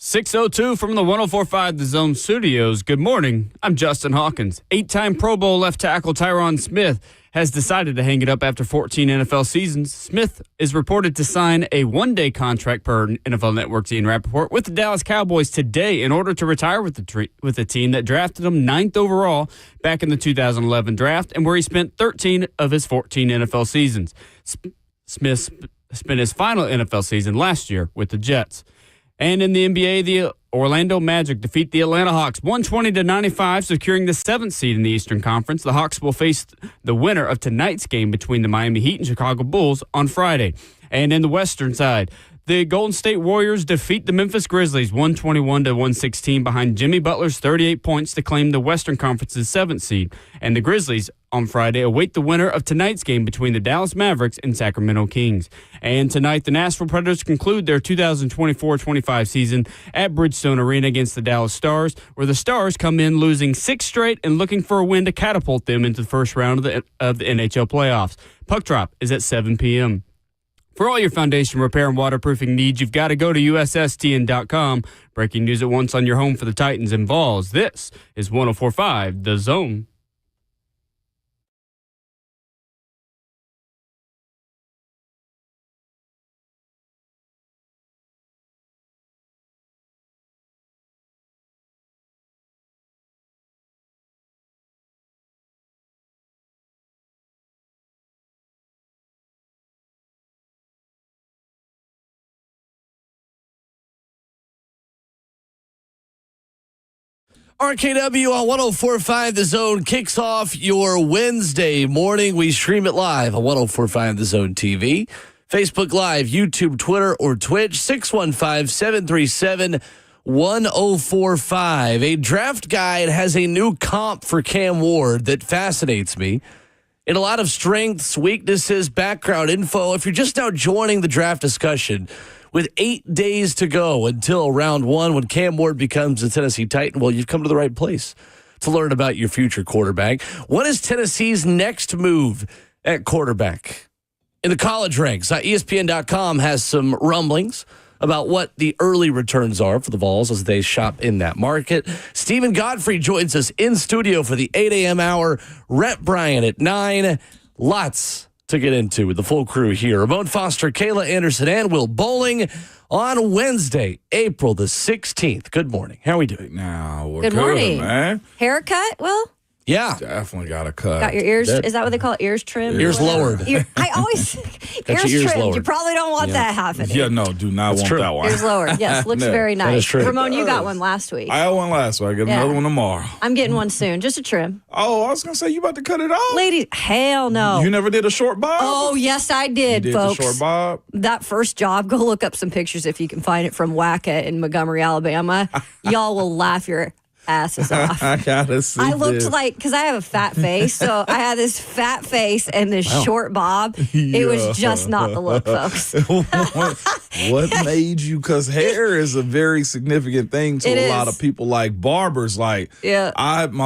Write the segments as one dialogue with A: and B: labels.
A: 6:02 from the 104.5 The Zone Studios. Good morning. I'm Justin Hawkins. 8-time Pro Bowl left tackle Tyron Smith has decided to hang it up after 14 NFL seasons. Smith is reported to sign a one-day contract per NFL Network's Ian Rappaport with the Dallas Cowboys today in order to retire with the team that drafted him 9th overall back in the 2011 draft and where he spent 13 of his 14 NFL seasons. Smith spent his final NFL season last year with the Jets. And in the NBA, the Orlando Magic defeat the Atlanta Hawks 120-95, securing the 7th seed in the Eastern Conference. The Hawks will face the winner of tonight's game between the Miami Heat and Chicago Bulls on Friday. And in the Western side, the Golden State Warriors defeat the Memphis Grizzlies 121-116 behind Jimmy Butler's 38 points to claim the Western Conference's 7th seed. And the Grizzlies on Friday await the winner of tonight's game between the Dallas Mavericks and Sacramento Kings. And tonight, the Nashville Predators conclude their 2024-25 season at Bridgestone Arena against the Dallas Stars, where the Stars come in losing 6 straight and looking for a win to catapult them into the first round of the NHL playoffs. Puck drop is at 7 p.m. For all your foundation repair and waterproofing needs, you've got to go to USSTN.com. Breaking news at once on your home for the Titans and Vols. This is 104.5 The Zone.
B: RKW on 104.5 The Zone kicks off your Wednesday morning. We stream it live on 104.5 The Zone TV, Facebook Live, YouTube, Twitter, or Twitch, 615-737-1045. A draft guide has a new comp for Cam Ward that fascinates me. In a lot of strengths, weaknesses, background info. If you're just now joining the draft discussion, with 8 days to go until round 1 when Cam Ward becomes a Tennessee Titan, well, you've come to the right place to learn about your future quarterback. What is Tennessee's next move at quarterback? In the college ranks, ESPN.com has some rumblings about what the early returns are for the Vols as they shop in that market. Stephen Godfrey joins us in studio for the 8 a.m. hour. Rhett Bryan at 9. Lots to get into with the full crew here. Ramon Foster, Kayla Anderson, and Will Bowling on Wednesday, April the 16th. Good morning. How are we doing?
C: Now, we're
D: good morning,
C: man.
D: Haircut, Will?
B: Yeah.
C: Definitely got a cut.
D: Got your ears, is that what they call it? Ears trimmed?
B: Ears lowered.
D: I always, ears trimmed.
B: Lowered.
D: You probably don't want that happening.
C: Yeah, no, do not want that one.
D: Ears lowered. Yes, looks very nice.
B: That is true.
D: Ramon, you got one last week.
C: I had one last week. I get another one tomorrow.
D: I'm getting one soon. Just a trim.
C: Oh, I was going to say, you about to cut it off?
D: Ladies, hell no.
C: You never did a short bob?
D: Oh, yes, I did,
C: you did
D: folks.
C: The short bob?
D: That first job, go look up some pictures if you can find it from WACA in Montgomery, Alabama. Y'all will laugh your asses off.
C: I gotta see.
D: I looked like, because I have a fat face, so I had this fat face and this short bob. It was just not the look, folks.
C: What made you? Because hair is a very significant thing to a lot of people. Like barbers, my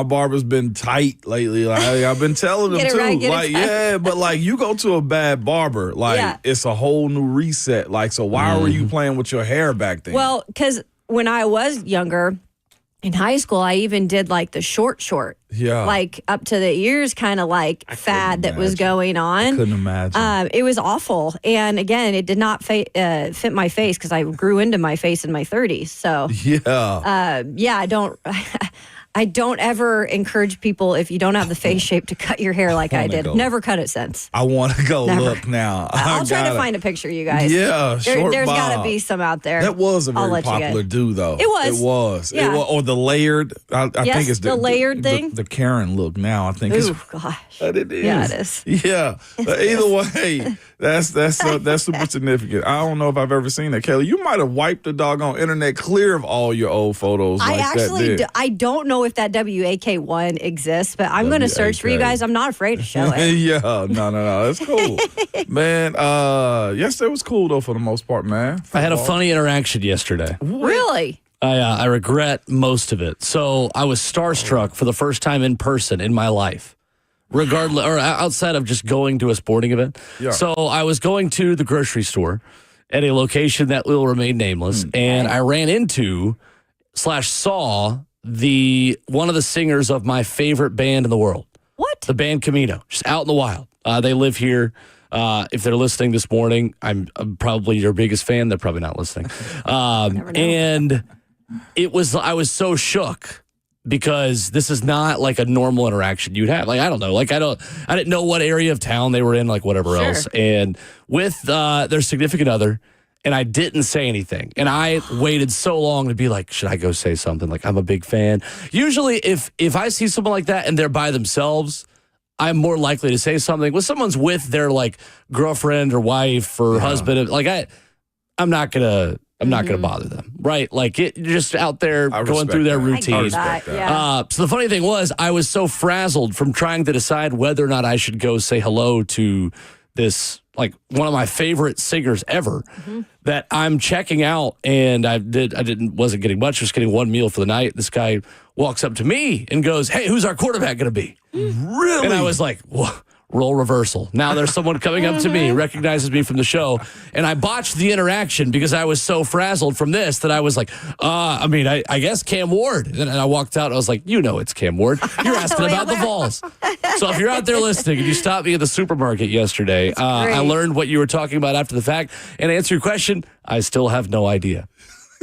C: barber's been tight lately. Like I've been telling them too. But like you go to a bad barber, it's a whole new reset. Like, so why were you playing with your hair back then?
D: Well, because when I was younger, in high school, I even did like the short, like up to the ears kind of like fad that was going on.
C: I couldn't imagine.
D: It was awful. And again, it did not fit my face because I grew into my face in my 30s. So I don't ever encourage people, if you don't have the face shape, to cut your hair like I did. Never cut it since.
C: I want to go look now.
D: I'll try to find a picture, you guys.
C: Yeah,
D: there's got to be some out there.
C: That was a very popular do, though.
D: It was.
C: It was.
D: Yeah.
C: Or the layered. I think it's
D: the layered thing.
C: The Karen look now. I think
D: it's. Oh gosh.
C: It is.
D: Yeah, it is.
C: Yeah. Either way, that's super significant. I don't know if I've ever seen that, Kelly. You might have wiped the doggone internet clear of all your old photos.
D: I don't know if that WAK1 exists, but I'm going to search for you guys. I'm not afraid to show it.
C: Yeah, no. That's cool. Man, yesterday was cool, though, for the most part, man.
B: I had a funny interaction yesterday.
D: Really?
B: I regret most of it. So I was starstruck for the first time in person in my life. Regardless, or outside of just going to a sporting event. Yeah. So I was going to the grocery store, at a location that will remain nameless, and I ran into / saw one of the singers of my favorite band in the world.
D: What?
B: The band Camino, just out in the wild. They live here. If they're listening this morning, I'm probably your biggest fan. They're probably not listening. And I was so shook because this is not like a normal interaction you'd have. Like, I don't know. Like, I didn't know what area of town they were in, like whatever else. And with their significant other, and I didn't say anything. And I waited so long to be like, should I go say something? Like, I'm a big fan. Usually if I see someone like that and they're by themselves, I'm more likely to say something. When someone's with their like girlfriend or wife or husband, like I'm not gonna bother them, right? Like you're just out there going through their routine. So the funny thing was, I was so frazzled from trying to decide whether or not I should go say hello to this, like one of my favorite singers ever, that I'm checking out, and I wasn't getting much, just getting one meal for the night. This guy walks up to me and goes, "Hey, who's our quarterback going to be?"
C: Really?
B: And I was like, whoa. Role reversal. Now there's someone coming up to me, recognizes me from the show, and I botched the interaction because I was so frazzled from this that I was like, I guess Cam Ward. And I walked out and I was like, it's Cam Ward. You're asking about the Vols. So if you're out there listening and you stopped me at the supermarket yesterday, I learned what you were talking about after the fact. And to answer your question, I still have no idea.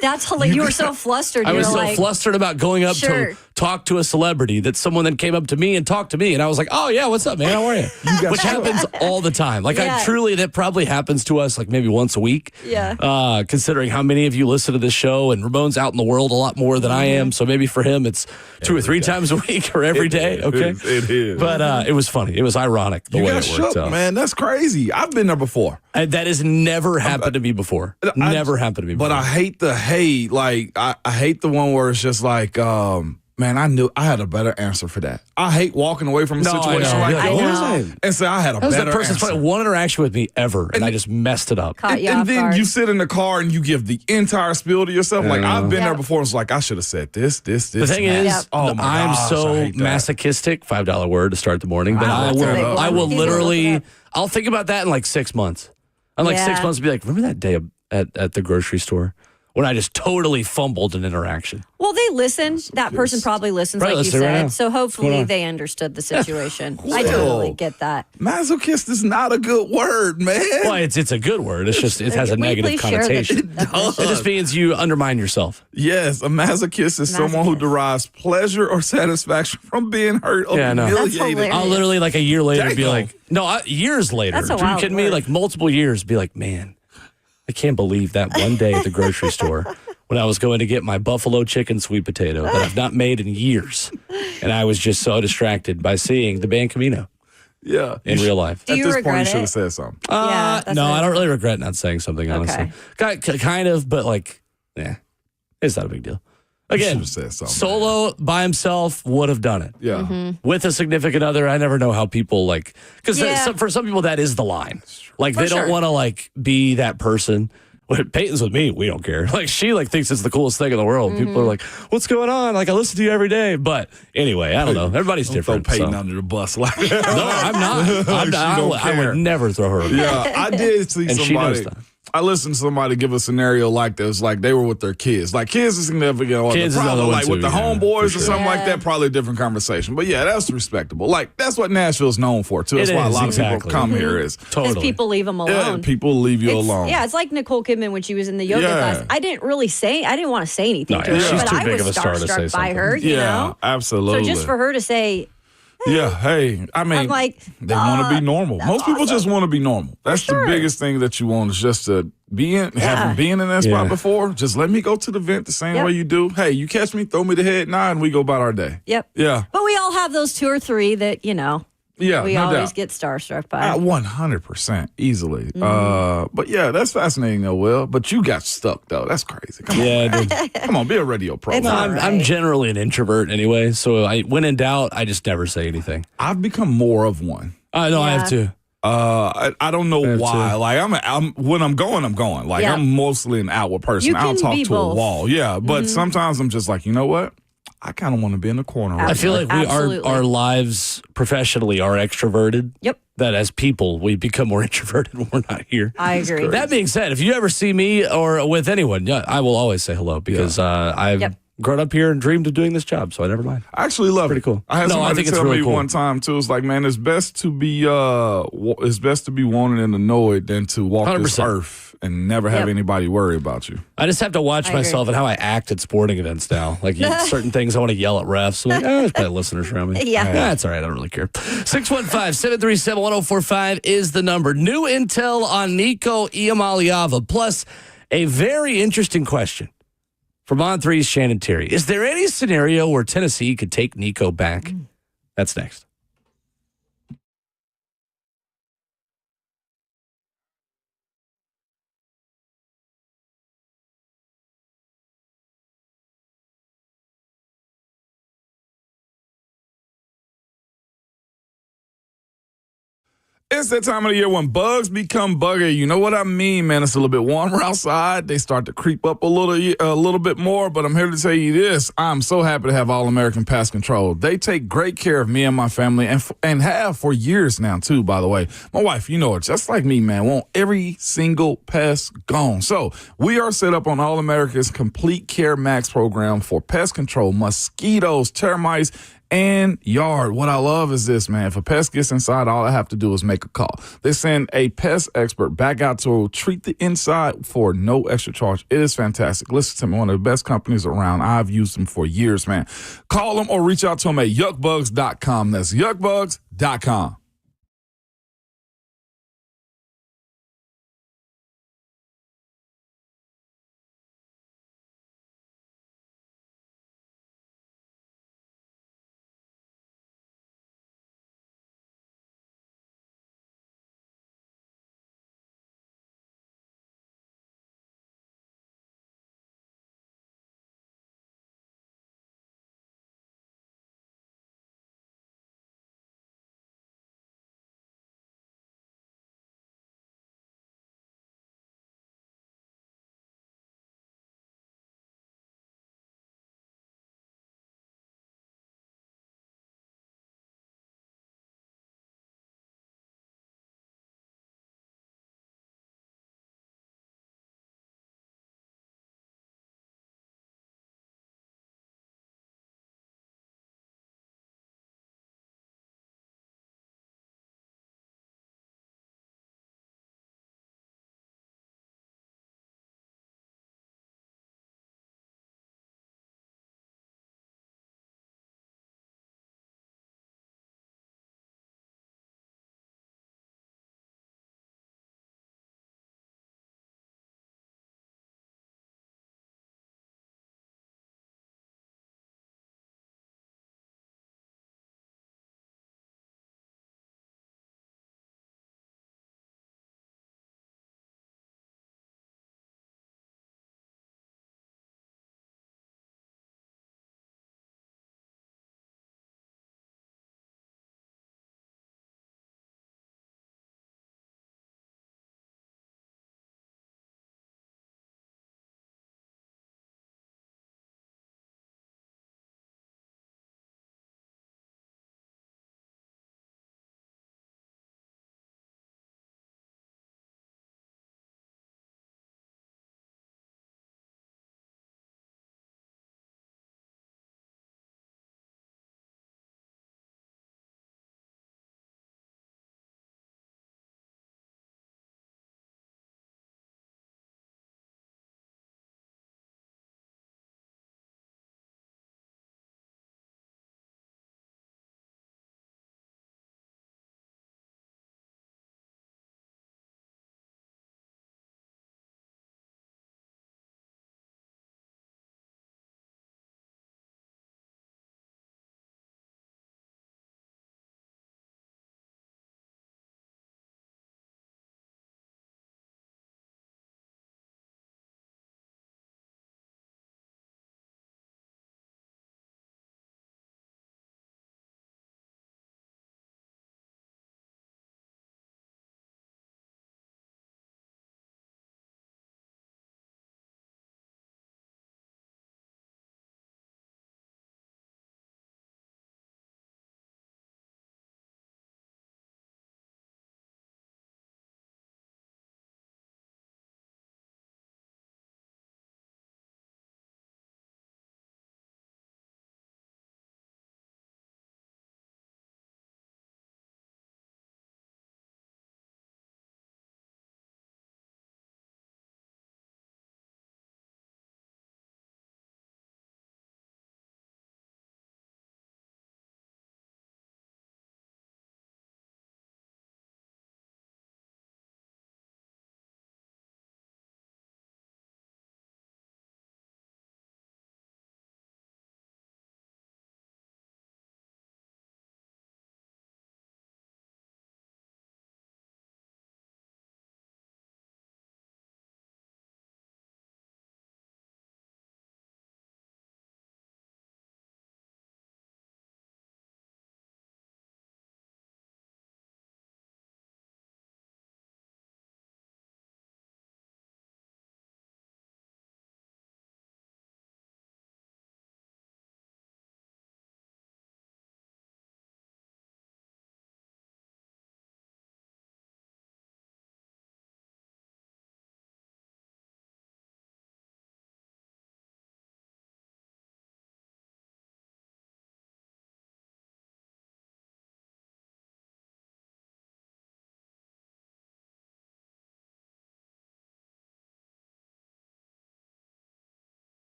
D: That's hilarious. You were so flustered.
B: I was so flustered about going up to talk to a celebrity that someone then came up to me and talked to me. And I was like, oh, yeah, what's up, man? How are you? Which happens all the time. Like, that probably happens to us like maybe once a week. Yeah. Considering how many of you listen to this show, and Ramon's out in the world a lot more than I am. So maybe for him, it's 2 or 3 times a week or every day. Okay.
C: It is.
B: But it was funny. It was ironic the way it worked out.
C: Man, that's crazy. I've been there before.
B: That has never happened to me before. Never happened to me before.
C: But I hate the hate. Like, I hate the one where it's just like, man, I knew I had a better answer for that. I hate walking away from a situation like that and say I had a better answer. That person's
B: played one interaction with me ever, and I just messed it up.
C: And then you sit in the car and you give the entire spiel to yourself. Like, I've been there before. It's like, I should have said this. The
B: thing is, I'm so masochistic, $5 word to start the morning, that I will literally, I'll think about that in like 6 months. I'm like 6 months to be like, remember that day at the grocery store when I just totally fumbled an interaction?
D: Well, they listened. That person probably listens, like you said. Right, so hopefully they understood the situation. I totally get that.
C: Masochist is not a good word, man.
B: Well, it's a good word. It's just it has a negative connotation. It just means you undermine yourself.
C: Yes, a masochist is someone who derives pleasure or satisfaction from being hurt or humiliated.
B: I'll literally like a year later be like, years later. That's a wild word. Me, like multiple years, be like, man, I can't believe that one day at the grocery store when I was going to get my buffalo chicken sweet potato that I've not made in years. And I was just so distracted by seeing the band Camino.
C: Yeah.
B: In real life.
D: Do you
C: At this
D: regret
C: point, you should
D: it?
C: have said something.
B: No, I don't really regret not saying something, honestly.
D: Okay.
B: Kind of, but like, it's not a big deal. Again, solo by himself would have done it.
C: Yeah.
B: With a significant other, I never know how people like, because for some people that is the line. Like they don't want to like be that person. When Peyton's with me, we don't care. Like she like thinks it's the coolest thing in the world. People are like, "What's going on?" Like I listen to you every day. But anyway, I don't know. Everybody's different.
C: Throw Peyton under the bus. Like
B: no, I'm not. I would never throw her.
C: Yeah, I did see
B: and
C: somebody. I listened to somebody give a scenario like this, like they were with their kids. Like kids is significant.
B: Kids is another one
C: like
B: too,
C: with the homeboys or something like that, probably a different conversation. But yeah, that's respectable. Like that's what Nashville's known for too. That's why a lot of people come here is.
D: Because people leave them alone.
C: Yeah, people leave you alone.
D: Yeah, it's like Nicole Kidman when she was in the yoga class. I didn't want to say anything to her,
B: she's
D: but
B: too
D: I
B: big
D: was
B: of a star to say
D: starstruck by
B: something.
D: her. You know?
C: Absolutely.
D: So just for her to say,
C: hey, I mean,
D: I'm like,
C: they want to be normal. Most people just want to be normal. That's the biggest thing that you want is just to be in, having been in that spot before. Just let me go to the vent the same way you do. Hey, you catch me, throw me the head nod, and we go about our day.
D: Yep.
C: Yeah.
D: But we all have those 2 or 3 that, we always get starstruck by.
C: 100%, easily. But yeah, that's fascinating though, Will. But you got stuck though. That's crazy. Come on, come on, be a radio pro.
B: I'm generally an introvert anyway, so when in doubt, I just never say anything.
C: I've become more of one.
B: I have to.
C: I don't know why. Like I'm when I'm going, I'm going. Like I'm mostly an outward person. I'll talk to a wall. Yeah, but sometimes I'm just like, you know what? I kind of want to be in the corner.
B: I feel like our lives professionally are extroverted.
D: Yep.
B: That as people, we become more introverted when we're not here.
D: I agree.
B: That being said, if you ever see me or with anyone, I will always say hello because I've grown up here and dreamed of doing this job, so I never mind.
C: I actually love
B: Pretty cool.
C: I had somebody tell me
B: cool.
C: one time too. It's like, man, it's best to be wanted and annoyed than to walk
B: 100%.
C: this earth and never have anybody worry about you.
B: I just have to watch myself and how I act at sporting events now. Like certain things I want to yell at refs. I'm like, there's probably listeners around me.
D: Yeah.
B: That's all right. I don't really care. 615-737-1045 is the number. New intel on Nico Iamaleava, plus a very interesting question from On3's Shannon Terry. Is there any scenario where Tennessee could take Nico back? That's next.
C: It's that time of the year when bugs become buggy. You know what I mean, man? It's a little bit warmer outside. They start to creep up a little bit more, but I'm here to tell you this. I'm so happy to have All-American Pest Control. They take great care of me and my family and have for years now, too, by the way. My wife, you know her, just like me, man, want every single pest gone. So we are set up on All-America's Complete Care Max program for pest control, mosquitoes, termites, and yard. What I love is this, man. If a pest gets inside, all I have to do is make a call. They send a pest expert back out to treat the inside for no extra charge. It is fantastic. Listen to me, one of the best companies around. I've used them for years, man. Call them or reach out to them at yuckbugs.com. That's yuckbugs.com.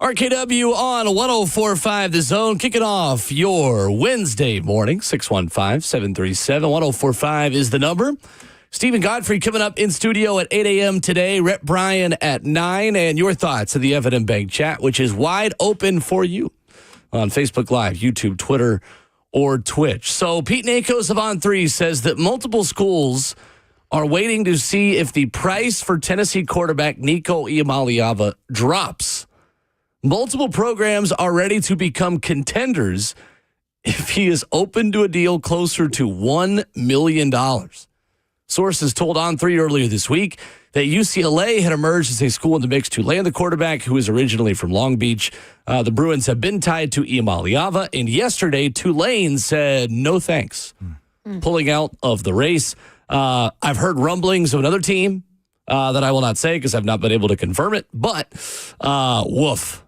B: RKW on 104.5 The Zone, kicking off your Wednesday morning. 615-737-1045 is the number. Stephen Godfrey coming up in studio at 8 a.m. today. Rhett Bryan at 9. And your thoughts of the Evident Bank chat, which is wide open for you on Facebook Live, YouTube, Twitter, or Twitch. So Pete Nakos of On3 says that multiple schools are waiting to see if the price for Tennessee quarterback Nico Iamaleava drops. Multiple programs are ready to become contenders if he is open to a deal closer to $1 million. Sources told On3 earlier this week that UCLA had emerged as a school in the mix to land the quarterback, who is originally from Long Beach. The Bruins have been tied to Iamaleava, and yesterday Tulane said no thanks, pulling out of the race. I've heard rumblings of another team that I will not say because I've not been able to confirm it, but woof.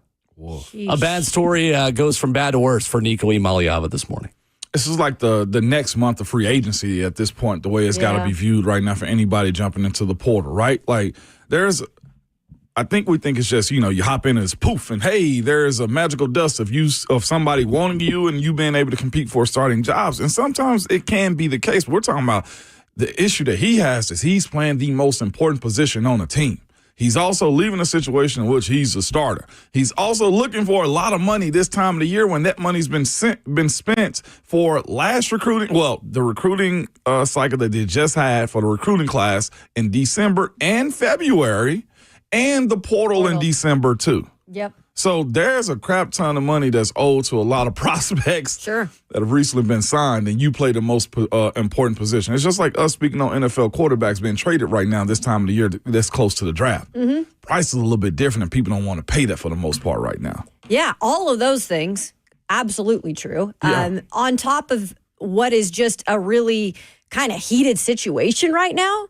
B: A bad story goes from bad to worse for Nico Iamaleava this morning.
C: This is like the next month of free agency at this point, the way it's got to be viewed right now for anybody jumping into the portal, right? Like, I think we think it's just, you hop in and it's poof, and hey, there's a magical dust of somebody wanting you and you being able to compete for starting jobs. And sometimes it can be the case, but we're talking about the issue that he has is he's playing the most important position on the team. He's also leaving a situation in which he's a starter. He's also looking for a lot of money this time of the year when that money's been spent for last recruiting. Well, the recruiting cycle that they just had for the recruiting class in December and February, and the portal in December too.
D: Yep.
C: So there's a crap ton of money that's owed to a lot of prospects that have recently been signed, and you play the most important position. It's just like us speaking on NFL quarterbacks being traded right now this time of the year that's close to the draft. Mm-hmm. Price is a little bit different, and people don't want to pay that for the most part right now.
D: Yeah, all of those things, absolutely true. Yeah. On top of what is just a really kind of heated situation right now,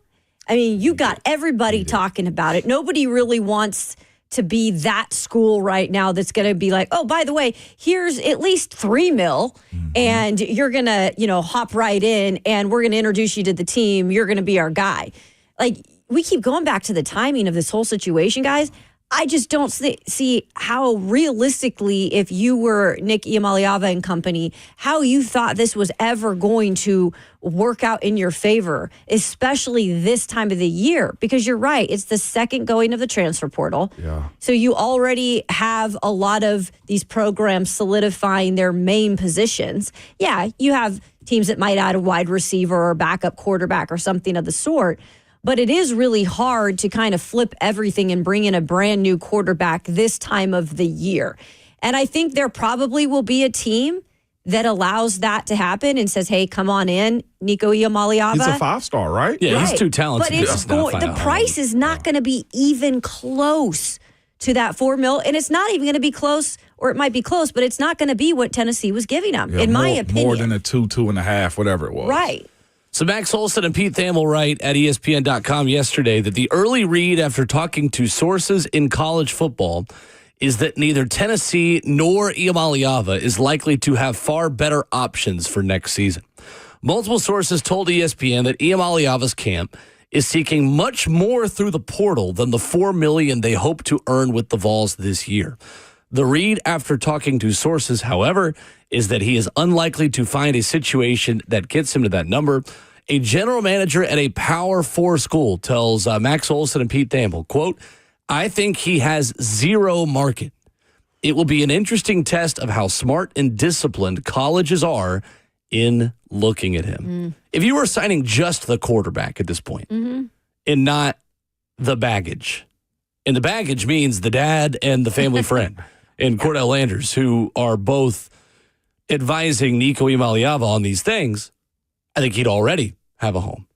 D: I mean, you got everybody talking about it. Nobody really wants to be that school right now that's going to be like, oh, by the way, here's at least $3 million, and you're going to, hop right in, and we're going to introduce you to the team. You're going to be our guy. Like, we keep going back to the timing of this whole situation, guys. I just don't see how realistically, if you were Nick Iamaleava and company, how you thought this was ever going to work out in your favor, especially this time of the year. Because you're right, it's the second going of the transfer portal. Yeah. So you already have a lot of these programs solidifying their main positions. Yeah, you have teams that might add a wide receiver or a backup quarterback or something of the sort. But it is really hard to kind of flip everything and bring in a brand new quarterback this time of the year. And I think there probably will be a team that allows that to happen and says, hey, come on in, Nico Iamaleava.
C: He's a 5-star, right?
B: Yeah, he's too talented.
D: But the price is not going to be even close to that $4 million. And it's not even going to be close, or it might be close, but it's not going to be what Tennessee was giving them, in my opinion.
C: More than a 2.5, whatever it was.
D: Right.
B: So Max Olson and Pete Thamel write at ESPN.com yesterday that the early read after talking to sources in college football is that neither Tennessee nor Iamaleava is likely to have far better options for next season. Multiple sources told ESPN that Iamaleava's camp is seeking much more through the portal than the $4 million they hope to earn with the Vols this year. The read after talking to sources, however, is that he is unlikely to find a situation that gets him to that number. A general manager at a Power 4 school tells Max Olson and Pete Thamel, quote, I think he has zero market. It will be an interesting test of how smart and disciplined colleges are in looking at him. If you were signing just the quarterback at this point and not the baggage, and the baggage means the dad and the family friend and Cordell Landers, who are both advising Nico Iamaleava on these things, I think he'd already have a home.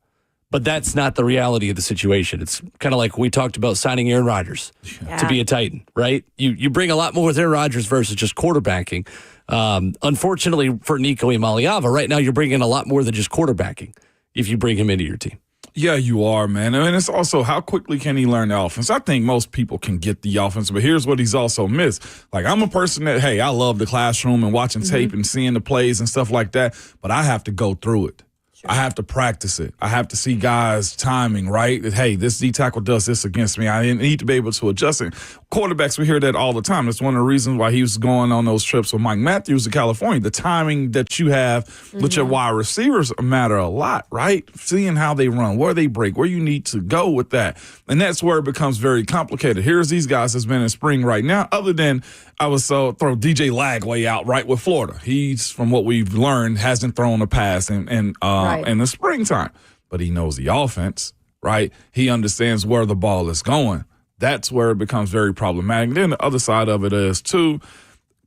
B: But that's not the reality of the situation. It's kind of like we talked about signing Aaron Rodgers to be a Titan, right? You bring a lot more with Aaron Rodgers versus just quarterbacking. Unfortunately for Nico Iamaleava, right now you're bringing a lot more than just quarterbacking if you bring him into your team.
C: Yeah, you are, man. And it's also how quickly can he learn the offense? I think most people can get the offense, but here's what he's also missed. Like, I'm a person that, hey, I love the classroom and watching tape and seeing the plays and stuff like that, but I have to go through it. I have to practice it. I have to see guys' timing, right? Hey, this D tackle does this against me. I need to be able to adjust it. Quarterbacks, we hear that all the time. That's one of the reasons why he was going on those trips with Mike Matthews to California. The timing that you have with your wide receivers matter a lot, right? Seeing how they run, where they break, where you need to go with that. And that's where it becomes very complicated. Here's these guys that's been in spring right now, other than I would throw DJ Lagway out right with Florida. He's, from what we've learned, hasn't thrown a pass in the springtime. But he knows the offense, right? He understands where the ball is going. That's where it becomes very problematic. Then the other side of it is, too,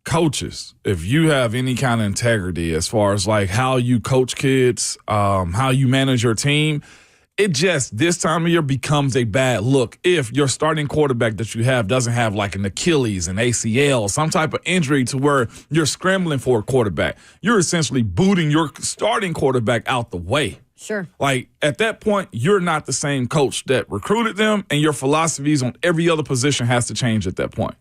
C: coaches. If you have any kind of integrity as far as like how you coach kids, how you manage your team, it just this time of year becomes a bad look if your starting quarterback that you have doesn't have like an Achilles, an ACL, some type of injury to where you're scrambling for a quarterback. You're essentially booting your starting quarterback out the way.
D: Sure.
C: Like, at that point, you're not the same coach that recruited them, and your philosophies on every other position has to change at that point.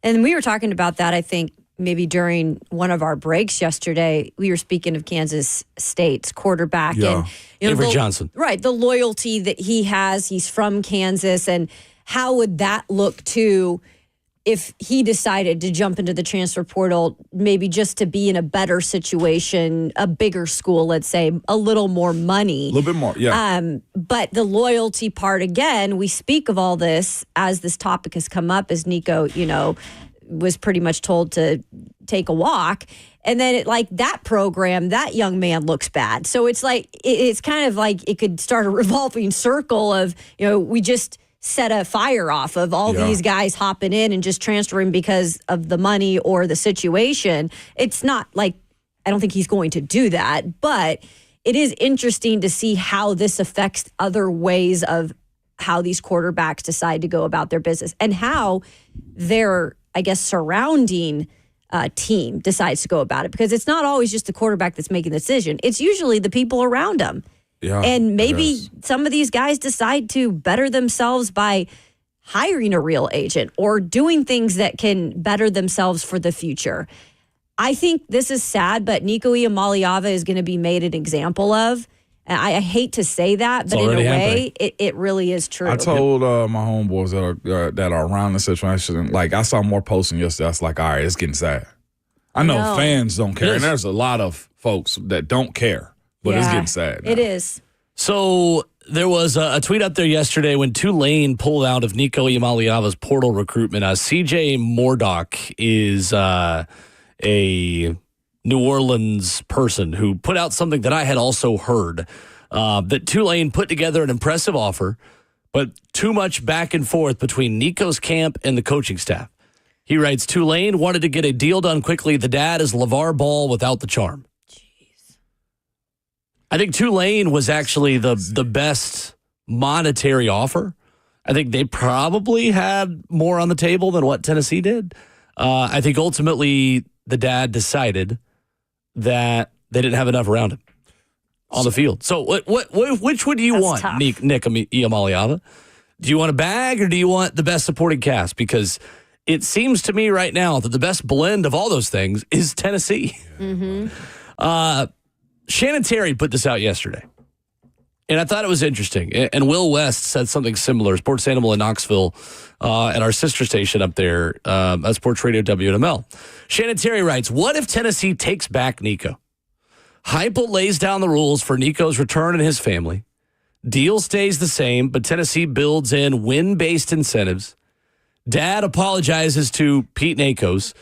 D: And we were talking about that, I think, maybe during one of our breaks yesterday. We were speaking of Kansas State's quarterback.
C: Yeah.
D: And
B: Avery Johnson.
D: Right, the loyalty that he has. He's from Kansas. And how would that look, too, if he decided to jump into the transfer portal, maybe just to be in a better situation, a bigger school, let's say, a little more money.
C: A little bit more, yeah.
D: But the loyalty part, again, we speak of all this as this topic has come up, as Nico, was pretty much told to take a walk. And then that program, that young man looks bad. So it's like, it's kind of like it could start a revolving circle of, we just set a fire off of all these guys hopping in and just transferring because of the money or the situation. It's not like, I don't think he's going to do that, but it is interesting to see how this affects other ways of how these quarterbacks decide to go about their business and how their, I guess, surrounding team decides to go about it, because it's not always just the quarterback that's making the decision. It's usually the people around him.
C: Yeah,
D: and maybe some of these guys decide to better themselves by hiring a real agent or doing things that can better themselves for the future. I think this is sad, but Nico Iamaleava is going to be made an example of. And I hate to say that, but in a way, it really is true.
C: I told my homeboys that are around the situation, like, I saw more posting yesterday. I was like, all right, it's getting sad. I know fans don't care, and there's a lot of folks that don't care. But it's getting sad now.
D: It is.
B: So there was a tweet up there yesterday when Tulane pulled out of Nico Iamaleava's portal recruitment. CJ Mordock is a New Orleans person who put out something that I had also heard, that Tulane put together an impressive offer, but too much back and forth between Nico's camp and the coaching staff. He writes, Tulane wanted to get a deal done quickly. The dad is LeVar Ball without the charm. I think Tulane was actually the best monetary offer. I think they probably had more on the table than what Tennessee did. I think ultimately the dad decided that they didn't have enough around him on the field. So which one do you want, Nick Iamaleava? Do you want a bag or do you want the best supporting cast? Because it seems to me right now that the best blend of all those things is Tennessee. Mm-hmm. Shannon Terry put this out yesterday, and I thought it was interesting. And Will West said something similar, Sports Animal in Knoxville, at our sister station up there, at Sports Radio WNML. Shannon Terry writes, what if Tennessee takes back Nico? Heupel lays down the rules for Nico's return and his family. Deal stays the same, but Tennessee builds in win-based incentives. Dad apologizes to Pete Nakos,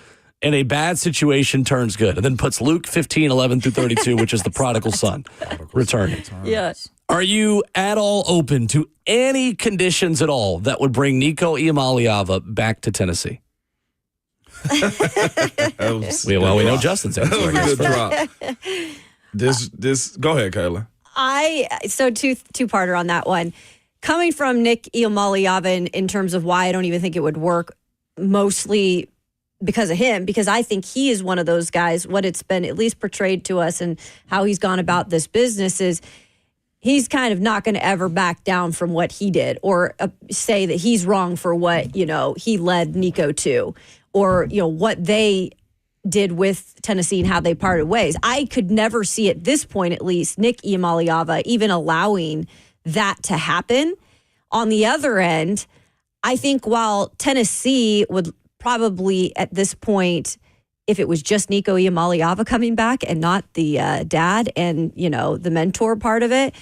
B: and a bad situation turns good. And then puts Luke 15:11-32, which is the prodigal son returning.
D: Yes.
B: Are you at all open to any conditions at all that would bring Nico Iamaleava back to Tennessee?
C: We
B: know Justin's answer.
C: That was a good drop. This. Go ahead, Kayla.
D: So two-parter on that one. Coming from Nick Iamaleava in terms of why I don't even think it would work, mostly because of him, because I think he is one of those guys, what it's been at least portrayed to us and how he's gone about this business is he's kind of not going to ever back down from what he did or say that he's wrong for what, he led Nico to, or, what they did with Tennessee and how they parted ways. I could never see at this point, at least, Nick Iamaleava even allowing that to happen. On the other end, I think while Tennessee would probably at this point, if it was just Nico Iamaleava coming back and not the dad and, the mentor part of it,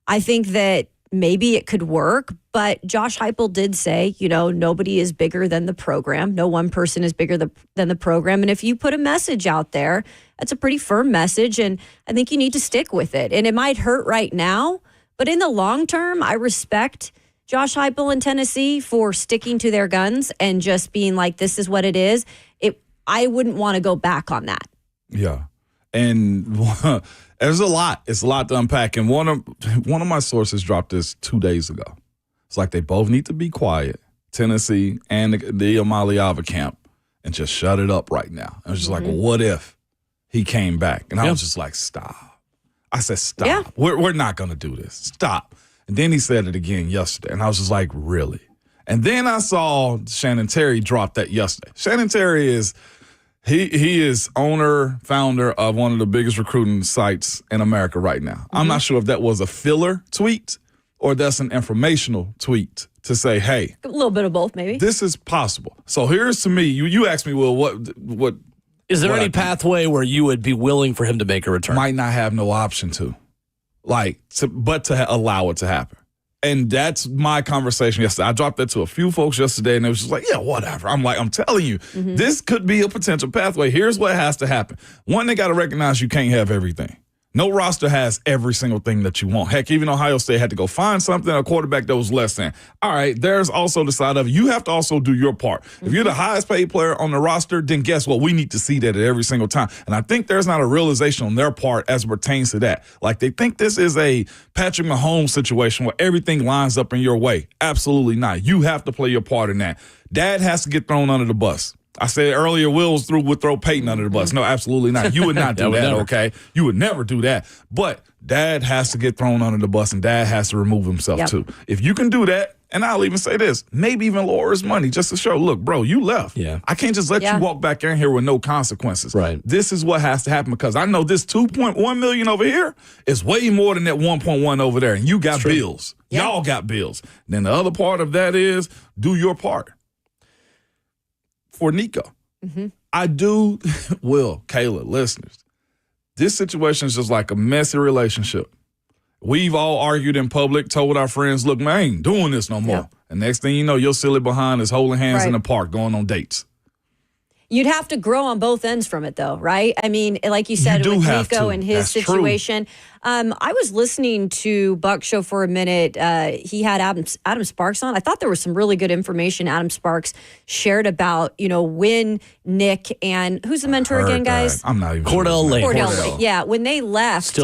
D: I think that maybe it could work. But Josh Heupel did say, nobody is bigger than the program. No one person is bigger than the program. And if you put a message out there, that's a pretty firm message. And I think you need to stick with it. And it might hurt right now, but in the long term, I respect Josh Heupel in Tennessee for sticking to their guns and just being like, this is what it is. I wouldn't want to go back on that.
C: Yeah. And there's a lot. It's a lot to unpack. And one of my sources dropped this 2 days ago. It's like they both need to be quiet, Tennessee and the Iamaleava camp, and just shut it up right now. I was just like, what if he came back? And I was just like, stop. I said, stop. Yeah. We're not going to do this. Stop. And then he said it again yesterday. And I was just like, really? And then I saw Shannon Terry drop that yesterday. Shannon Terry is he is owner, founder of one of the biggest recruiting sites in America right now. I'm not sure if that was a filler tweet or that's an informational tweet to say, hey.
D: A little bit of both, maybe.
C: This is possible. So here's to me, you asked me, well, what
B: is there any pathway where you would be willing for him to make a return?
C: Might not have no option to. But to allow it to happen. And that's my conversation yesterday. I dropped that to a few folks yesterday, and it was just like, yeah, whatever. I'm telling you, this could be a potential pathway. Here's what has to happen. One, they got to recognize you can't have everything. No roster has every single thing that you want. Heck, even Ohio State had to go find something, a quarterback that was less than. All right, there's also the side of it. You have to also do your part. If you're the highest paid player on the roster, then guess what? We need to see that at every single time. And I think there's not a realization on their part as it pertains to that. Like they think this is a Patrick Mahomes situation where everything lines up in your way. Absolutely not. You have to play your part in that. Dad has to get thrown under the bus. I said earlier, Will would throw Peyton under the bus. No, absolutely not. You would not do that, okay? You would never do that. But Dad has to get thrown under the bus, and Dad has to remove himself, too. If you can do that, and I'll even say this, maybe even lower his money just to show, look, bro, you left. Yeah. I can't just let you walk back in here with no consequences.
B: Right.
C: This is what has to happen because I know this $2.1 million over here is way more than that 1.1 over there, and you got bills. Y'all got bills. Then the other part of that is do your part. For Nico, I do, Will, Kayla, listeners, this situation is just like a messy relationship. We've all argued in public, told our friends, look, man, I ain't doing this no more. And next thing you know, your silly behind is holding hands in the park, going on dates.
D: You'd have to grow on both ends from it, though, right? I mean, like you said, with Nico and his situation. I was listening to Buck's show for a minute. He had Adam Sparks on. I thought there was some really good information Adam Sparks shared about, when Nick and who's the mentor again, guys?
C: I'm not even
B: Cordell Lane.
D: Cordell Lane. Yeah, when they left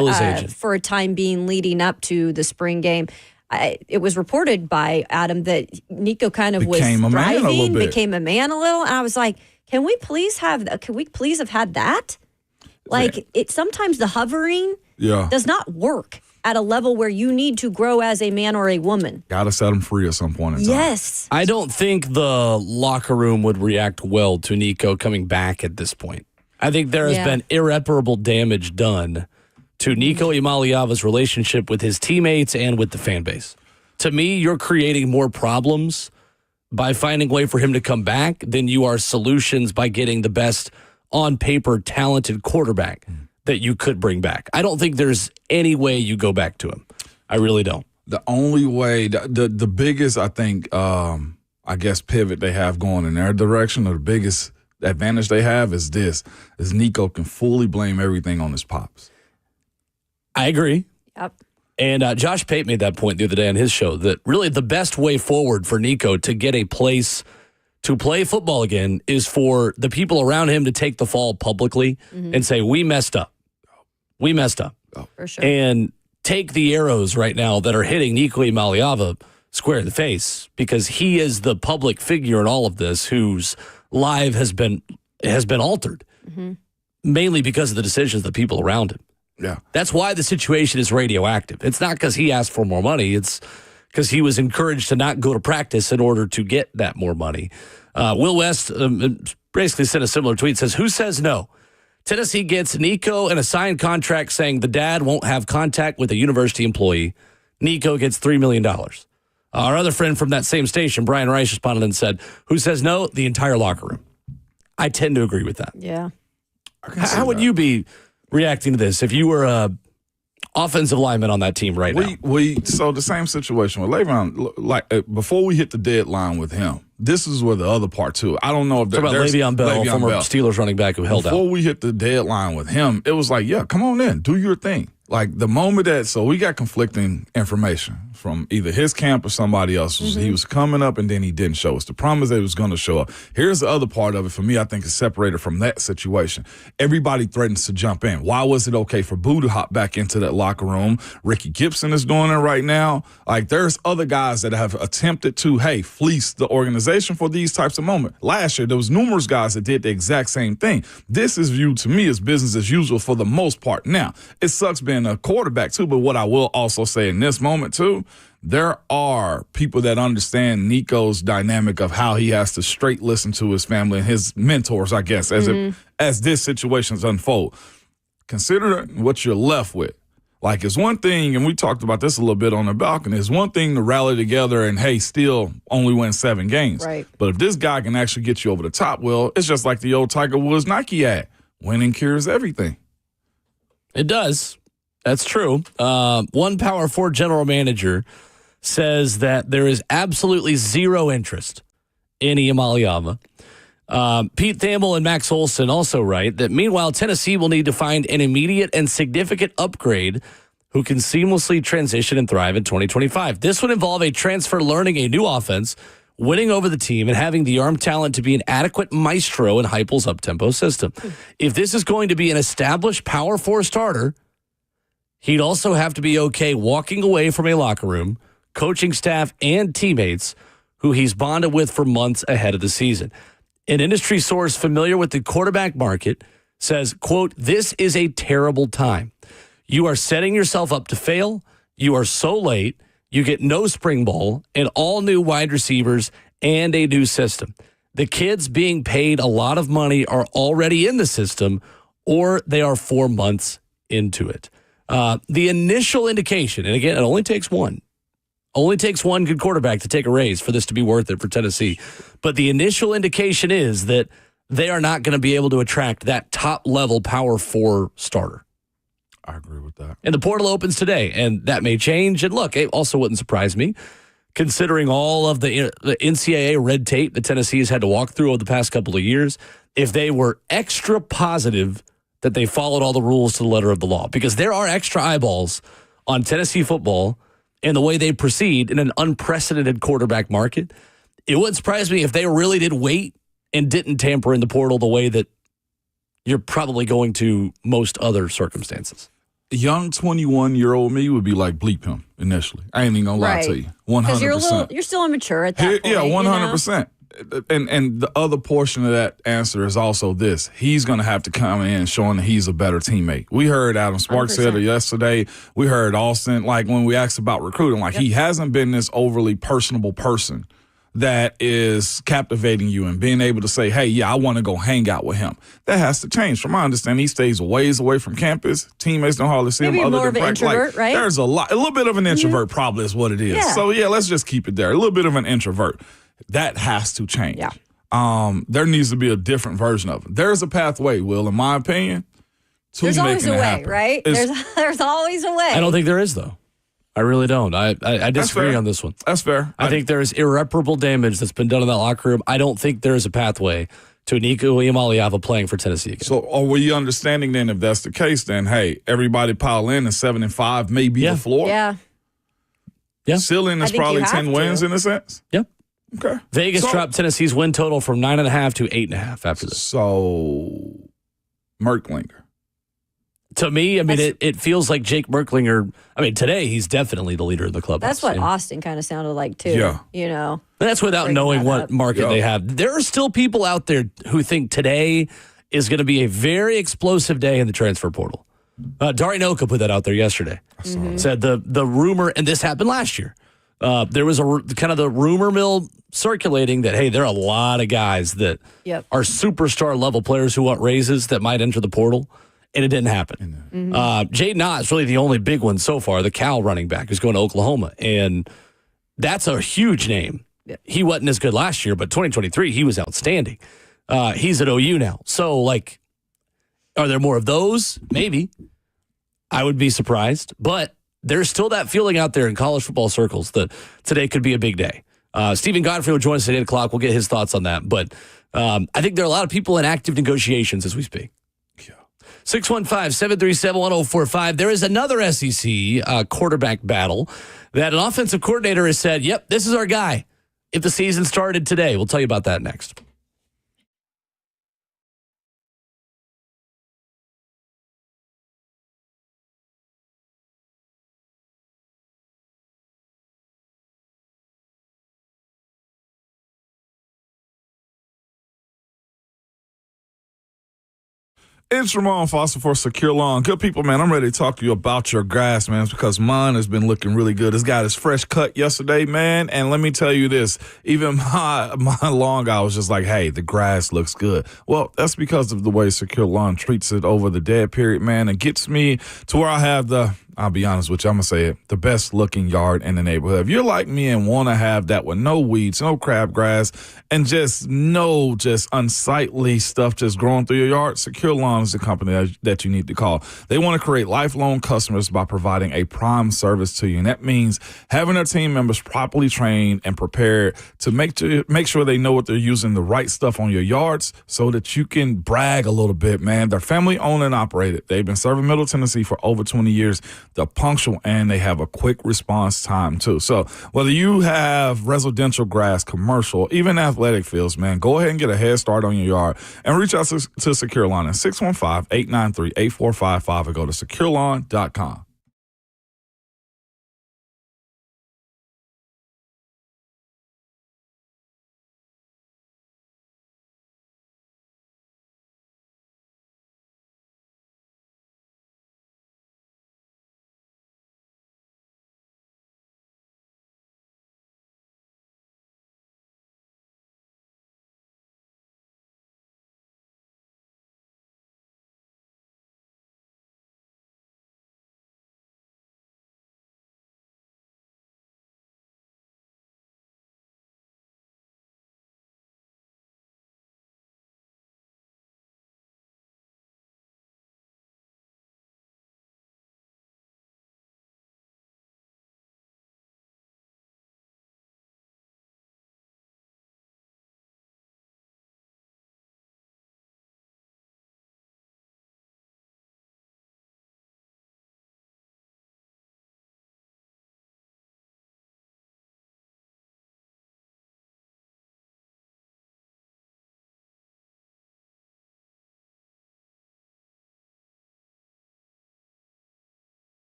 D: for a time being leading up to the spring game. It was reported by Adam that Nico kind of became a man a little. And I was like, can we please have had that? Like sometimes the hovering does not work at a level where you need to grow as a man or a woman.
C: Got to set them free at some point in time.
D: Yes.
B: I don't think the locker room would react well to Nico coming back at this point. I think there has been irreparable damage done to Nico Iamaleava's relationship with his teammates and with the fan base. To me, you're creating more problems by finding a way for him to come back than you are solutions by getting the best on paper talented quarterback that you could bring back. I don't think there's any way you go back to him. I really don't.
C: The only way, the biggest, I think, pivot they have going in their direction, or the biggest advantage they have is Nico can fully blame everything on his pops.
B: I agree.
D: Yep.
B: And Josh Pate made that point the other day on his show that really the best way forward for Nico to get a place to play football again is for the people around him to take the fall publicly and say, we messed up. We messed up.
D: Oh. For sure.
B: And take the arrows right now that are hitting Nico Iamaleava square in the face because he is the public figure in all of this whose life has been altered, mainly because of the decisions of the people around him.
C: Yeah.
B: That's why the situation is radioactive. It's not because he asked for more money. It's because he was encouraged to not go to practice in order to get that more money. Will West basically sent a similar tweet. Says, who says no? Tennessee gets Nico and a signed contract saying the dad won't have contact with a university employee. Nico gets $3 million. Our other friend from that same station, Brian Rice, responded and said, who says no? The entire locker room. I tend to agree with that.
D: Yeah.
B: How would you be reacting to this if you were a offensive lineman on that team right now?
C: So the same situation with Le'Veon, like before we hit the deadline with him, this is where the other part too. I don't know if
B: there's Le'Veon Bell, former Steelers running back who held out.
C: Before we hit the deadline with him, it was like, yeah, come on in, do your thing. Like the moment so we got conflicting information from either his camp or somebody else. He was coming up and then he didn't show us. The promise that he was going to show up. Here's the other part of it for me, I think is separated from that situation. Everybody threatens to jump in. Why was it okay for Boo to hop back into that locker room? Ricky Gibson is doing it right now. Like there's other guys that have attempted to, fleece the organization for these types of moments. Last year, there was numerous guys that did the exact same thing. This is viewed to me as business as usual for the most part. Now, it sucks being a quarterback too, but what I will also say in this moment too, there are people that understand Nico's dynamic of how he has to straight listen to his family and his mentors, I guess, as this situation's unfold. Consider what you're left with. Like it's one thing, and we talked about this a little bit on the balcony, it's one thing to rally together and, still only win 7 games.
D: Right.
C: But if this guy can actually get you over the top, well, it's just like the old Tiger Woods Nike ad. Winning cures everything.
B: It does. That's true. One Power 4 general manager says that there is absolutely zero interest in Iamaleava. Pete Thamel and Max Olson also write that meanwhile, Tennessee will need to find an immediate and significant upgrade who can seamlessly transition and thrive in 2025. This would involve a transfer learning a new offense, winning over the team, and having the arm talent to be an adequate maestro in Heupel's up-tempo system. If this is going to be an established Power 4 starter, he'd also have to be okay walking away from a locker room, coaching staff, and teammates who he's bonded with for months ahead of the season. An industry source familiar with the quarterback market says, quote, this is a terrible time. You are setting yourself up to fail. You are so late. You get no spring ball and all new wide receivers and a new system. The kids being paid a lot of money are already in the system or they are 4 months into it. The initial indication, and again, it only takes one good quarterback to take a raise for this to be worth it for Tennessee. But the initial indication is that they are not going to be able to attract that top-level Power 4 starter.
C: I agree with that.
B: And the portal opens today, and that may change. And look, it also wouldn't surprise me, considering all of the NCAA red tape that Tennessee has had to walk through over the past couple of years, if they were extra positive that they followed all the rules to the letter of the law. Because there are extra eyeballs on Tennessee football and the way they proceed in an unprecedented quarterback market. It wouldn't surprise me if they really did wait and didn't tamper in the portal the way that you're probably going to most other circumstances.
C: Young 21-year-old me would be like, bleep him initially. I ain't even gonna lie to you. 100%.
D: Because you're still immature at that point.
C: Yeah, 100%. And the other portion of that answer is also this. He's going to have to come in showing that he's a better teammate. We heard Adam Sparks said it yesterday. We heard Austin, like when we asked about recruiting, like he hasn't been this overly personable person that is captivating you and being able to say, hey, yeah, I want to go hang out with him. That has to change. From my understanding, he stays ways away from campus. Teammates don't hardly see him other
D: more
C: than
D: of an introvert, right?
C: There's a little bit of an introvert probably is what it is.
D: Yeah.
C: So, yeah, let's just keep it there. A little bit of an introvert. That has to change.
D: Yeah.
C: There needs to be a different version of it. There's a pathway, Will, in my opinion, to
D: There's always
C: making
D: a
C: it
D: way,
C: happen.
D: right? There's always a way.
B: I don't think there is, though. I really don't. I disagree on this one.
C: That's fair.
B: I think there's irreparable damage that's been done in that locker room. I don't think there is a pathway to Nico Iamaleava playing for Tennessee again.
C: So are we understanding then, if that's the case, then, hey, everybody pile in and 7-5 may be the floor?
D: Yeah.
C: Ceiling is probably 10 wins in a sense?
B: Yep.
C: Okay.
B: Vegas dropped Tennessee's win total from 9.5 to 8.5 after this.
C: So, Merklinger.
B: To me, I mean, it feels like Jake Merklinger. I mean, today he's definitely the leader of the club.
D: That's what Austin kind of sounded like too.
C: Yeah.
D: You know.
B: That's without knowing what market they have. There are still people out there who think today is going to be a very explosive day in the transfer portal. Dari Noka put that out there yesterday. Said the rumor, and this happened last year, There was kind of the rumor mill circulating that, hey, there are a lot of guys that are superstar level players who want raises that might enter the portal, and it didn't happen. Jaden Ott's really the only big one so far, the Cal running back who's going to Oklahoma, and that's a huge name. He wasn't as good last year, but 2023, he was outstanding. He's at OU now. So, like, are there more of those? Maybe. I would be surprised, but there's still that feeling out there in college football circles that today could be a big day. Stephen Godfrey will join us at 8 o'clock. We'll get his thoughts on that. But I think there are a lot of people in active negotiations as we speak. 615-737-1045. There is another SEC quarterback battle that an offensive coordinator has said, yep, this is our guy if the season started today. We'll tell you about that next.
C: It's Ramon Foster for Secure Lawn. Good people, man, I'm ready to talk to you about your grass, man, because mine has been looking really good. It's got its fresh cut yesterday, man, and let me tell you this, even my lawn guy was just like, hey, the grass looks good. Well, that's because of the way Secure Lawn treats it over the dead period, man, and gets me to where I have I'll be honest with you, I'm going to say it, the best looking yard in the neighborhood. If you're like me and want to have that with no weeds, no crabgrass, and just unsightly stuff just growing through your yard, Secure Lawn is the company that you need to call. They want to create lifelong customers by providing a prime service to you. And that means having their team members properly trained and prepared to make sure they know what they're using, the right stuff on your yards so that you can brag a little bit, man. They're family owned and operated. They've been serving Middle Tennessee for over 20 years. They're punctual, and they have a quick response time, too. So whether you have residential grass, commercial, even athletic fields, man, go ahead and get a head start on your yard and reach out to Secure Lawn at 615-893-8455 or go to securelawn.com.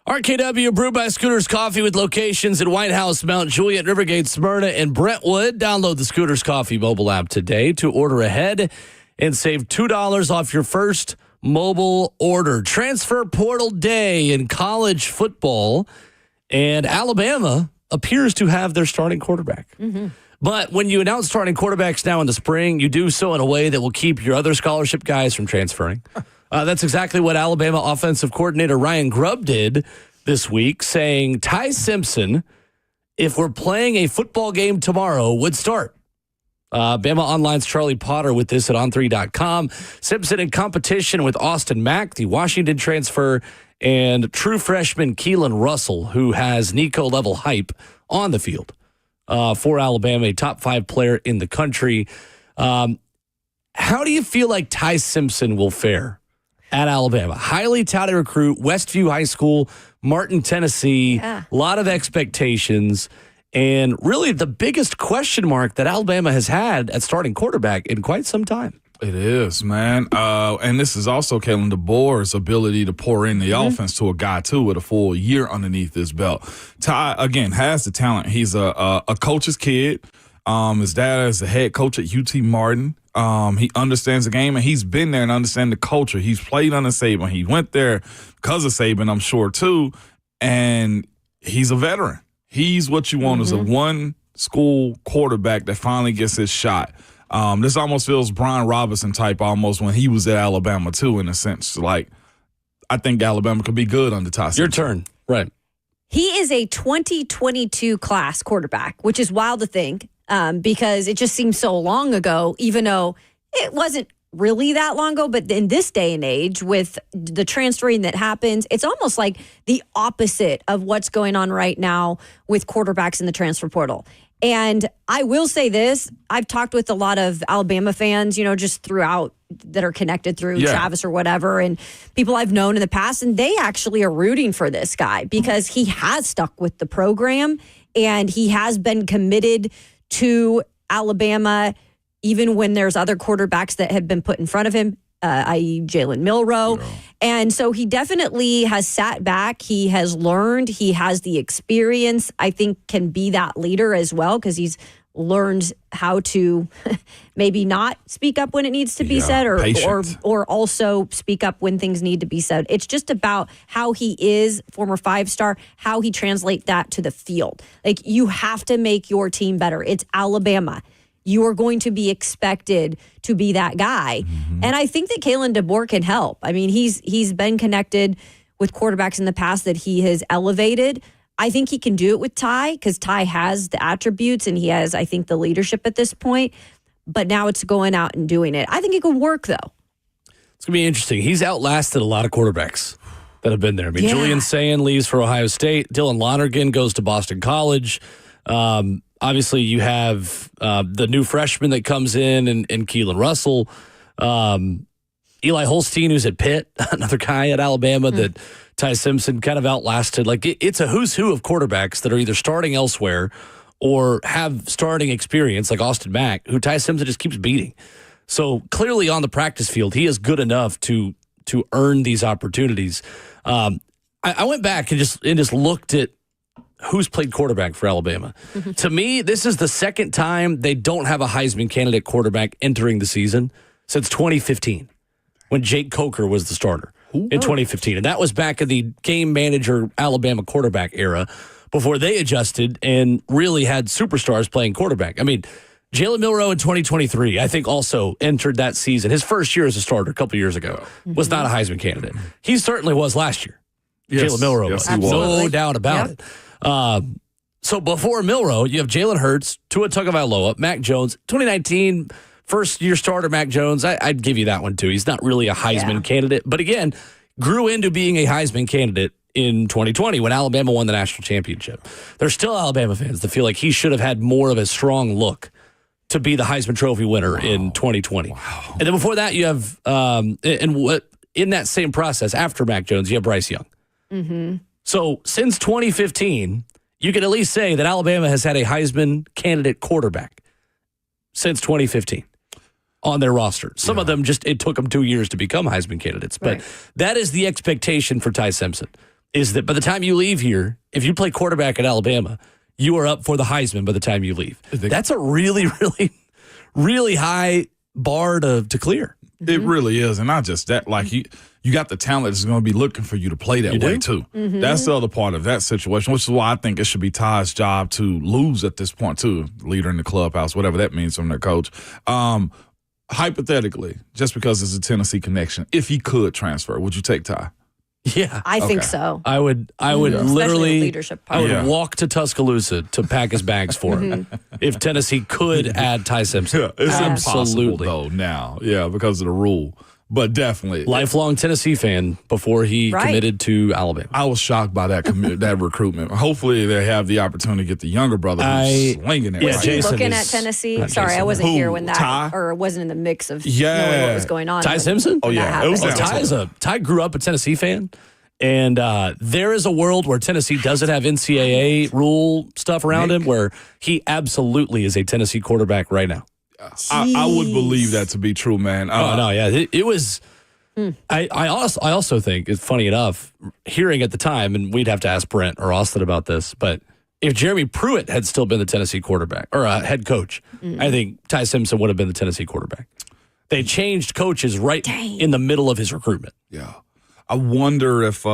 B: RKW brewed by Scooters Coffee with locations in White House, Mount Juliet, Rivergate, Smyrna, and Brentwood. Download the Scooters Coffee mobile app today to order ahead and save $2 off your first mobile order. Transfer portal day in college football, and Alabama appears to have their starting quarterback. Mm-hmm. But when you announce starting quarterbacks now in the spring, you do so in a way that will keep your other scholarship guys from transferring. That's exactly what Alabama offensive coordinator Ryan Grubb did this week, saying Ty Simpson, if we're playing a football game tomorrow, would start. Bama Online's Charlie Potter with this at on3.com. Simpson in competition with Austin Mack, the Washington transfer, and true freshman Keelan Russell, who has Nico-level hype on the field for Alabama, a top 5 player in the country. How do you feel like Ty Simpson will fare at Alabama? Highly touted recruit, Westview High School, Martin, Tennessee. A lot of expectations. And really the biggest question mark that Alabama has had at starting quarterback in quite some time.
C: It is, man. And this is also Kalen DeBoer's ability to pour in the offense to a guy, too, with a full year underneath his belt. Ty, again, has the talent. He's a coach's kid. His dad is the head coach at UT Martin. He understands the game, and he's been there and understands the culture. He's played under Saban. He went there because of Saban, I'm sure, too. And he's a veteran. He's what you want is a one-school quarterback that finally gets his shot. This almost feels Brian Robinson type almost when he was at Alabama, too, in a sense. Like, I think Alabama could be good under Ty Simpson.
B: Your turn. Right.
D: He is a 2022 class quarterback, which is wild to think because it just seems so long ago, even though it wasn't really that long ago. But in this day and age, with the transferring that happens, it's almost like the opposite of what's going on right now with quarterbacks in the transfer portal. And I will say this, I've talked with a lot of Alabama fans, just throughout that are connected through Travis or whatever, and people I've known in the past, and they actually are rooting for this guy because he has stuck with the program and he has been committed to Alabama even when there's other quarterbacks that have been put in front of him, i.e. Jalen Milroe. And so he definitely has sat back. He has learned. He has the experience, I think, can be that leader as well because he's learned how to maybe not speak up when it needs to be said or also speak up when things need to be said. It's just about how he is, former 5-star, how he translates that to the field. Like, you have to make your team better. It's Alabama. You are going to be expected to be that guy. And I think that Kalen DeBoer can help. I mean, he's been connected with quarterbacks in the past that he has elevated. I think he can do it with Ty because Ty has the attributes and he has, I think, the leadership at this point. But now it's going out and doing it. I think it can work, though.
B: It's going to be interesting. He's outlasted a lot of quarterbacks that have been there. I mean, Julian Sayin leaves for Ohio State. Dylan Lonergan goes to Boston College. Obviously, you have the new freshman that comes in and Keelan Russell. Eli Holstein, who's at Pitt, another guy at Alabama that Ty Simpson kind of outlasted. Like, it's a who's who of quarterbacks that are either starting elsewhere or have starting experience, like Austin Mack, who Ty Simpson just keeps beating. So clearly on the practice field, he is good enough to earn these opportunities. I went back and just looked at who's played quarterback for Alabama. To me, this is the second time they don't have a Heisman candidate quarterback entering the season since 2015, when Jake Coker was the starter in 2015. And that was back in the game manager Alabama quarterback era before they adjusted and really had superstars playing quarterback. I mean, Jalen Milroe in 2023, I think, also entered that season. His first year as a starter a couple years ago was not a Heisman candidate. He certainly was last year.
C: Yes.
B: Jalen Milroe was. No doubt about it. So before Milroe, you have Jalen Hurts, Tua Tagovailoa, Mac Jones. 2019, first-year starter Mac Jones. I'd give you that one, too. He's not really a Heisman candidate. But again, grew into being a Heisman candidate in 2020 when Alabama won the national championship. There's still Alabama fans that feel like he should have had more of a strong look to be the Heisman Trophy winner in 2020. And then before that, you have, in that same process, after Mac Jones, you have Bryce Young. So since 2015, you can at least say that Alabama has had a Heisman candidate quarterback since 2015 on their roster. Some of them it took them 2 years to become Heisman candidates. But that is the expectation for Ty Simpson. is that by the time you leave here, if you play quarterback at Alabama, you are up for the Heisman by the time you leave. That's a really, really, really high bar to clear.
C: It really is. And not just that, like you got the talent that's going to be looking for you to play that way too. That's the other part of that situation, which is why I think it should be Ty's job to lose at this point too. Leader in the clubhouse, whatever that means from their coach. Hypothetically, just because it's a Tennessee connection, if he could transfer, would you take Ty?
B: Yeah,
D: I think so.
B: I would literally
D: leadership part.
B: I would walk to Tuscaloosa to pack his bags for him if Tennessee could add Ty Simpson.
C: Yeah, it's
B: Absolutely.
C: impossible though now. Yeah, because of the rule. But definitely.
B: Lifelong Tennessee fan before he committed to Alabama.
C: I was shocked by that that recruitment. Hopefully they have the opportunity to get the younger brother who's slinging it.
B: Yeah,
D: Was he
B: Jason
D: looking
B: is-
D: at Tennessee?
B: not
D: Sorry,
B: Jason.
D: I wasn't
C: Who?
D: here when that,
C: Ty?
D: or wasn't in the mix of
C: Yeah.
D: knowing what was going on.
B: Ty Simpson?
C: Oh, yeah. It was that.
B: Ty grew up a Tennessee fan. And there is a world where Tennessee doesn't have NCAA rule stuff around him where he absolutely is a Tennessee quarterback right now.
C: I would believe that to be true, man.
B: It was. I also think it's funny enough hearing at the time, and we'd have to ask Brent or Austin about this, but if Jeremy Pruitt had still been the Tennessee quarterback or head coach, I think Ty Simpson would have been the Tennessee quarterback. They changed coaches right in the middle of his recruitment.
C: Yeah. I wonder if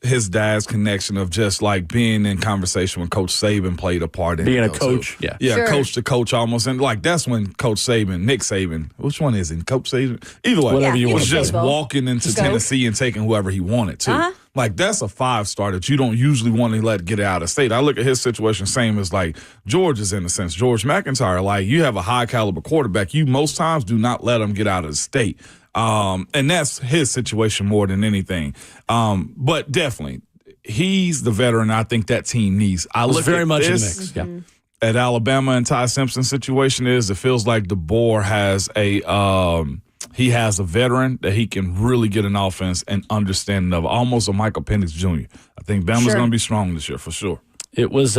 C: his dad's connection of just like being in conversation when Coach Saban played a part in
B: Being
C: it,
B: a
C: though,
B: coach,
C: too.
B: yeah.
C: Yeah, coach to coach almost. And like that's when Coach Saban, Nick Saban, which one is it? Coach Saban? Either way,
B: Whatever you
C: was
B: want to
C: just
B: say.
C: walking into
D: Scope.
C: Tennessee and taking whoever he wanted to. Like that's a 5-star that you don't usually want to let get out of state. I look at his situation same as like George's in a sense. George McIntyre, like you have a high caliber quarterback. You most times do not let him get out of the state. And that's his situation more than anything. But definitely, he's the veteran I think that team needs. I look
B: very
C: at
B: much in the
C: this
B: mix. Yeah.
C: at Alabama and Ty Simpson's situation is it feels like DeBoer has he has a veteran that he can really get an offense and understanding of, almost a Michael Penix Jr. I think Bama's going to be strong this year for sure.
B: It was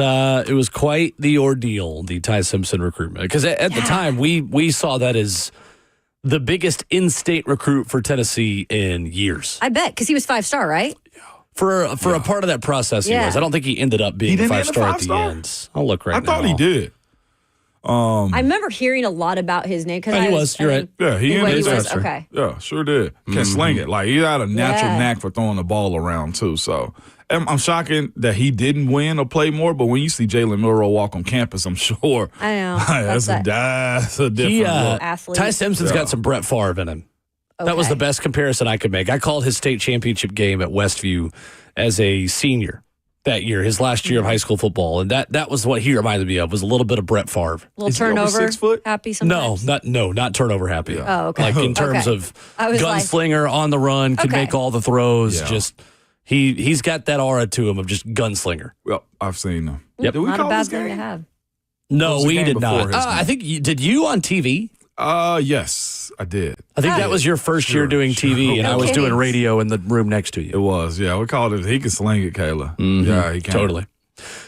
B: quite the ordeal, the Ty Simpson recruitment, because at the time we saw that as the biggest in-state recruit for Tennessee in years.
D: I bet, because he was 5-star, right?
B: For a part of that process, he was. I don't think he ended up being a
C: didn't end a
B: 5-star at the
C: five-star?
B: end. I'll look right now.
C: I thought he did.
D: I remember hearing a lot about his name.
B: Yeah, he was. You're right.
C: Yeah, he
D: when
C: ended
D: he was,
C: that.
D: okay.
C: Yeah, sure did. Can sling it. Like he had a natural
D: Yeah.
C: knack for throwing the ball around too. So I'm shocking that he didn't win or play more. But when you see Jalen Milroe walk on campus, I'm sure
D: I know.
C: that's a different look.
D: Athlete.
B: Ty Simpson's got some Brett Favre in him. That was
D: Okay.
B: the best comparison I could make. I called his state championship game at Westview as a senior that year, his last year of high school football, and that was what he reminded me of, was a little bit of Brett Favre.
D: Little
C: Is he over
D: turnover.
C: 6 foot?
D: Happy
B: No,
D: sometimes.
B: not turnover happy.
D: Oh, okay.
B: Like in terms
D: Okay.
B: of
D: I was like-
B: gunslinger on the run, can
D: Okay.
B: make all the throws.
C: Yeah.
B: Just he's got that aura to him of just gunslinger.
C: Well, I've seen them.
B: Yep.
C: Did we
D: Not a
C: call
D: bad
C: this
D: thing
C: game?
D: to have.
B: No,
C: was the
B: we
C: game
B: did
C: before
B: not.
C: his
B: I
C: game?
B: think did you on TV?
C: Yes, I did.
B: I think that was your first year doing TV, and I was
D: Okay.
B: doing radio in the room next to you.
C: It was. Yeah, we called it. He can sling it, Kayla. Yeah, he can.
B: Totally.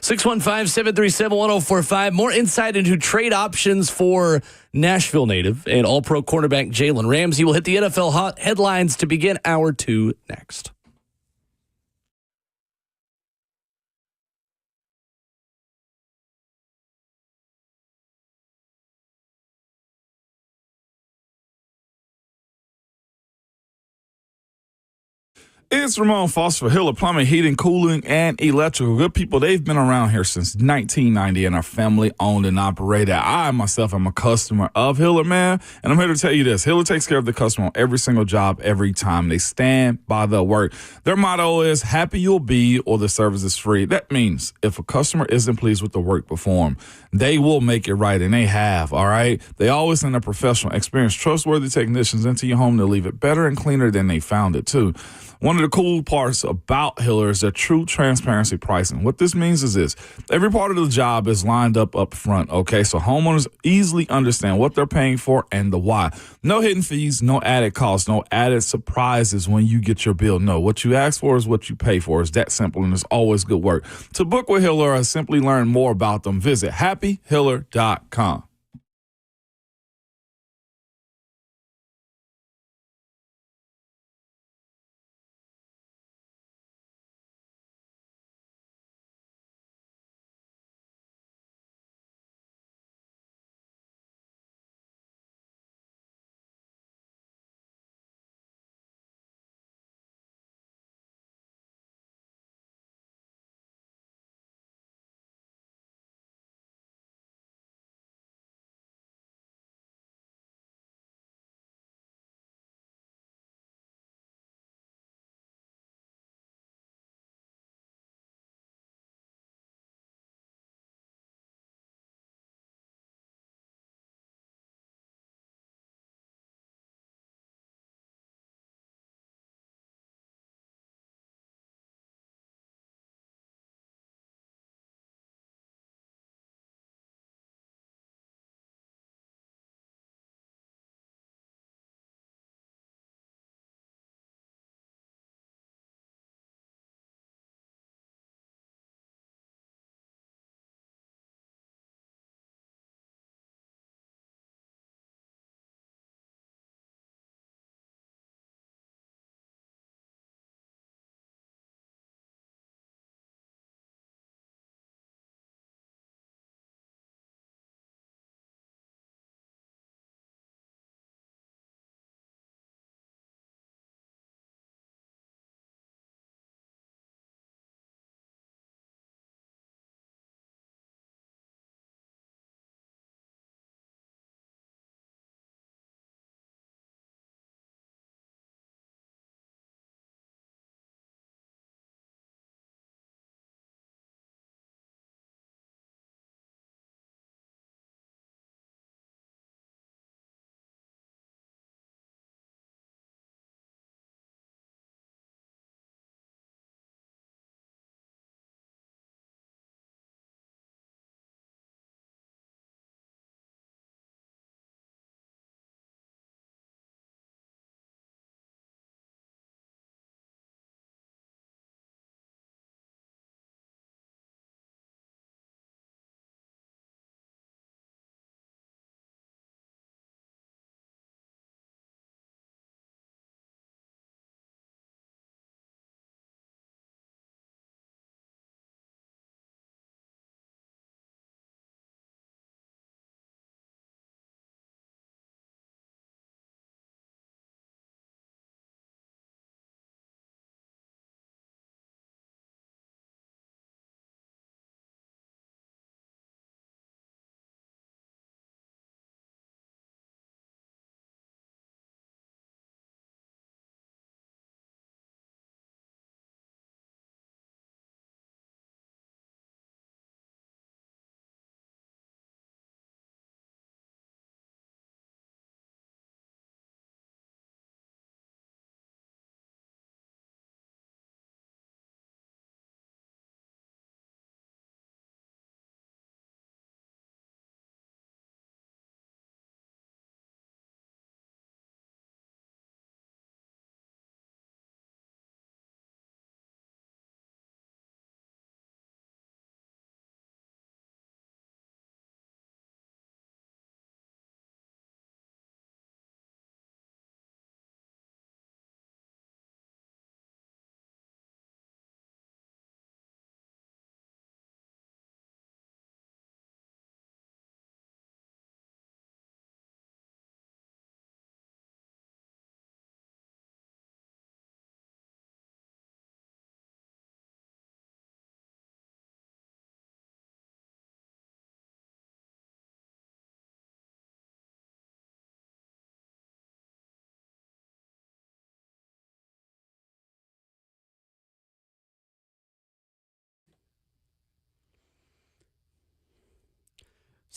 B: 615-737-1045. More insight into trade options for Nashville native and all-pro cornerback Jalen Ramsey. Will hit the NFL hot headlines to begin hour 2 next.
C: It's Ramon Foster for Hiller Plumbing, Heating, Cooling, and Electrical. Good people, they've been around here since 1990 and are family owned and operated. I myself am a customer of Hiller, man, and I'm here to tell you this. Hiller takes care of the customer on every single job, every time. They stand by their work. Their motto is, happy you'll be or the service is free. That means if a customer isn't pleased with the work performed, they will make it right, and they have, all right? They always send a professional, experienced, trustworthy technicians into your home to leave it better and cleaner than they found it, too. One of the cool parts about Hiller is their true transparency pricing. What this means is this. Every part of the job is lined up front, okay? So homeowners easily understand what they're paying for and the why. No hidden fees, no added costs, no added surprises when you get your bill. No, what you ask for is what you pay for. It's that simple, and it's always good work. To book with Hiller or simply learn more about them, visit happyhiller.com.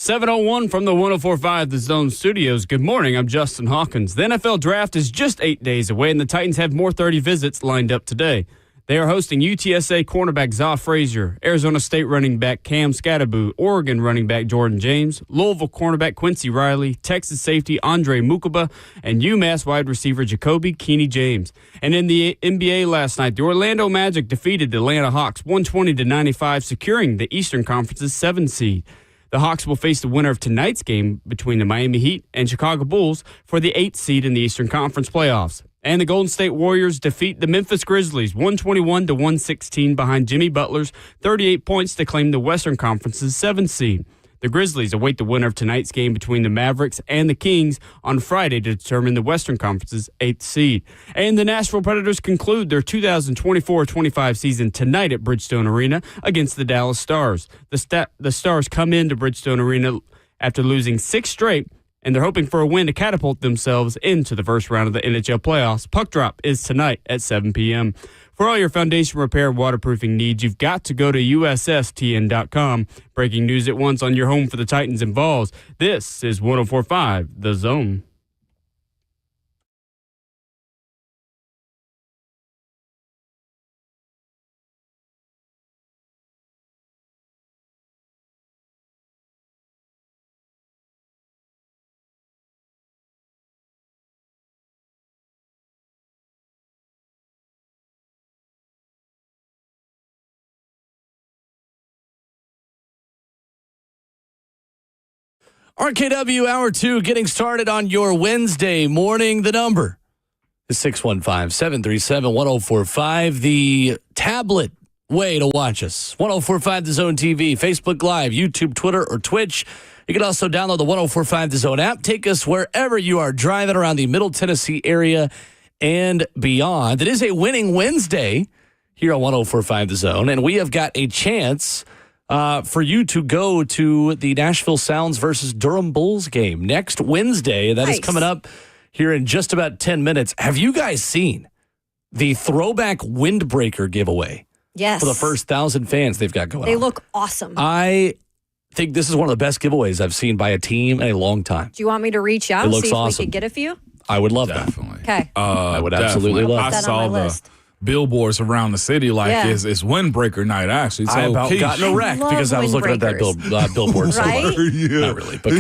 A: 7:01 from the 104.5 The Zone Studios. Good morning. I'm Justin Hawkins. The NFL Draft is just 8 days away, and the Titans have more 30 visits lined up today. They are hosting UTSA cornerback Za Frazier, Arizona State running back Cam Skattebo, Oregon running back Jordan James, Louisville cornerback Quincy Riley, Texas safety Andre Mukuba, and UMass wide receiver Jacoby Keeney James. And in the NBA last night, the Orlando Magic defeated the Atlanta Hawks 120-95, securing the Eastern Conference's 7th seed. The Hawks will face the winner of tonight's game between the Miami Heat and Chicago Bulls for the 8th seed in the Eastern Conference playoffs. And the Golden State Warriors defeat the Memphis Grizzlies 121-116 behind Jimmy Butler's 38 points to claim the Western Conference's 7th seed. The Grizzlies await the winner of tonight's game between the Mavericks and the Kings on Friday to determine the Western Conference's 8th seed. And the Nashville Predators conclude their 2024-25 season tonight at Bridgestone Arena against the Dallas Stars. The Stars come into Bridgestone Arena after losing 6 straight, and they're hoping for a win to catapult themselves into the first round of the NHL playoffs. Puck drop is tonight at 7 p.m. For all your foundation repair and waterproofing needs, you've got to go to USSTN.com. Breaking news at once on your home for the Titans and Vols. This is 104.5 The Zone.
B: RKW Hour 2 getting started on your Wednesday morning. The number is 615-737-1045. The tablet way to watch us. 1045 The Zone TV, Facebook Live, YouTube, Twitter, or Twitch. You can also download the 1045 The Zone app. Take us wherever you are driving around the Middle Tennessee area and beyond. It is a winning Wednesday here on 1045 The Zone, and we have got a chance for you to go to the Nashville Sounds versus Durham Bulls game next Wednesday. That is coming up here in just about 10 minutes. Have you guys seen the throwback windbreaker giveaway?
D: Yes.
B: For the first 1,000 fans they've got going on.
D: They look awesome.
B: I think this is one of the best giveaways I've seen by a team in a long time.
D: Do you want me to reach out and see if we could get a few?
B: I would love
C: Definitely.
D: that. Okay.
B: I would absolutely love
D: that.
C: I saw
D: on my
C: the
D: list.
C: billboards around the city it's windbreaker night, actually. So
B: I about
C: Keith,
B: got in a wreck because I was looking at that billboard so
D: Right?
B: much.
C: Yeah.
B: Not really, but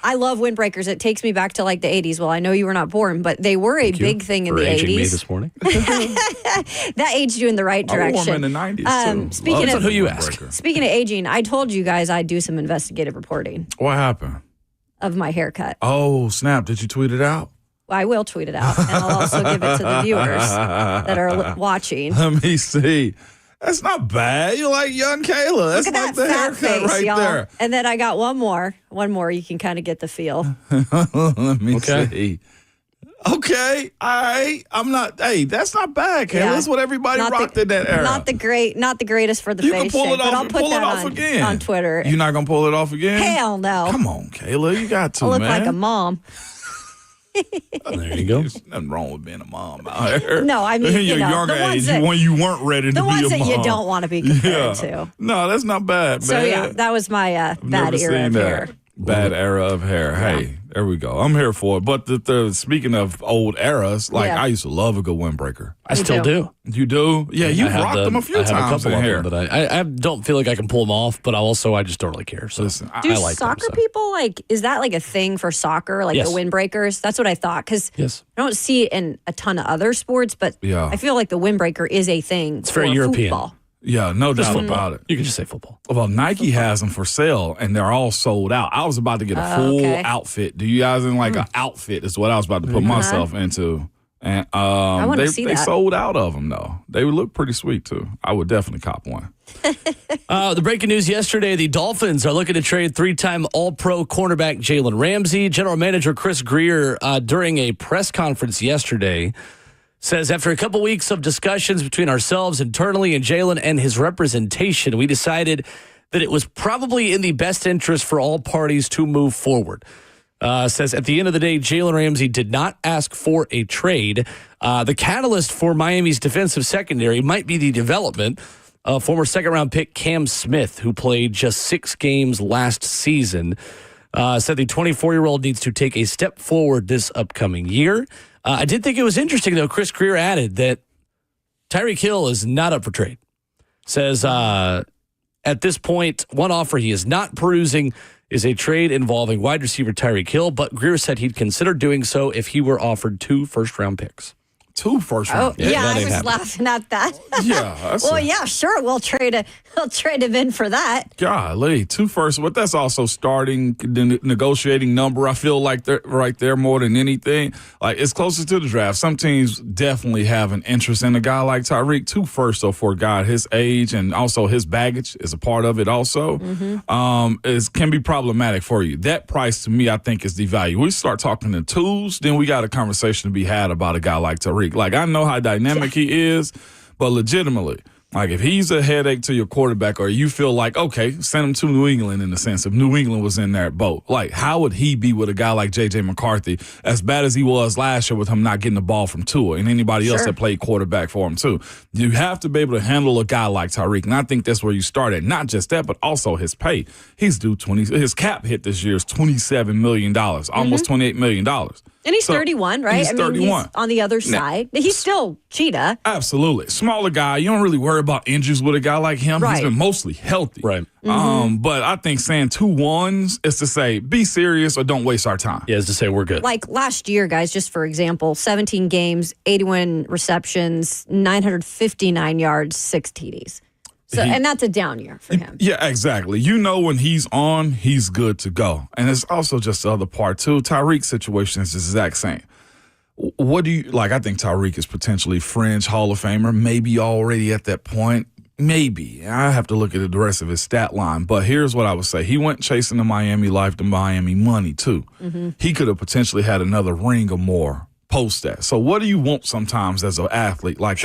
D: I love windbreakers. It takes me back to like the 80s. Well, I know you were not born, but they were a big thing in the 80s.
B: aging me this morning.
D: That aged you in the right
C: I wore
D: direction.
C: them in the 90s, too.
B: Speaking of who you ask.
D: Speaking of aging, I told you guys I'd do some investigative reporting
C: What happened?
D: of my haircut.
C: Oh, snap. Did you tweet it out?
D: I will tweet it out, and I'll also give it to the viewers that are watching.
C: Let me see. That's not bad. You like young Kayla. That's
D: Look at
C: like
D: that
C: the
D: fat
C: haircut
D: face,
C: right
D: y'all.
C: there.
D: And then I got one more. You can kind of get the feel.
C: Let me see. Okay. All right. That's not bad, Kayla.
D: Yeah.
C: That's what everybody rocked in that era.
D: Not the greatest for the
C: you
D: face
C: can pull
D: shape,
C: it
D: but
C: off,
D: I'll put
C: pull
D: that
C: it off
D: on,
C: again.
D: on Twitter.
C: You're not going to pull it off again?
D: Hell no.
C: Come on, Kayla. You got to,
D: I look
C: man.
D: like a mom.
B: There you go.
C: There's nothing wrong with being a mom out here.
D: No, I mean,
C: in your younger
D: the ones
C: age, when you weren't ready to be a
D: the
C: mom.
D: ones that you don't want to be compared to.
C: No, that's not bad, man.
D: So yeah, that was my bad
C: Never
D: era
C: seen
D: of
C: that.
D: hair.
C: Bad era of hair. Hey, there we go. I'm here for it. But speaking of old eras, I used to love a good windbreaker.
B: I still do.
C: You do? Yeah, you've rocked them a few times
B: I have a couple
C: in
B: of
C: here.
B: them, but I don't feel like I can pull them off, but I just don't really care. So
C: Listen,
D: Do
B: I like
D: soccer
B: them, so.
D: people is that like a thing for soccer, like
B: Yes.
D: the windbreakers? That's what I thought, because
B: Yes.
D: I don't see it in a ton of other sports, but
C: Yeah.
D: I feel like the windbreaker is a thing. It's
B: very European.
D: Football.
C: Yeah, no doubt about it.
B: You can just say football.
C: Well, Nike has them for sale, and they're all sold out. I was about to get a full outfit. Do you guys in an outfit is what I was about to put myself into. And
D: wanna see
C: they
D: that.
C: sold out of them, though. They would look pretty sweet, too. I would definitely cop one.
B: The breaking news yesterday, the Dolphins are looking to trade 3-time All-Pro cornerback Jalen Ramsey. General Manager Chris Greer, during a press conference yesterday, says, after a couple weeks of discussions between ourselves internally and Jalen and his representation, we decided that it was probably in the best interest for all parties to move forward. Says, at the end of the day, Jalen Ramsey did not ask for a trade. The catalyst for Miami's defensive secondary might be the development former second-round pick Cam Smith, who played just 6 games last season, said the 24-year-old needs to take a step forward this upcoming year. I did think it was interesting, though. Chris Greer added that Tyreek Hill is not up for trade. Says at this point, one offer he is not perusing is a trade involving wide receiver Tyreek Hill, but Greer said he'd consider doing so if he were offered 2 first-round picks.
C: 2 first-round picks?
D: Yeah, I was laughing at that.
C: Yeah.
D: Yeah, sure. We'll trade him in for that.
C: Golly, 2 first. But that's also starting the negotiating number. I feel like they're right there more than anything. Like, it's closer to the draft. Some teams definitely have an interest in a guy like Tyreek. 2 first, though, for a guy his age and also his baggage is a part of it also. Can be problematic for you. That price, to me, I think is the value. We start talking in 2s, then we got a conversation to be had about a guy like Tyreek. Like, I know how dynamic he is, but legitimately, like, if he's a headache to your quarterback or you feel like, okay, send him to New England in the sense if New England was in that boat, like, how would he be with a guy like J.J. McCarthy as bad as he was last year with him not getting the ball from Tua and anybody else that played quarterback for him too? You have to be able to handle a guy like Tyreek, and I think that's where you start at. Not just that, but also his pay. He's due his cap hit this year is $27 million, almost $28 million.
D: And he's 31, right?
C: He's 31.
D: He's on the other side. He's still Cheetah.
C: Absolutely. Smaller guy. You don't really worry about injuries with a guy like him.
D: Right.
C: He's been mostly healthy.
B: Right.
C: But I think saying 2 1s is to say, be serious or don't waste our time.
B: Yeah, is to say we're good.
D: Like last year, guys, just for example, 17 games, 81 receptions, 959 yards, 6 TDs. So, and that's a down year for him.
C: Yeah, exactly. You know when he's on, he's good to go. And it's also just the other part, too. Tyreek's situation is the exact same. What do you like? I think Tyreek is potentially fringe Hall of Famer, maybe already at that point. Maybe. I have to look at the rest of his stat line. But here's what I would say. He went chasing the Miami life, the Miami money, too. He could have potentially had another ring or more post that. So what do you want sometimes as an athlete? Like,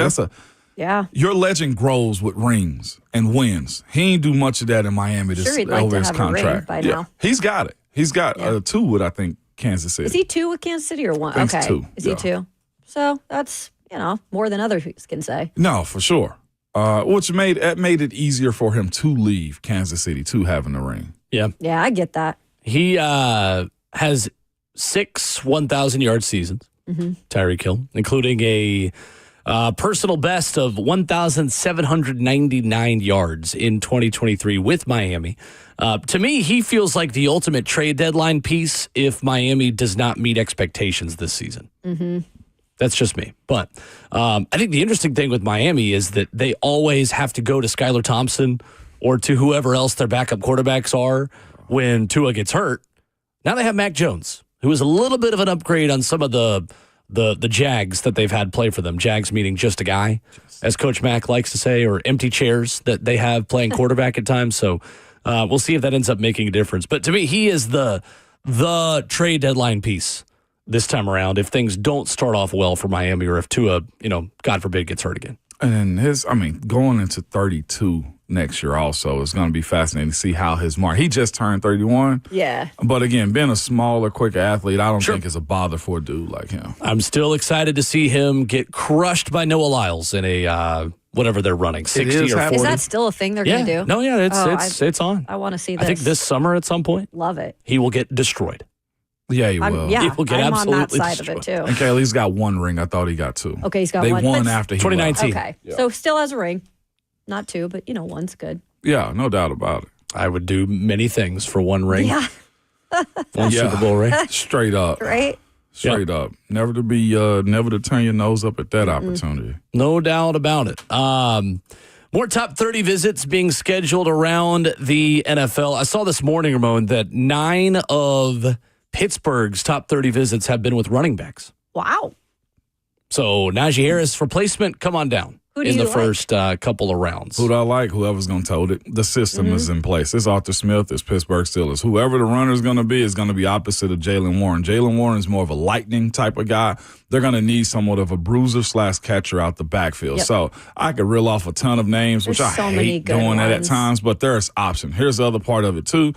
C: your legend grows with rings and wins. He ain't do much of that in Miami over his contract.
D: By now.
C: He's got it. He's got 2 with, I think, Kansas City.
D: Is he 2 with Kansas City or 1?
C: I think
D: okay.
C: 2.
D: Is he 2? So that's, more than others can say.
C: No, for sure. Which made it easier for him to leave Kansas City to having the ring.
B: Yeah.
D: Yeah, I get that.
B: He has 6 1,000-yard seasons, Tyreek Hill, including a personal best of 1,799 yards in 2023 with Miami. To me, he feels like the ultimate trade deadline piece if Miami does not meet expectations this season. That's just me. But I think the interesting thing with Miami is that they always have to go to Skylar Thompson or to whoever else their backup quarterbacks are when Tua gets hurt. Now they have Mac Jones, who is a little bit of an upgrade on some of the Jags that they've had play for them. Jags meaning just a guy, as Coach Mack likes to say, or empty chairs that they have playing quarterback at times. So we'll see if that ends up making a difference. But to me, he is the trade deadline piece this time around if things don't start off well for Miami or if Tua, God forbid, gets hurt again.
C: And going into 32 next year also is going to be fascinating to see how his mark. He just turned 31.
D: Yeah.
C: But again, being a smaller, quicker athlete, I don't think is a bother for a dude like him.
B: I'm still excited to see him get crushed by Noah Lyles in a whatever they're running, 60 or 40.
D: Is that still a thing they're going to do?
B: No, yeah, it's on.
D: I want to see this.
B: I think this summer at some point.
D: Love it.
B: He will get destroyed.
C: Yeah, he will.
B: He will get
D: I'm
B: absolutely
D: on that side
B: destroyed.
D: of it, too.
C: And Kaylee's got 1 ring. I thought he got 2.
D: Okay, he's got
C: they
D: 1.
C: They won after he
B: 2019.
D: Okay, so still has a ring. Not 2, but, 1's good.
C: Yeah, no doubt about it.
B: I would do many things for 1 ring.
D: Yeah.
B: 1 Super Bowl ring.
C: Straight up.
D: Right?
C: Straight up. Never to turn your nose up at that opportunity.
B: No doubt about it. More top 30 visits being scheduled around the NFL. I saw this morning, Ramon, that 9 of Pittsburgh's top 30 visits have been with running backs.
D: Wow.
B: So Najee Harris replacement, come on down.
D: Who do
B: in
D: you
B: the
D: like?
B: first couple of rounds.
C: Who do I like? Whoever's going to tote it. The system is in place. It's Arthur Smith. It's Pittsburgh Steelers. Whoever the runner is going to be opposite of Jaylen Warren. Jaylen Warren is more of a lightning type of guy. They're going to need somewhat of a bruiser/catcher out the backfield.
D: Yep.
C: So I could reel off a ton of names,
D: There's
C: which I
D: so many
C: hate
D: good
C: doing that at
D: ones.
C: times, but there's option. Here's the other part of it, too.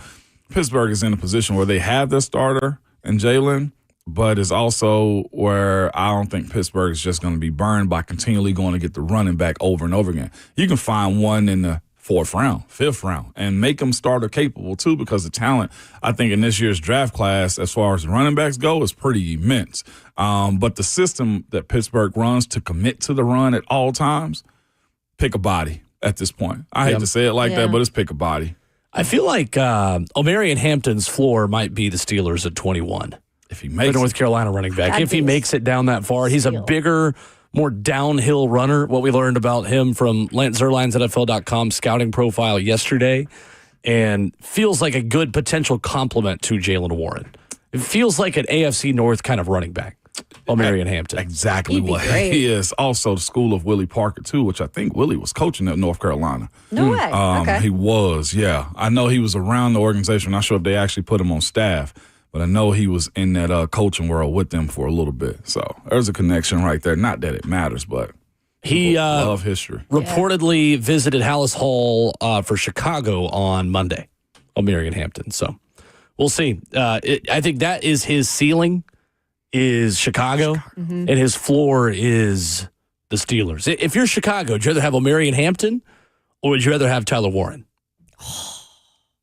C: Pittsburgh is in a position where they have their starter and Jaylen, but it's also where I don't think Pittsburgh is just going to be burned by continually going to get the running back over and over again. You can find one in the 4th round, 5th round, and make them starter capable too, because the talent, I think, in this year's draft class, as far as running backs go, is pretty immense. But the system that Pittsburgh runs to commit to the run at all times, pick a body at this point. I hate to say it like that, but it's pick a body.
B: I feel like Omarion Hampton's floor might be the Steelers at 21.
C: If he makes
B: the North Carolina running back. If he makes it down that far, he's a bigger, more downhill runner. What we learned about him from Lance Zierlein's NFL.com scouting profile yesterday, and feels like a good potential complement to Jaylen Warren. It feels like an AFC North kind of running back. Omarion Hampton.
C: Exactly what he is. Also the school of Willie Parker, too, which I think Willie was coaching at North Carolina.
D: No way. Okay.
C: He was, yeah. I know he was around the organization. I'm not sure if they actually put him on staff, but I know he was in that coaching world with them for a little bit. So there's a connection right there. Not that it matters, but he love history.
B: Reportedly visited Hallis Hall for Chicago on Monday, Omarion Hampton. So we'll see. I think that is his ceiling. Is Chicago, and his floor is the Steelers. If you're Chicago, would you rather have Omarion Hampton, or would you rather have Tyler Warren?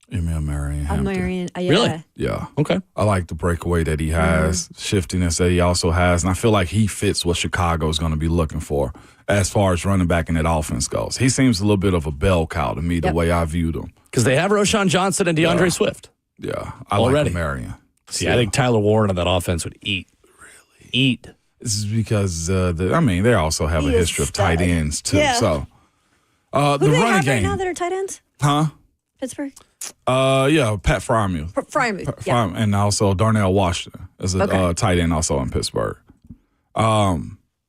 C: You mean Omarion Hampton?
B: Really?
C: Yeah.
B: Okay.
C: I like the breakaway that he has, shiftiness that he also has, and I feel like he fits what Chicago is going to be looking for as far as running back in that offense goes. He seems a little bit of a bell cow to me, the way I viewed him.
B: Because they have Roshan Johnson and DeAndre Swift.
C: Yeah, I
B: already
C: like Omarion.
B: See, I think Tyler Warren on that offense would eat.
C: This is because they also have a history of tight ends too.
D: Yeah.
C: So
D: Who
C: the
D: do they
C: running
D: have
C: game
D: right now that are tight ends?
C: Huh?
D: Pittsburgh?
C: Pat Frymuth.
D: Frymuth, yeah.
C: And also Darnell Washington is a tight end also in Pittsburgh.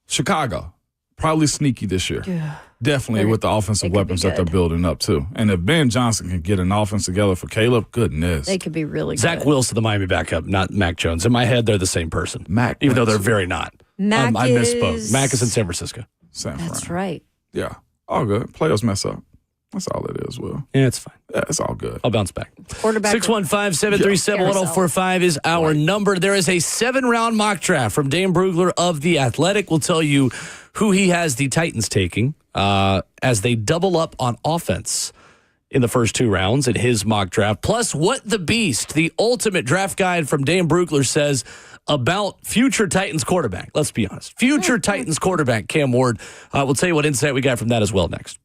C: Chicago, probably sneaky this year. Yeah. Definitely with the offensive weapons that they're building up too. And if Ben Johnson can get an offense together for Caleb, goodness.
D: They could be really good.
B: Zach Wilson, the Miami backup, not Mac Jones. In my head, they're the same person. Even though they're very not. I misspoke. Mac is in San Francisco.
D: That's right.
C: Yeah. All good. Players mess up. That's all it is, Will.
B: Yeah, it's fine.
C: Yeah, it's all good.
B: I'll bounce back.
D: Quarterback
B: 615-737-1045 is our number. There is a 7-round mock draft from Dan Brugler of The Athletic. We'll tell you who he has the Titans taking as they double up on offense in the first 2 rounds in his mock draft. Plus, what the Beast, the ultimate draft guide from Dan Brugler, says about future Titans quarterback. Let's be honest. Future Titans quarterback Cam Ward. We'll tell you what insight we got from that as well next.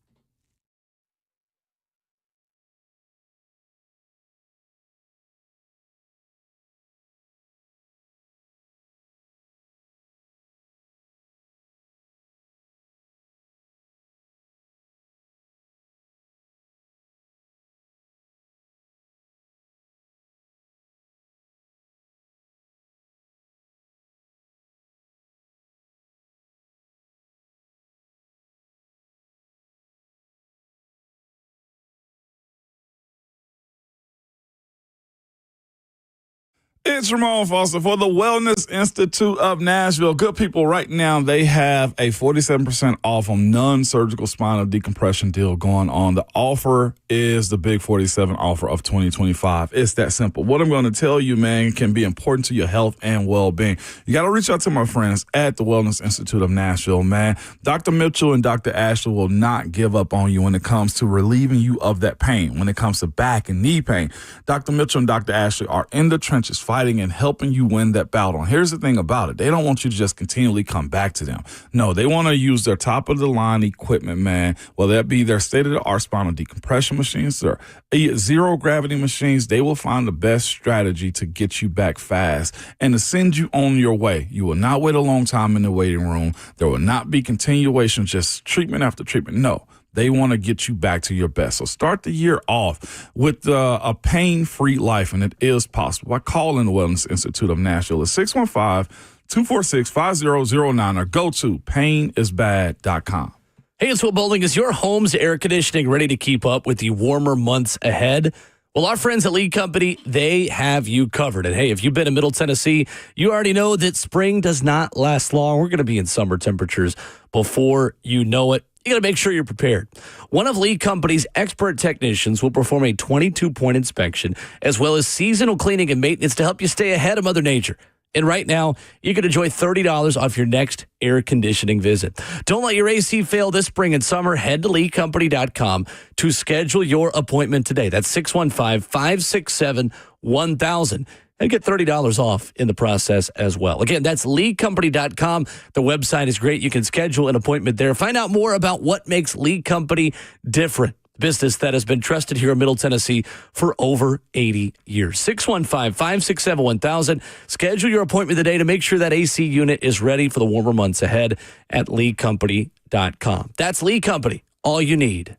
C: It's Ramon Foster for the Wellness Institute of Nashville. Good people, right now they have a 47% off on non-surgical spinal decompression deal going on. The offer is the Big 47 offer of 2025. It's that simple. What I'm going to tell you, man, can be important to your health and well-being. You got to reach out to my friends at the Wellness Institute of Nashville, man. Dr. Mitchell and Dr. Ashley will not give up on you when it comes to relieving you of that pain, when it comes to back and knee pain. Dr. Mitchell and Dr. Ashley are in the trenches fighting and helping you win that battle. And here's the thing about it. They don't want you to just continually come back to them. No, they want to use their top-of-the-line equipment, man, whether that be their state-of-the-art spinal decompression machines or zero-gravity machines. They will find the best strategy to get you back fast and to send you on your way. You will not wait a long time in the waiting room. There will not be continuation, just treatment after treatment. No. They want to get you back to your best. So start the year off with a pain-free life, and it is possible by calling the Wellness Institute of Nashville at 615-246-5009 or go to painisbad.com.
B: Hey, it's Will Bowling. Is your home's air conditioning ready to keep up with the warmer months ahead? Well, our friends at Lead Company, they have you covered. And hey, if you've been in Middle Tennessee, you already know that spring does not last long. We're going to be in summer temperatures before you know it. You got to make sure you're prepared. One of Lead Company's expert technicians will perform a 22-point inspection as well as seasonal cleaning and maintenance to help you stay ahead of Mother Nature. And right now, you can enjoy $30 off your next air conditioning visit. Don't let your AC fail this spring and summer. Head to leecompany.com to schedule your appointment today. That's 615-567-1000. And get $30 off in the process as well. Again, that's leecompany.com. The website is great. You can schedule an appointment there. Find out more about what makes Lee Company different. Business that has been trusted here in Middle Tennessee for over 80 years. 615-567-1000. Schedule your appointment today to make sure that AC unit is ready for the warmer months ahead at leecompany.com. That's Lee Company, all you need.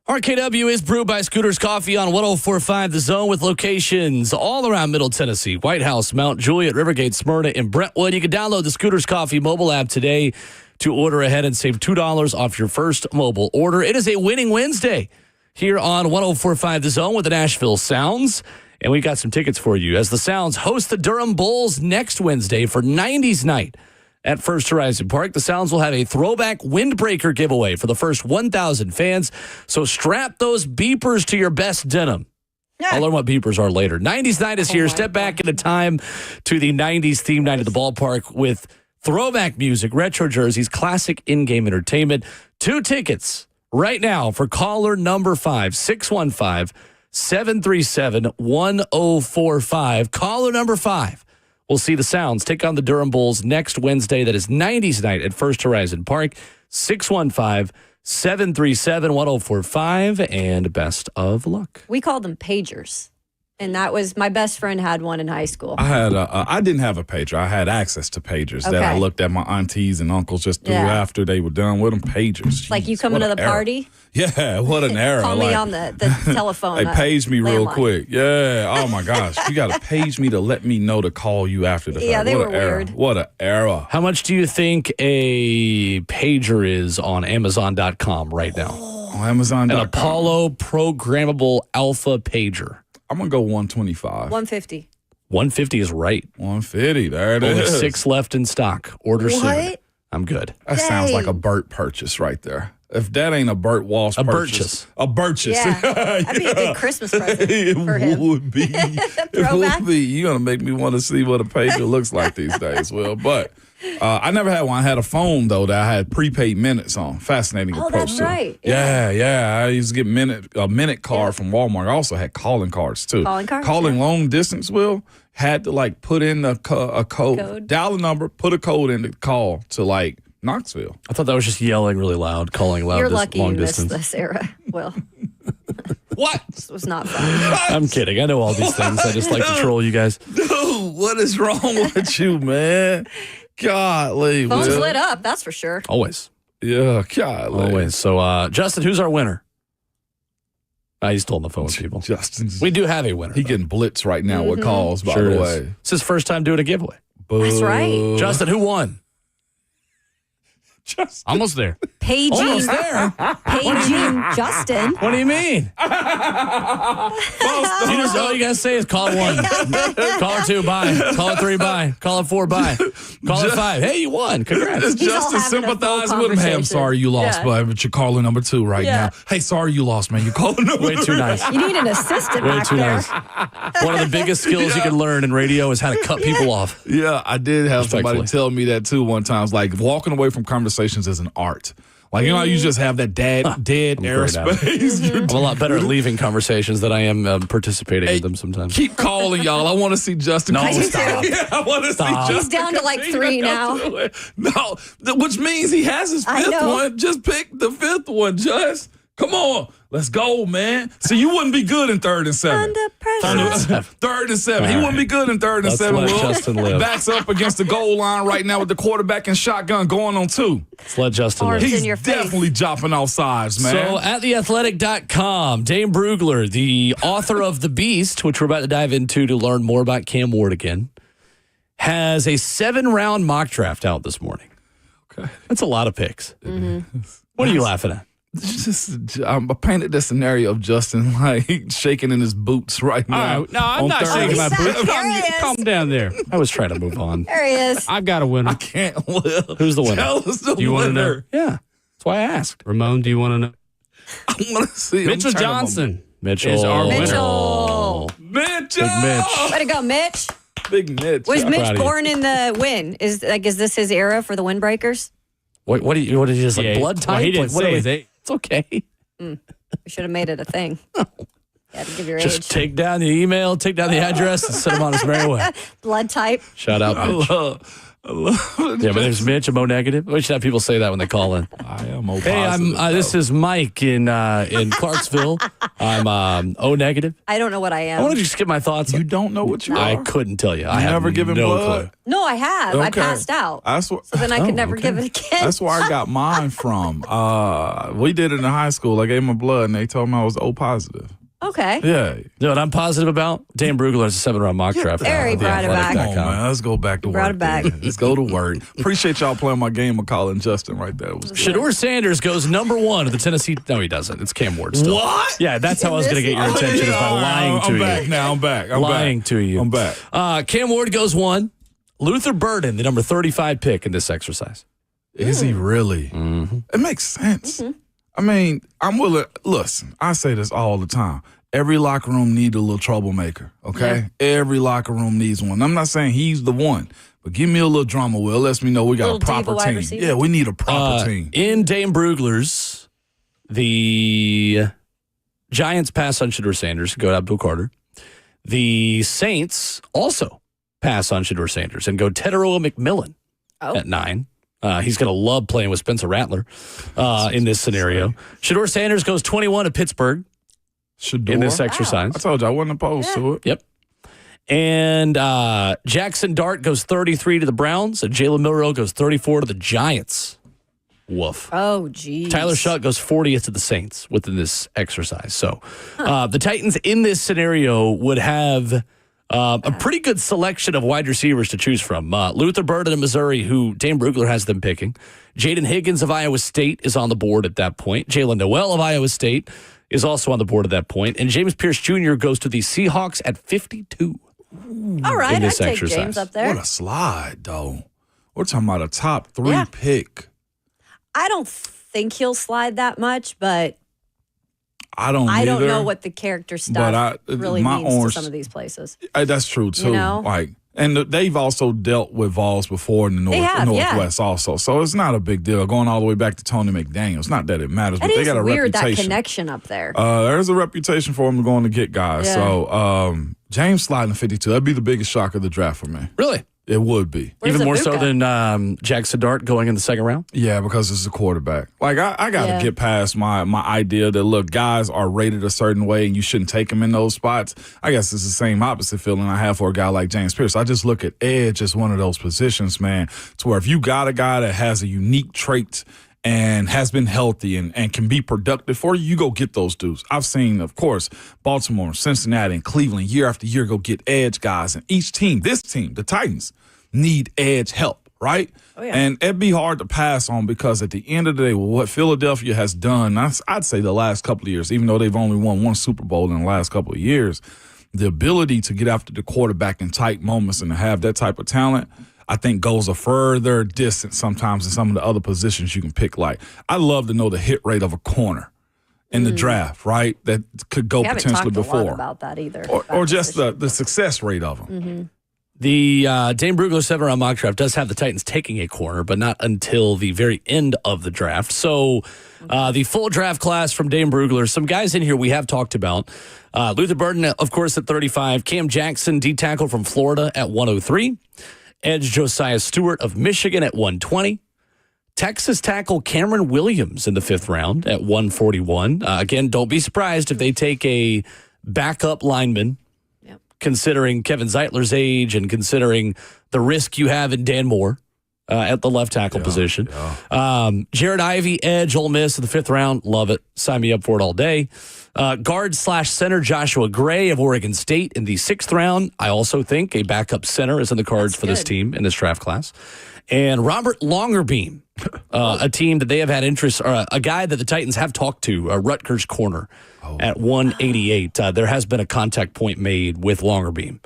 B: RKW is brewed by Scooters Coffee on 104.5 The Zone with locations all around Middle Tennessee, White House, Mount Juliet, Rivergate, Smyrna, and Brentwood. You can download the Scooters Coffee mobile app today to order ahead and save $2 off your first mobile order. It is a winning Wednesday here on 104.5 The Zone with the Nashville Sounds. And we got some tickets for you as the Sounds host the Durham Bulls next Wednesday for 90s night at First Horizon Park. The Sounds will have a throwback windbreaker giveaway for the first 1,000 fans. So strap those beepers to your best denim. I'll learn what beepers are later. 90s night is here. Step back into time to the 90s theme night at the ballpark with throwback music, retro jerseys, classic in-game entertainment. 2 tickets right now for caller number 5, 615-737-1045. Caller number 5. We'll see the Sounds take on the Durham Bulls next Wednesday. That is 90s night at First Horizon Park. 615-737-1045. And best of luck.
D: We called them pagers. And that was, my best friend had one in high school.
C: I didn't have a pager. I had access to pagers that I looked at my aunties and uncles just threw after they were done with them. Pagers.
D: Like you coming to the party?
C: Yeah, what an era.
D: Call me on the telephone.
C: They page me real
D: landline.
C: quick. Yeah. Oh, my gosh. You got to page me to let me know to call you after the fact.
D: Yeah, they
C: what
D: were
C: an era.
D: weird.
C: What an era.
B: How much do you think a pager is on Amazon.com right now?
C: On Amazon.com.
B: An Apollo programmable alpha pager.
C: I'm going to go 125.
D: 150.
B: 150 is right.
C: 150. There it
B: Only
C: is.
B: 6 left in stock. Order soon.
D: What?
B: I'm good.
C: That sounds like a Burt purchase right there. If that ain't a Burt Walsh purchase. A Burchess.
D: Yeah. That'd be a good Christmas present for him.
C: It would be. It would be. You're going to make me want to see what a pager looks like these days. Well, but I never had one. I had a phone, though, that I had prepaid minutes on. Fascinating approach.
D: That's right.
C: Yeah. I used to get a minute card from Walmart. I also had calling cards, too. Calling long distance, Will, had to, put in a code, dial a number, put a code in the call to, Knoxville.
B: I thought that was just yelling really loud, calling loud.
D: You're lucky
B: long
D: you
B: distance.
D: missed this era. Well,
C: What?
D: this was not fun.
B: I'm kidding. I know all these things. I just like to troll you guys.
C: Dude, what is wrong with you, man? Golly,
D: Phone's
C: Will.
D: lit up, that's for sure.
B: Always.
C: Yeah, golly.
B: Always. So, Justin, who's our winner? He's still on the phone with people.
C: Justin's.
B: We do have a winner.
C: He getting blitzed right now with calls, by the way.
B: It's his first time doing a giveaway.
D: That's right.
B: Justin, who won?
A: Almost there.
D: Paging Justin.
B: What do you mean? All you gotta say is call 1, call 2, bye. Call 3, bye. Call 4, bye. Call 5. Hey, you won. Congrats.
C: Justin sympathize with him. Hey, I'm sorry you lost, but you're calling number 2 right now. Hey, sorry you lost, man. You're calling number
B: Way too nice.
D: You need an assistant
B: Way
D: back
B: too
D: there.
B: nice. One of the biggest skills you can learn in radio is how to cut people off.
C: Yeah, I did have somebody
B: Respectfully.
C: tell me that too one time. It's like walking away from conversations is an art. Like, you know, you just have that dead airspace.
B: I'm a lot better at leaving conversations than I am participating in them sometimes.
C: Keep calling, y'all. I want to see Justin.
B: No,
C: stop. Yeah, I want to see Justin.
D: He's down to 3 now.
C: No, which means he has his 5th one. Just pick the 5th one, Just. Come on. Let's go, man. So you wouldn't be good in 3rd and 7.
D: Under pressure.
C: 3rd and 7. He wouldn't be good in 3rd and 7.
B: let
C: Will.
B: Justin live.
C: Backs up against the goal line right now with the quarterback and shotgun going on 2.
B: Let's let Justin
D: Arms
B: live.
D: in
C: He's
D: your face.
C: definitely dropping off sides, man.
B: So at theathletic.com, Dane Brugler, the author of The Beast, which we're about to dive into to learn more about Cam Ward again, has a 7-round mock draft out this morning.
C: Okay.
B: That's a lot of picks. Mm-hmm. What are you laughing at?
C: I painted the scenario of Justin shaking in his boots right now.
A: All right. No, I'm not shaking my boots. Calm down there.
B: I was trying to move on.
D: There he is.
A: I've got a winner.
C: I can't live.
B: Who's the winner?
C: Tell us the
A: Do you want to know?
C: winner.
B: Yeah, that's why I asked.
A: Ramon, do you want to know?
C: I want to see him.
A: Mitchell Johnson
B: Mitchell
A: is our winner.
D: Mitchell.
C: Mitchell.
B: Big Mitch.
D: Way to go, Mitch.
C: Big Mitch.
D: Was
B: proud
D: Mitch
B: of you.
D: born in the win? Is this his era for the windbreakers?
B: What did you just blood type?
A: Well, he didn't
B: What
A: say
B: are we-
A: his age.
B: It's okay.
D: We should have made it a thing. Yeah, Had to give your
B: Just
D: age.
B: take down the email, take down the address, and send them on his merry way.
D: Blood type.
B: Shout out, Mitch.
C: I love it.
B: Yeah, my name's Mitch. I'm O negative. We should have people say that when they call in.
C: I am O
B: Hey,
C: positive.
B: this is Mike in Clarksville. I'm O negative.
D: I don't know what I am.
B: I want to just get my thoughts.
C: You don't know what you
B: I
C: are?
B: couldn't tell you. I
C: You
B: have
C: never given
B: no
C: blood?
B: clue.
D: No, I have. I
C: Okay.
D: passed out.
C: That's what,
D: So then I could never
B: okay.
D: give it again.
C: That's where I got mine from. We did it in high school. I gave my blood, and they told me I was O positive.
D: Okay.
C: Yeah.
B: You know what I'm positive about? Dan Brugler has a 7-round mock draft.
D: Harry brought it back.
C: Come on, man. Let's go back to work.
D: brought it back.
C: then. Let's go to work. Appreciate y'all playing my game of calling Justin right there. It was good.
B: Shedeur Sanders goes number 1 of the Tennessee. No, he doesn't. It's Cam Ward still.
C: What?
B: Yeah, that's how I was going to get your attention is by lying to
C: I'm
B: you.
C: back now. I'm back. I'm
B: Lying
C: back.
B: to you.
C: I'm back.
B: Cam Ward goes 1. Luther Burden, the number 35 pick in this exercise.
C: Is he really?
B: Mm-hmm.
C: It makes sense. I mean, I'm willing. Listen, I say this all the time. Every locker room needs a little troublemaker, okay? Every locker room needs one. I'm not saying he's the one, but give me a little drama, Will. Lets me know we got
D: Little
C: a proper
D: diva wide
C: team.
D: receiver?
C: Yeah, we need a proper team.
B: In Dane Brugler's, the Giants pass on Shedeur Sanders, go to Abdul Carter. The Saints also pass on Shedeur Sanders and go Teteroa McMillan at 9. He's going to love playing with Spencer Rattler in this scenario. Shedeur Sanders goes 21 to Pittsburgh in this exercise.
C: I told you I wasn't opposed to it.
B: Yep. And Jackson Dart goes 33 to the Browns, and Jalen Milroe goes 34 to the Giants. Woof.
D: Oh, geez.
B: Tyler Shuck goes 40th to the Saints within this exercise. So the Titans in this scenario would have a pretty good selection of wide receivers to choose from. Luther Burden of Missouri, who Dane Brugler has them picking. Jaden Higgins of Iowa State is on the board at that point. Jalen Noel of Iowa State is also on the board at that point. And James Pierce Jr. goes to the Seahawks at 52.
D: All right,
B: in
D: I'd
B: this
D: take
B: exercise.
D: James up there.
C: What a slide, though. We're talking about a top 3 pick.
D: I don't think he'll slide that much, but
C: I don't
D: I don't
C: either.
D: know what the character stuff really
C: my
D: means
C: orange-
D: to some of these places.
C: That's true, too.
D: You know?
C: Like, and they've also dealt with Vols before in the Northwest also. So it's not a big deal. Going all the way back to Tony McDaniel. It's not that it matters,
D: That
C: but they
D: is
C: got a
D: weird,
C: reputation.
D: that connection up there.
C: There's a reputation for him going to get guys.
D: Yeah.
C: So James sliding 52, that'd be the biggest shock of the draft for me.
B: Really?
C: It would be.
D: Where's
B: Even more so
D: Ibuka?
B: than Jackson Dart going in the second round?
C: Yeah, because it's a quarterback. Like, I got to get past my idea that, look, guys are rated a certain way and you shouldn't take them in those spots. I guess it's the same opposite feeling I have for a guy like James Pierce. I just look at edge as one of those positions, man, to where if you got a guy that has a unique trait and has been healthy and can be productive for you, you go get those dudes. I've seen, of course, Baltimore, Cincinnati, and Cleveland year after year go get edge guys. And each team, this team, the Titans, need edge help, right?
D: Oh, yeah.
C: And it'd be hard to pass on because at the end of the day, what Philadelphia has done, I'd say the last couple of years, even though they've only won 1 Super Bowl in the last couple of years, the ability to get after the quarterback in tight moments and to have that type of talent, I think goes a further distance sometimes in some of the other positions you can pick. Like, I'd love to know the hit rate of a corner in the draft, right? That could go
D: We haven't
C: potentially
D: talked a lot
C: before.
D: about that either.
C: Or just the success rate of them.
B: The Dane Brugler 7-round mock draft does have the Titans taking a corner, but not until the very end of the draft. So the full draft class from Dane Brugler, some guys in here we have talked about. Luther Burden, of course, at 35. Cam Jackson, D-tackle from Florida at 103. Edge Josiah Stewart of Michigan at 120. Texas tackle Cameron Williams in the 5th round at 141. Again, don't be surprised if they take a backup lineman, considering Kevin Zeitler's age and considering the risk you have in Dan Moore at the left tackle position. Jared Ivey, edge, Ole Miss in the 5th round. Love it. Sign me up for it all day. Guard/center Joshua Gray of Oregon State in the 6th round. I also think a backup center is in the cards for this team in this draft class. And Robert Longerbeam, a team that they have had interest, or a guy that the Titans have talked to, Rutgers corner at 188. There has been a contact point made with Longerbeam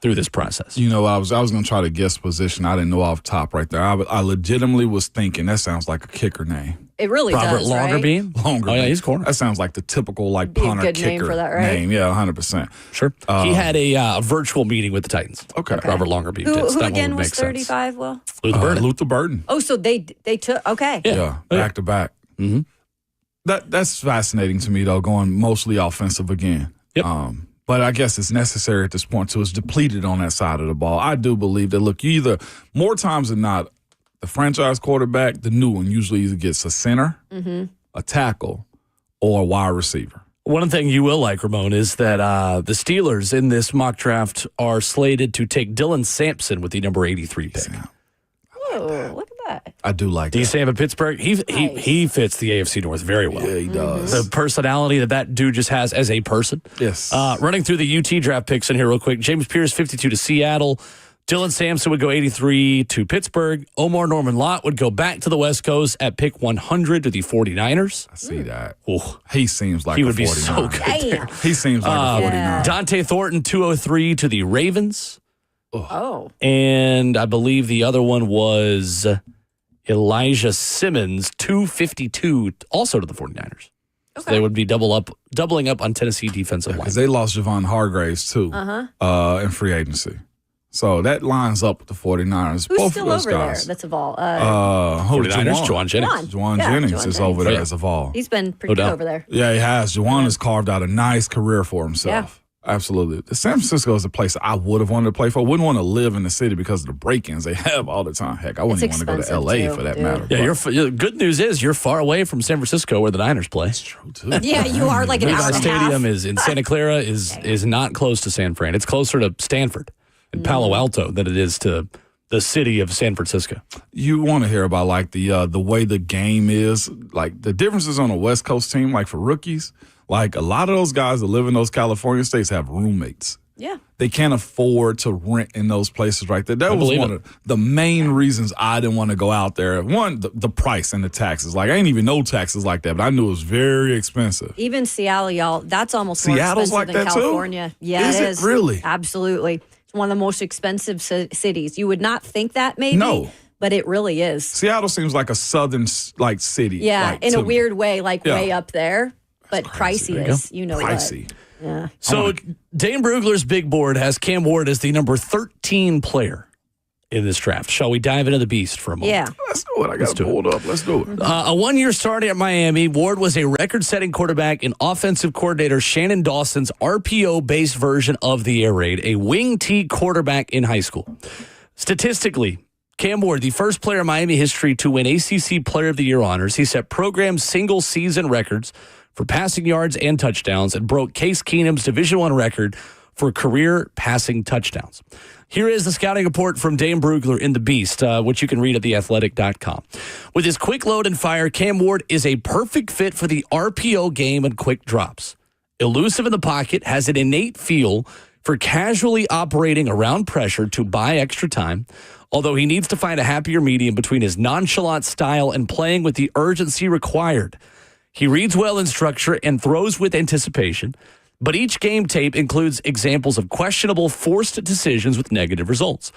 B: through this process.
C: You know, I was going to try to guess position. I didn't know off top right there. I legitimately was thinking that sounds like a kicker name.
D: It really
B: Robert
D: does, right?
B: Longerbeam?
C: Longerbeam.
B: Oh, yeah, he's corner.
C: That sounds like the typical
D: Be a
C: punter
D: good
C: kicker
D: name for that, right?
C: name. Yeah, 100%.
B: Sure. He had a virtual meeting with the Titans.
C: Okay.
B: Robert Longerbeam did. So
D: Who
B: that one
D: again
B: would
D: was
B: make sense.
D: 35, Will?
B: Luther Burden.
C: Luther Burden.
D: Oh, so they took, okay.
C: Yeah, back to back.
B: Mm-hmm.
C: That's fascinating to me, though, going mostly offensive again.
B: Yep.
C: But I guess it's necessary at this point, so it's depleted on that side of the ball. I do believe that, look, you either, more times than not, the franchise quarterback, the new one, usually either gets a center, a tackle, or a wide receiver.
B: One thing you will like, Ramon, is that the Steelers in this mock draft are slated to take Dylan Sampson with the number 83 pick.
D: Whoa, look at that.
C: I do like that.
B: Do you say him at Pittsburgh? He fits the AFC North very well.
C: Yeah, he does.
B: The personality that dude just has as a person.
C: Yes.
B: Running through the UT draft picks in here real quick. James Pierce, 52 to Seattle. Dylan Sampson would go 83 to Pittsburgh. Omar Norman Lott would go back to the West Coast at pick 100 to the 49ers.
C: I see that.
B: Ooh.
C: He seems like
B: He
C: a
B: would be
C: 49.
B: so good there.
C: He seems like a 49.
B: Dante Thornton, 203 to the Ravens.
D: Oh.
B: And I believe the other one was Elijah Simmons, 252, also to the 49ers. Okay. So they would be doubling up on Tennessee defensive line.
C: Because they lost Javon Hargraves, too, in free agency. So that lines up with the 49ers.
D: Who's
C: Both
D: still
C: of those
D: over
C: guys.
D: there? That's a Vol.
B: 49ers, Juwan Jennings.
C: Juwan Jennings is over there as a Vol.
D: He's been pretty good over there.
C: Yeah, he has. Juwan has carved out a nice career for himself. Yeah. Absolutely. San Francisco is a place I would have wanted to play for. I wouldn't want to live in the city because of the break-ins they have all the time. Heck, I wouldn't even want to go to L.A. for that matter.
B: Yeah, good news is you're far away from San Francisco where the Niners play.
C: That's true, too.
D: Yeah, you are like an hour and a half.
B: Stadium is in Santa Clara is not close to San Fran. It's closer to Stanford and Palo Alto than it is to the city of San Francisco.
C: You want to hear about like the way the game is, like the differences on a West Coast team, like for rookies. Like a lot of those guys that live in those California states have roommates.
D: Yeah.
C: They can't afford to rent in those places right there. That was one of the main reasons I didn't want to go out there. One, the price and the taxes. Like I didn't even know taxes like that, but I knew it was very expensive.
D: Even Seattle, y'all, that's almost
C: Seattle's
D: more expensive
C: like
D: than
C: that
D: California.
C: Too?
D: Yeah, it is.
C: Really?
D: Absolutely. It's one of the most expensive cities. You would not think that maybe.
C: No.
D: But it really is.
C: Seattle seems like a southern like city.
D: Yeah,
C: like,
D: in a weird way, like way up there. But
C: crazy.
D: pricey is, you know
C: pricey.
D: What. Yeah.
B: So Dane Brugler's big board has Cam Ward as the number 13 player in this draft. Shall we dive into the beast for a moment?
D: Yeah.
C: Let's do it. I got to pull it up. Let's do it.
B: A one-year start at Miami, Ward was a record-setting quarterback in offensive coordinator Shannon Dawson's RPO-based version of the air raid, a wing T quarterback in high school. Statistically, Cam Ward, the first player in Miami history to win ACC Player of the Year honors. He set program single-season records for passing yards and touchdowns and broke Case Keenum's Division I record for career passing touchdowns. Here is the scouting report from Dane Brugler in The Beast, which you can read at theathletic.com. With his quick load and fire, Cam Ward is a perfect fit for the RPO game and quick drops. Elusive in the pocket, has an innate feel for casually operating around pressure to buy extra time, although he needs to find a happier medium between his nonchalant style and playing with the urgency required. He reads well in structure and throws with anticipation, but each game tape includes examples of questionable forced decisions with negative results.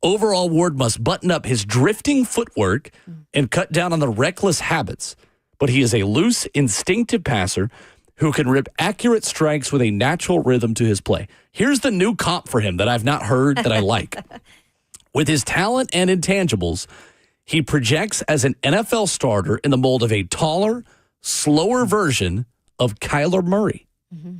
B: Overall, Ward must button up his drifting footwork and cut down on the reckless habits, but he is a loose, instinctive passer who can rip accurate strikes with a natural rhythm to his play. Here's the new comp for him that I've not heard that I like. With his talent and intangibles, he projects as an NFL starter in the mold of a taller, slower version of Kyler Murray.
D: Mm-hmm.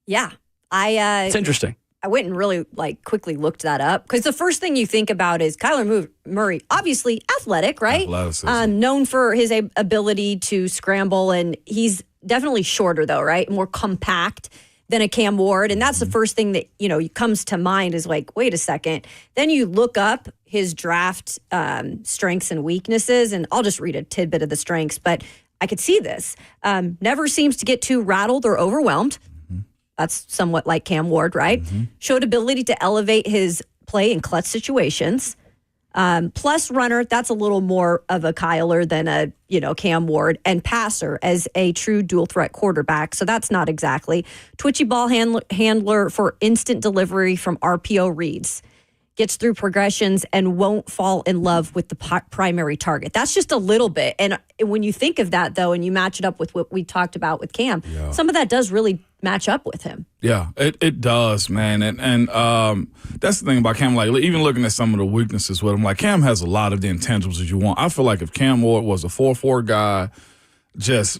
D: Yeah.
B: It's interesting.
D: I went and really quickly looked that up because the first thing you think about is Kyler Murray, obviously athletic, right? Known for his ability to scramble, and he's definitely shorter though, right? More compact than a Cam Ward. And that's the first thing that, comes to mind is like, wait a second. Then you look up his draft strengths and weaknesses, and I'll just read a tidbit of the strengths, but I could see this. Never seems to get too rattled or overwhelmed. That's somewhat like Cam Ward, right? Showed ability to elevate his play in clutch situations. Plus runner, that's a little more of a Kyler than a, Cam Ward. And passer as a true dual threat quarterback. So that's not exactly. Twitchy ball handler for instant delivery from RPO reads. Gets through progressions and won't fall in love with the primary target. That's just a little bit. And when you think of that, though, and you match it up with what we talked about with Cam, some of that does really match up with him.
C: Yeah, it does, man. And that's the thing about Cam. Like, even looking at some of the weaknesses with him, like Cam has a lot of the intangibles that you want. I feel like if Cam Ward was a 4.4 guy, just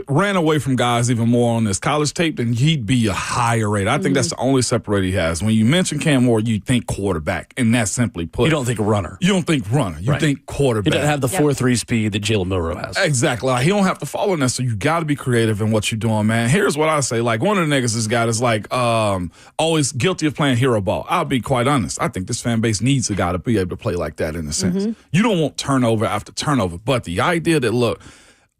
C: ran away from guys even more on this college tape, then he'd be a higher rate. I think that's the only separator he has. When you mention Cam Ward, you think quarterback, and that's simply put.
B: You don't think runner.
C: You don't think runner. You think quarterback.
B: He doesn't have the 4.3 speed that Jalen Milroe has.
C: Exactly. Like, he don't have to follow that, so you got to be creative in what you're doing, man. Here's what I say. Like, one of the niggas this guy is like always guilty of playing hero ball. I'll be quite honest. I think this fan base needs a guy to be able to play like that in a sense. You don't want turnover after turnover, but the idea that, look,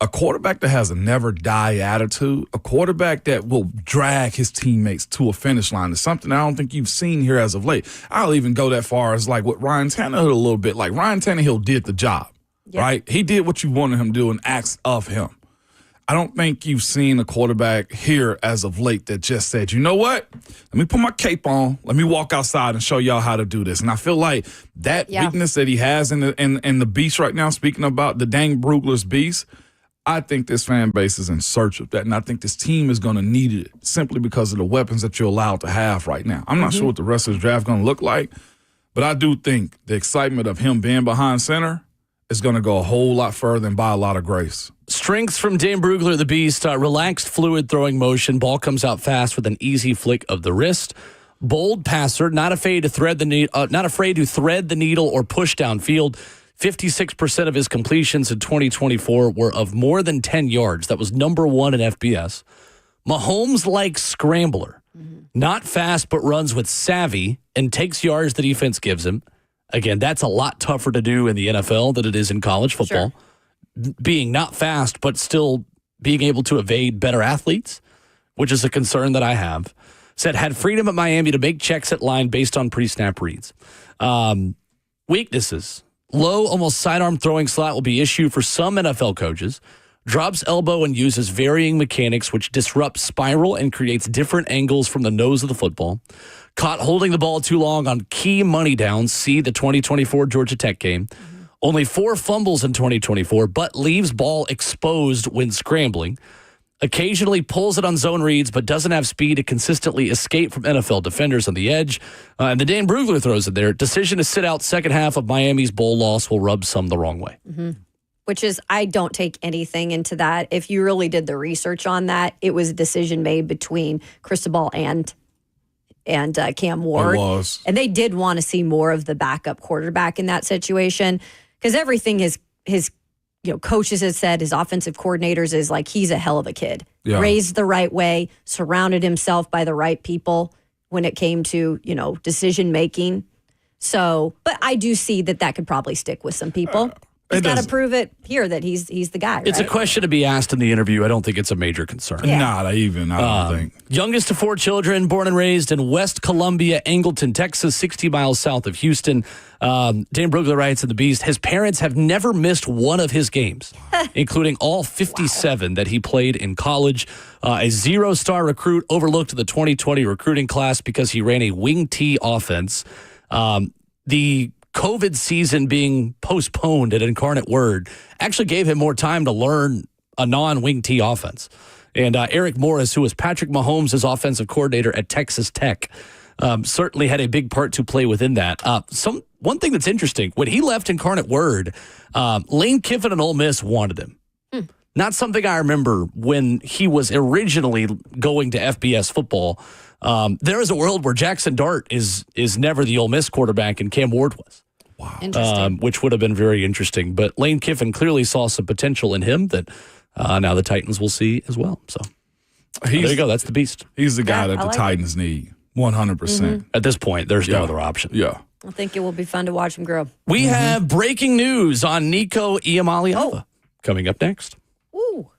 C: a quarterback that has a never die attitude, a quarterback that will drag his teammates to a finish line is something I don't think you've seen here as of late. I'll even go that far as like with Ryan Tannehill a little bit. Like, Ryan Tannehill did the job, right? He did what you wanted him to do and asked of him. I don't think you've seen a quarterback here as of late that just said, you know what? Let me put my cape on. Let me walk outside and show y'all how to do this. And I feel like that weakness that he has in the beast right now, speaking about the Dane Brugler's beast, I think this fan base is in search of that, and I think this team is going to need it simply because of the weapons that you're allowed to have right now. I'm not sure what the rest of the draft is going to look like, but I do think the excitement of him being behind center is going to go a whole lot further and buy a lot of grace.
B: Strengths from Dane Brugler, the beast: relaxed, fluid throwing motion. Ball comes out fast with an easy flick of the wrist. Bold passer, not afraid to thread the needle or push downfield. 56% of his completions in 2024 were of more than 10 yards. That was number one in FBS. Mahomes-like scrambler. Not fast, but runs with savvy and takes yards the defense gives him. Again, that's a lot tougher to do in the NFL than it is in college football. Sure. Being not fast, but still being able to evade better athletes, which is a concern that I have. Said, had freedom at Miami to make checks at line based on pre-snap reads. Weaknesses. Low, almost sidearm throwing slot will be issue for some NFL coaches. Drops elbow and uses varying mechanics, which disrupts spiral and creates different angles from the nose of the football. Caught holding the ball too long on key money downs. See the 2024 Georgia Tech game. Only 4 fumbles in 2024, but leaves ball exposed when scrambling. Occasionally pulls it on zone reads, but doesn't have speed to consistently escape from NFL defenders on the edge. And the Dane Brugler throws it there. Decision to sit out second half of Miami's bowl loss will rub some the wrong way.
D: Which is, I don't take anything into that. If you really did the research on that, it was a decision made between Cristobal and Cam Ward.
C: It was.
D: And they did want to see more of the backup quarterback in that situation, because everything his coaches have said, his offensive coordinators, is like, he's a hell of a kid. Yeah. Raised the right way, surrounded himself by the right people when it came to, decision making. So, but I do see that could probably stick with some people. He's got to prove it here that he's the guy.
B: It's a question to be asked in the interview. I don't think it's a major concern.
C: Yeah. I don't think.
B: Youngest of 4 children, born and raised in West Columbia, Angleton, Texas, 60 miles south of Houston. Dane Brugler writes in The Beast, his parents have never missed one of his games, including all 57 that he played in college. A 0-star recruit overlooked the 2020 recruiting class because he ran a wing T offense. The COVID season being postponed at Incarnate Word actually gave him more time to learn a non-wing T offense. And Eric Morris, who was Patrick Mahomes' offensive coordinator at Texas Tech, certainly had a big part to play within that. One thing that's interesting, when he left Incarnate Word, Lane Kiffin and Ole Miss wanted him. Not something I remember when he was originally going to FBS football. There is a world where Jackson Dart is never the Ole Miss quarterback and Cam Ward was.
D: Wow. Interesting.
B: Which would have been very interesting. But Lane Kiffin clearly saw some potential in him that now the Titans will see as well. So there you go. That's the beast.
C: He's the guy that the Titans need, 100%.
B: At this point, there's no other option.
C: Yeah.
D: I think it will be fun to watch him grow.
B: We have breaking news on Nico Iamaleava coming up next.
D: Ooh.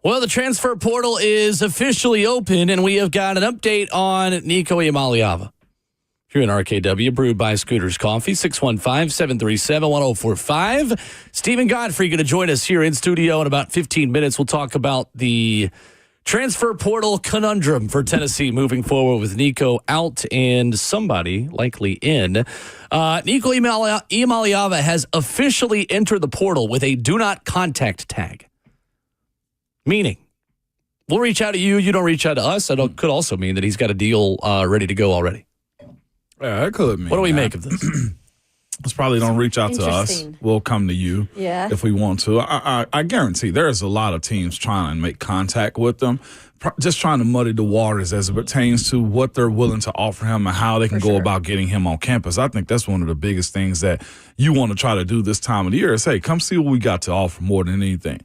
B: Well, the transfer portal is officially open, and we have got an update on Nico Iamaleava. Here in RKW, brewed by Scooters Coffee, 615-737-1045. Stephen Godfrey going to join us here in studio in about 15 minutes. We'll talk about the transfer portal conundrum for Tennessee moving forward with Nico out and somebody likely in. Nico Iamaleava has officially entered the portal with a do not contact tag. Meaning, we'll reach out to you, you don't reach out to us. That could also mean that he's got a deal ready to go already.
C: Yeah, that could mean.
B: What do we make of this?
C: Let's probably don't reach out to us. We'll come to you if we want to. I guarantee there's a lot of teams trying to make contact with them, just trying to muddy the waters as it pertains to what they're willing to offer him and how they can go about getting him on campus. I think that's one of the biggest things that you want to try to do this time of the year is, hey, come see what we got to offer more than anything.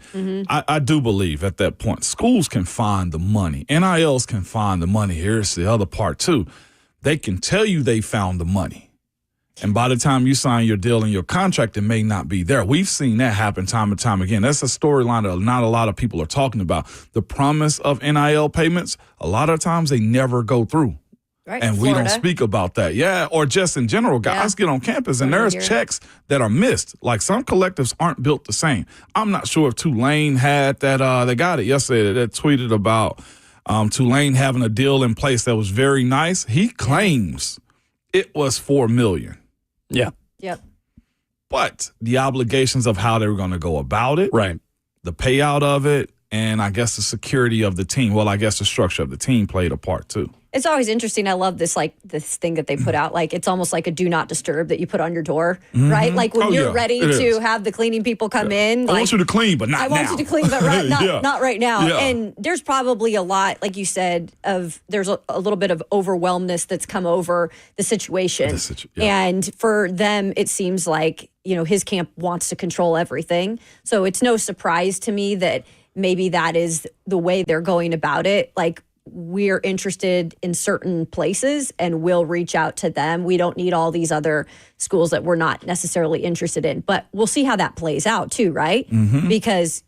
C: I do believe at that point, schools can find the money. NILs can find the money. Here's the other part, too. They can tell you they found the money. And by the time you sign your deal and your contract, it may not be there. We've seen that happen time and time again. That's a storyline that not a lot of people are talking about. The promise of NIL payments, a lot of times they never go through.
D: Right.
C: And we don't speak about that. Yeah, or just in general, guys get on campus and there's checks that are missed. Like some collectives aren't built the same. I'm not sure if Tulane had that. They got it yesterday that tweeted about Tulane having a deal in place that was very nice. He claims it was $4 million.
B: Yeah.
D: Yep.
C: But the obligations of how they were going to go about it,
B: right?
C: The payout of it, and I guess the security of the team. Well, I guess the structure of the team played a part too.
D: It's always interesting. I love this, like this thing that they put out. Like it's almost like a do not disturb that you put on your door, right? Like when you're ready to have the cleaning people come in.
C: I want you to clean, but not now.
D: I want you to clean, but not right now. Yeah. And there's probably a lot, like you said, there's a little bit of overwhelmness that's come over the situation. And for them, it seems like, his camp wants to control everything. So it's no surprise to me that maybe that is the way they're going about it. Like, we're interested in certain places and we'll reach out to them. We don't need all these other schools that we're not necessarily interested in. But we'll see how that plays out too, right? Because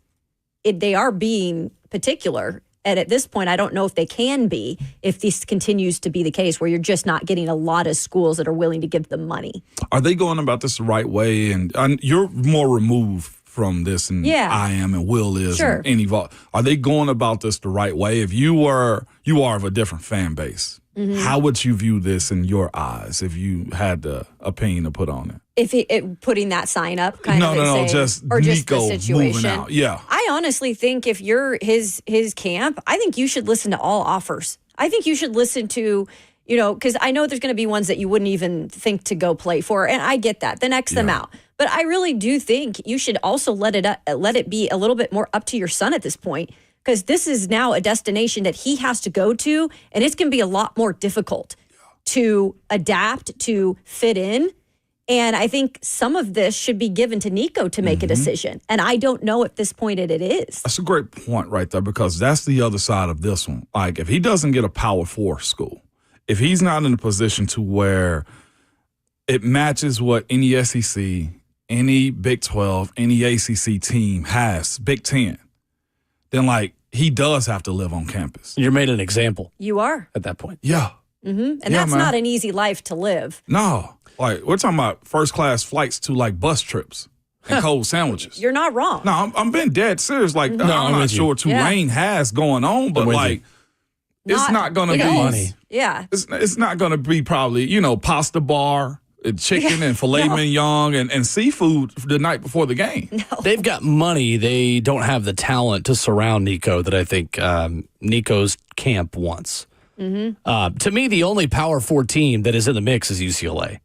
D: they are being particular. And at this point, I don't know if they can be if this continues to be the case where you're just not getting a lot of schools that are willing to give them money. Are
C: they going about this the right way? And you're more removed from this and I am and Will is and any Vol. Are they going about this the right way? If you are of a different fan base, how would you view this in your eyes if you had the opinion to put on it? If
D: putting that sign up
C: just Nico
D: the situation.
C: Moving out. Yeah.
D: I honestly think if you're his camp, I think you should listen to all offers. I think you should listen to, because I know there's going to be ones that you wouldn't even think to go play for, and I get that. Then X them out. But I really do think you should also let it be a little bit more up to your son at this point, because this is now a destination that he has to go to, and it's going to be a lot more difficult to adapt, to fit in. And I think some of this should be given to Nico to make a decision. And I don't know at this point it is.
C: That's a great point right there, because that's the other side of this one. Like, if he doesn't get a Power 4 school, if he's not in a position to where it matches what any SEC, any Big 12, any ACC team has, Big 10, then, he does have to live on campus.
B: You're made an example.
D: You are.
B: At that point.
C: Yeah.
D: And that's not an easy life to live.
C: No. We're talking about first-class flights to, bus trips and cold sandwiches.
D: You're not wrong.
C: No, I'm being dead serious. I'm not sure what Tulane has going on, but, it's not going to be
B: money.
D: Yeah.
C: It's not going to be probably, pasta bar, chicken and filet mignon and seafood the night before the game.
B: No. They've got money. They don't have the talent to surround Nico that I think Nico's camp wants. To me, the only Power 4 team that is in the mix is UCLA.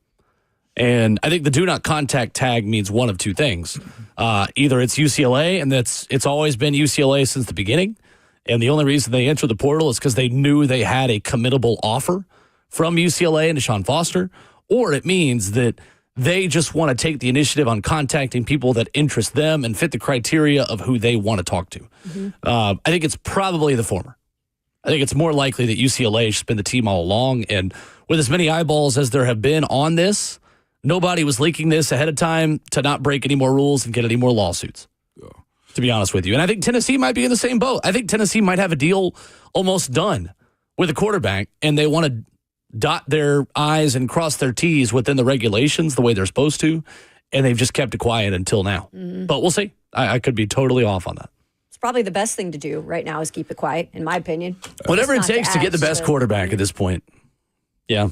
B: And I think the do not contact tag means one of two things. Either it's UCLA, and it's always been UCLA since the beginning. And the only reason they entered the portal is because they knew they had a committable offer from UCLA and Deshaun Foster. Or it means that they just want to take the initiative on contacting people that interest them and fit the criteria of who they want to talk to. I think it's probably the former. I think it's more likely that UCLA has been the team all along. And with as many eyeballs as there have been on this, nobody was leaking this ahead of time to not break any more rules and get any more lawsuits. to be honest with you. And I think Tennessee might be in the same boat. I think Tennessee might have a deal almost done with a quarterback, and they want to dot their I's and cross their T's within the regulations the way they're supposed to, and they've just kept it quiet until now. Mm-hmm. But we'll see. I could be totally off on that.
D: It's probably the best thing to do right now is keep it quiet, in my opinion.
B: Whatever it takes to get the best quarterback at this point. Yeah.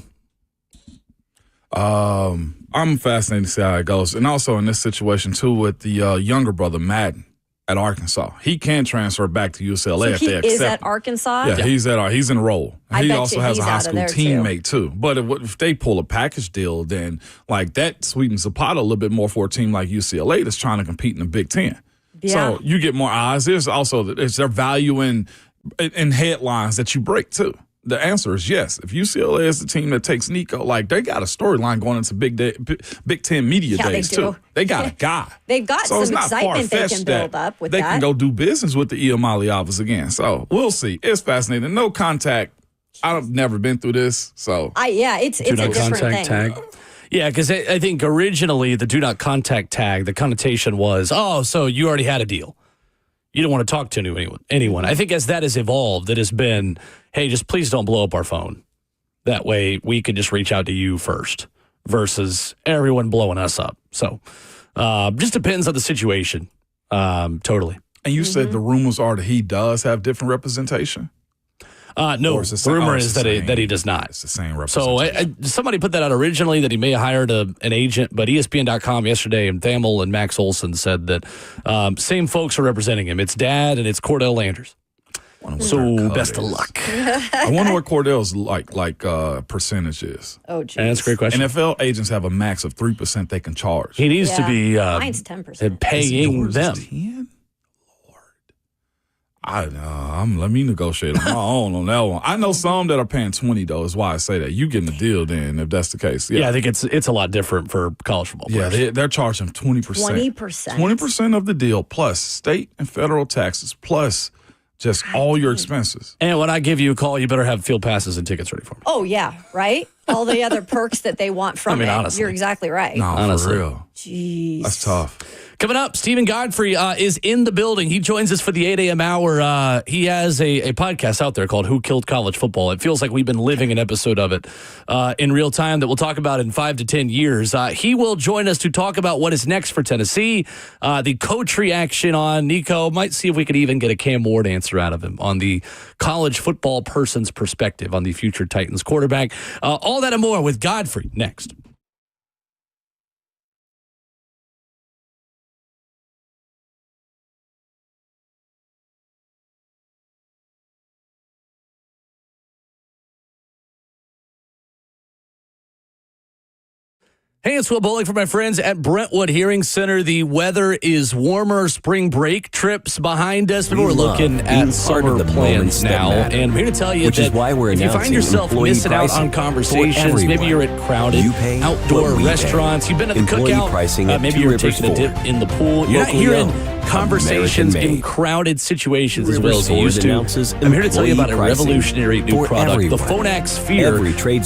C: I'm fascinated to see how it goes. And also in this situation, too, with the younger brother, Madden, at Arkansas. He can transfer back to UCLA if they accept him.
D: He is at Arkansas?
C: Yeah, he's enrolled. He also has a high school teammate, too. But if they pull a package deal, then like that sweetens the pot a little bit more for a team like UCLA that's trying to compete in the Big Ten. Yeah. So you get more eyes. There's also their value in headlines that you break, too. The answer is yes. If UCLA is the team that takes Nico, like they got a storyline going into Big Ten media days too. They got a guy.
D: They've got some excitement they can build up with that.
C: They can go do business with the Iamaleavas again. So we'll see. It's fascinating. No contact. I've never been through this. So
D: it's a different thing.
B: Tag. Yeah, because I think originally the do not contact tag, the connotation was, so you already had a deal. You don't want to talk to anyone. I think as that has evolved, it has been, hey, just please don't blow up our phone. That way we can just reach out to you first versus everyone blowing us up. So just depends on the situation. Totally.
C: And you said the rumors are that he does have different representation?
B: No, the rumor is that he does not.
C: It's the same representation.
B: So somebody put that out originally that he may have hired an agent, but ESPN.com yesterday and Thamel and Max Olson said that same folks are representing him. It's Dad and it's Cordell Landers. So best of luck.
C: I wonder what Cordell's like percentage is.
D: Oh, geez.
B: That's a great question.
C: NFL agents have a max of 3% they can charge.
B: He needs to be
D: mine's 10%.
B: Paying them.
C: 10? Let me negotiate on my own on that one. I know some that are paying $20 though. Is why I say that. You getting a deal then if that's the case.
B: Yeah, I think it's a lot different for college football players.
C: Yeah, they're charging 20%. 20% of the deal plus state and federal taxes plus just all your expenses.
B: And when I give you a call, you better have field passes and tickets ready for me.
D: Oh yeah, right. All the other perks that they want from it.
B: Honestly.
D: You're exactly right.
C: No,
B: honestly.
C: for real.
D: Jeez,
C: that's tough.
B: Coming up, Stephen Godfrey is in the building. He joins us for the 8 a.m. hour. He has a podcast out there called Who Killed College Football. It feels like we've been living an episode of it in real time that we'll talk about in 5 to 10 years. He will join us to talk about what is next for Tennessee, the coach reaction on Nico. Might see if we could even get a Cam Ward answer out of him on the college football person's perspective on the future Titans quarterback. All that and more with Godfrey next. Hey, it's Will Bowling for my friends at Brentwood Hearing Center. The weather is warmer. Spring break trips behind us. We're looking at summer plans now. And I'm here to tell you that if you find yourself missing out on conversations, maybe you're at crowded outdoor restaurants, you've been at the cookout, maybe you're taking a dip in the pool, you're not hearing conversations in crowded situations as well as you used to. I'm here to tell you about a revolutionary new product, the Phonax Sphere,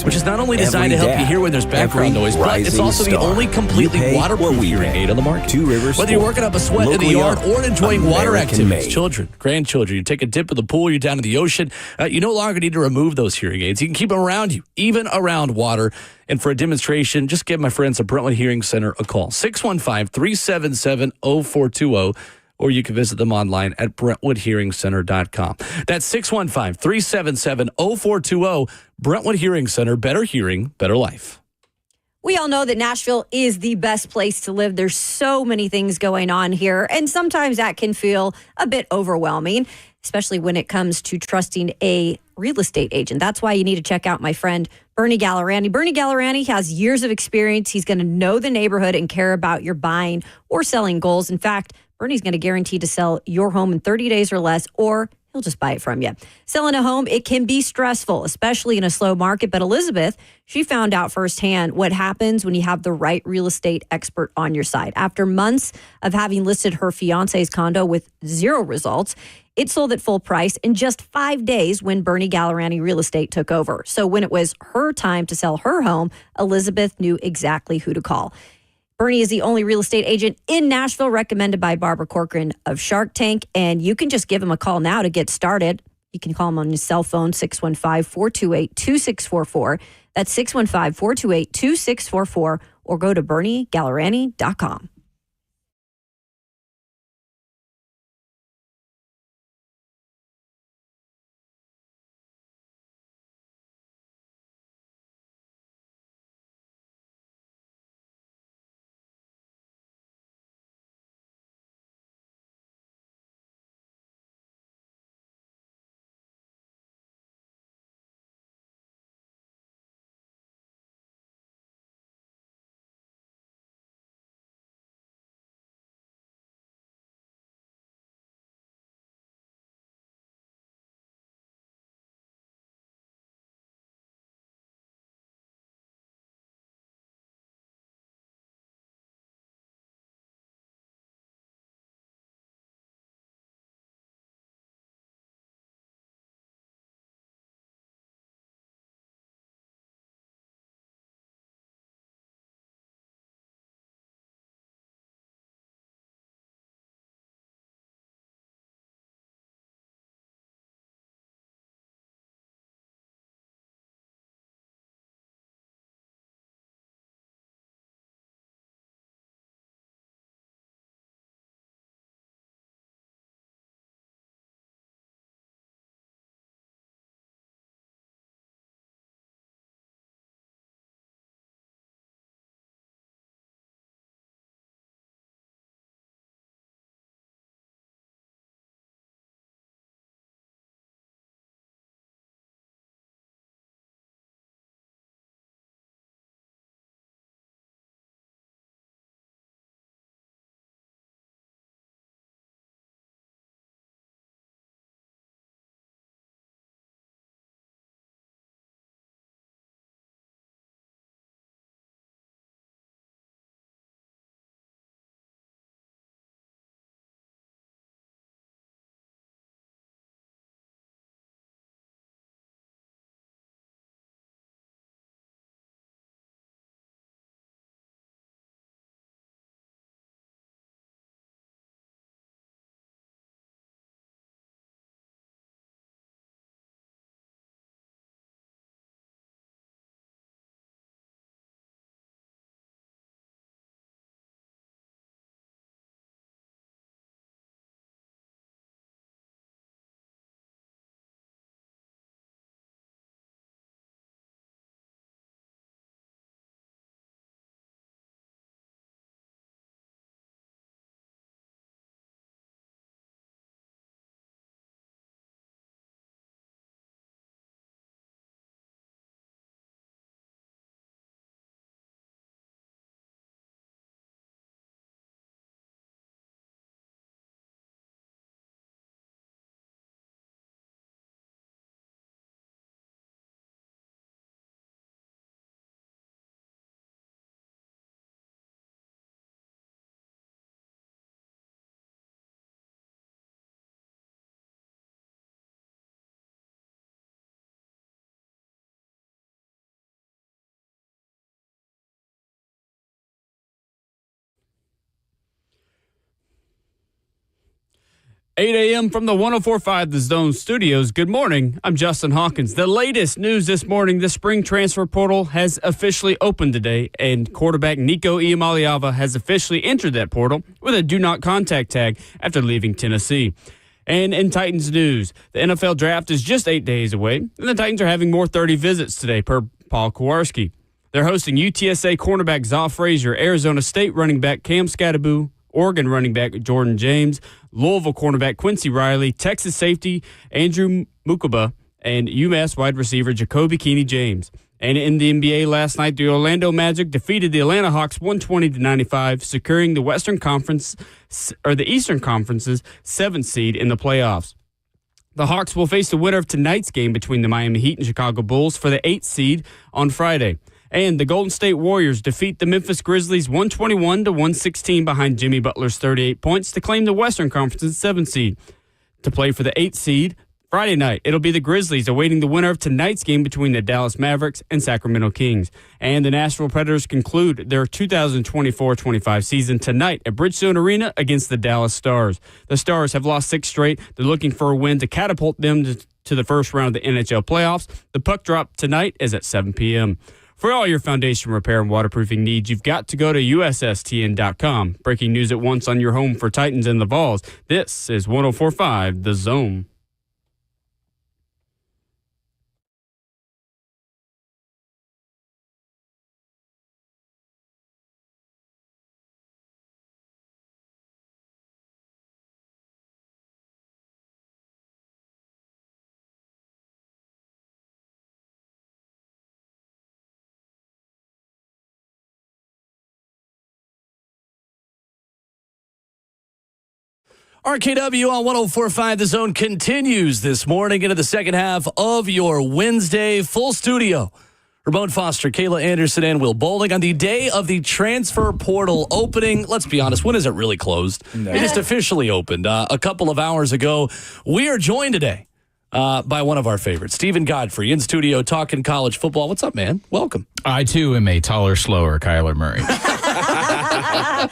B: which is not only designed to help you hear when there's background noise, but it's also the only completely waterproof hearing aid on the market. Whether you're working up a sweat in the yard or enjoying water activities, children, grandchildren, you take a dip in the pool, you're down in the ocean, you no longer need to remove those hearing aids. You can keep them around you, even around water. And for a demonstration, just give my friends at Brentwood Hearing Center a call, 615-377-0420, or you can visit them online at BrentwoodHearingCenter.com. That's 615-377-0420, Brentwood Hearing Center, better hearing, better life.
D: We all know that Nashville is the best place to live. There's so many things going on here, and sometimes that can feel a bit overwhelming, especially when it comes to trusting a real estate agent. That's why you need to check out my friend Bernie Gallerani. Bernie Gallerani has years of experience. He's going to know the neighborhood and care about your buying or selling goals. In fact, Bernie's going to guarantee to sell your home in 30 days or less, or he'll just buy it from you. Selling a home, it can be stressful, especially in a slow market. But Elizabeth, she found out firsthand what happens when you have the right real estate expert on your side. After months of having listed her fiance's condo with zero results, it sold at full price in just 5 days when Bernie Gallerani Real Estate took over. So when it was her time to sell her home, Elizabeth knew exactly who to call. Bernie is the only real estate agent in Nashville recommended by Barbara Corcoran of Shark Tank, and you can just give him a call now to get started. You can call him on his cell phone, 615-428-2644. That's 615-428-2644, or go to BernieGallerani.com.
A: $8 a.m. from the 104.5 The Zone Studios. Good morning. I'm Justin Hawkins. The latest news this morning, the spring transfer portal has officially opened today, and quarterback Nico Iamaleava has officially entered that portal with a do not contact tag after leaving Tennessee. And in Titans news, the NFL draft is just 8 days away, and the Titans are having more 30 visits today, per Paul Kowarski. They're hosting UTSA cornerback Zaw Frazier, Arizona State running back Cam Skattebo, Oregon running back Jordan James, Louisville cornerback Quincy Riley, Texas safety Andrew Mukuba, and UMass wide receiver Jacoby Keeney James. And in the NBA last night, the Orlando Magic defeated the Atlanta Hawks 120-95, securing the Eastern Conference's 7th seed in the playoffs. The Hawks will face the winner of tonight's game between the Miami Heat and Chicago Bulls for the 8th seed on Friday. And the Golden State Warriors defeat the Memphis Grizzlies 121-116 behind Jimmy Butler's 38 points to claim the Western Conference's 7th seed. To play for the 8th seed Friday night, it'll be the Grizzlies awaiting the winner of tonight's game between the Dallas Mavericks and Sacramento Kings. And the Nashville Predators conclude their 2024-25 season tonight at Bridgestone Arena against the Dallas Stars. The Stars have lost 6 straight. They're looking for a win to catapult them to the first round of the NHL playoffs. The puck drop tonight is at 7 p.m. For all your foundation repair and waterproofing needs, you've got to go to USSTN.com. Breaking news at once on your home for Titans and the Vols. This is 104.5 The Zone.
B: RKW on 104.5 The Zone continues this morning into the second half of your Wednesday. Full studio. Ramon Foster, Kayla Anderson, and Will Bowling on the day of the transfer portal opening. Let's be honest, when is it really closed? No. It just officially opened a couple of hours ago. We are joined today by one of our favorites, Stephen Godfrey, in studio talking college football. What's up, man? Welcome.
E: I, too, am a taller, slower Kyler Murray.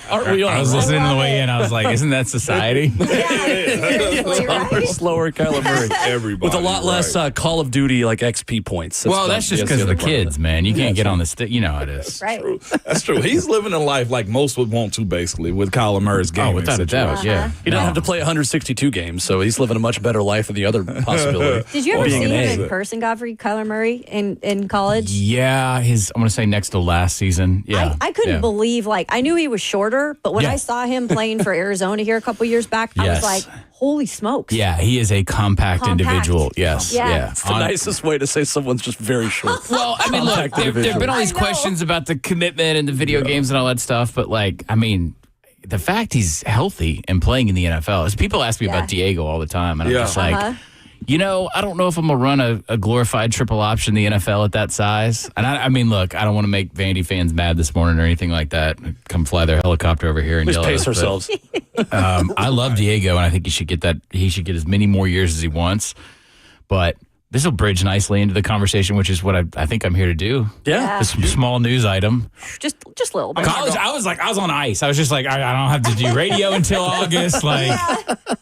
B: Aren't we all?
E: I was listening on the way in. I was like, isn't that society?
B: Taller, slower Kyler Murray.
C: Everybody.
B: With a lot less Call of Duty like XP points.
E: That's just because of the kids, man. You can't get on the stick. You know how it is.
D: Right.
C: That's true. He's living a life like most would want to, basically, with Kyler Murray's game.
E: Oh, without a doubt, yeah.
B: He doesn't have to play 162 games, so he's living a much better life than the other possibility.
D: Did you ever see him in person, Godfrey, Kyler Murray, in college?
E: Yeah, I'm going to say next to last season. Yeah.
D: I couldn't believe, I knew he was shorter, but when I saw him playing for Arizona here a couple years back, I was like, holy smokes.
E: Yeah, he is a compact individual. Yes.
D: Yeah.
B: It's the nicest way to say someone's just very short.
E: Well, I mean, look, there have been all these questions about the commitment and the video games and all that stuff, but, the fact he's healthy and playing in the NFL is people ask me about Diego all the time, and I'm just like, I don't know if I'm going to run a glorified triple option in the NFL at that size. And look, I don't want to make Vandy fans mad this morning or anything like that. Come fly their helicopter over here and
B: Let's
E: yell
B: pace
E: at us.
B: ourselves.
E: I love Diego, and I think he should get that. He should get as many more years as he wants. But this will bridge nicely into the conversation, which is what I think I'm here to do.
B: Yeah.
E: This small news item.
D: Just a little bit.
E: College, I was on ice. I was just like, I don't have to do radio until August.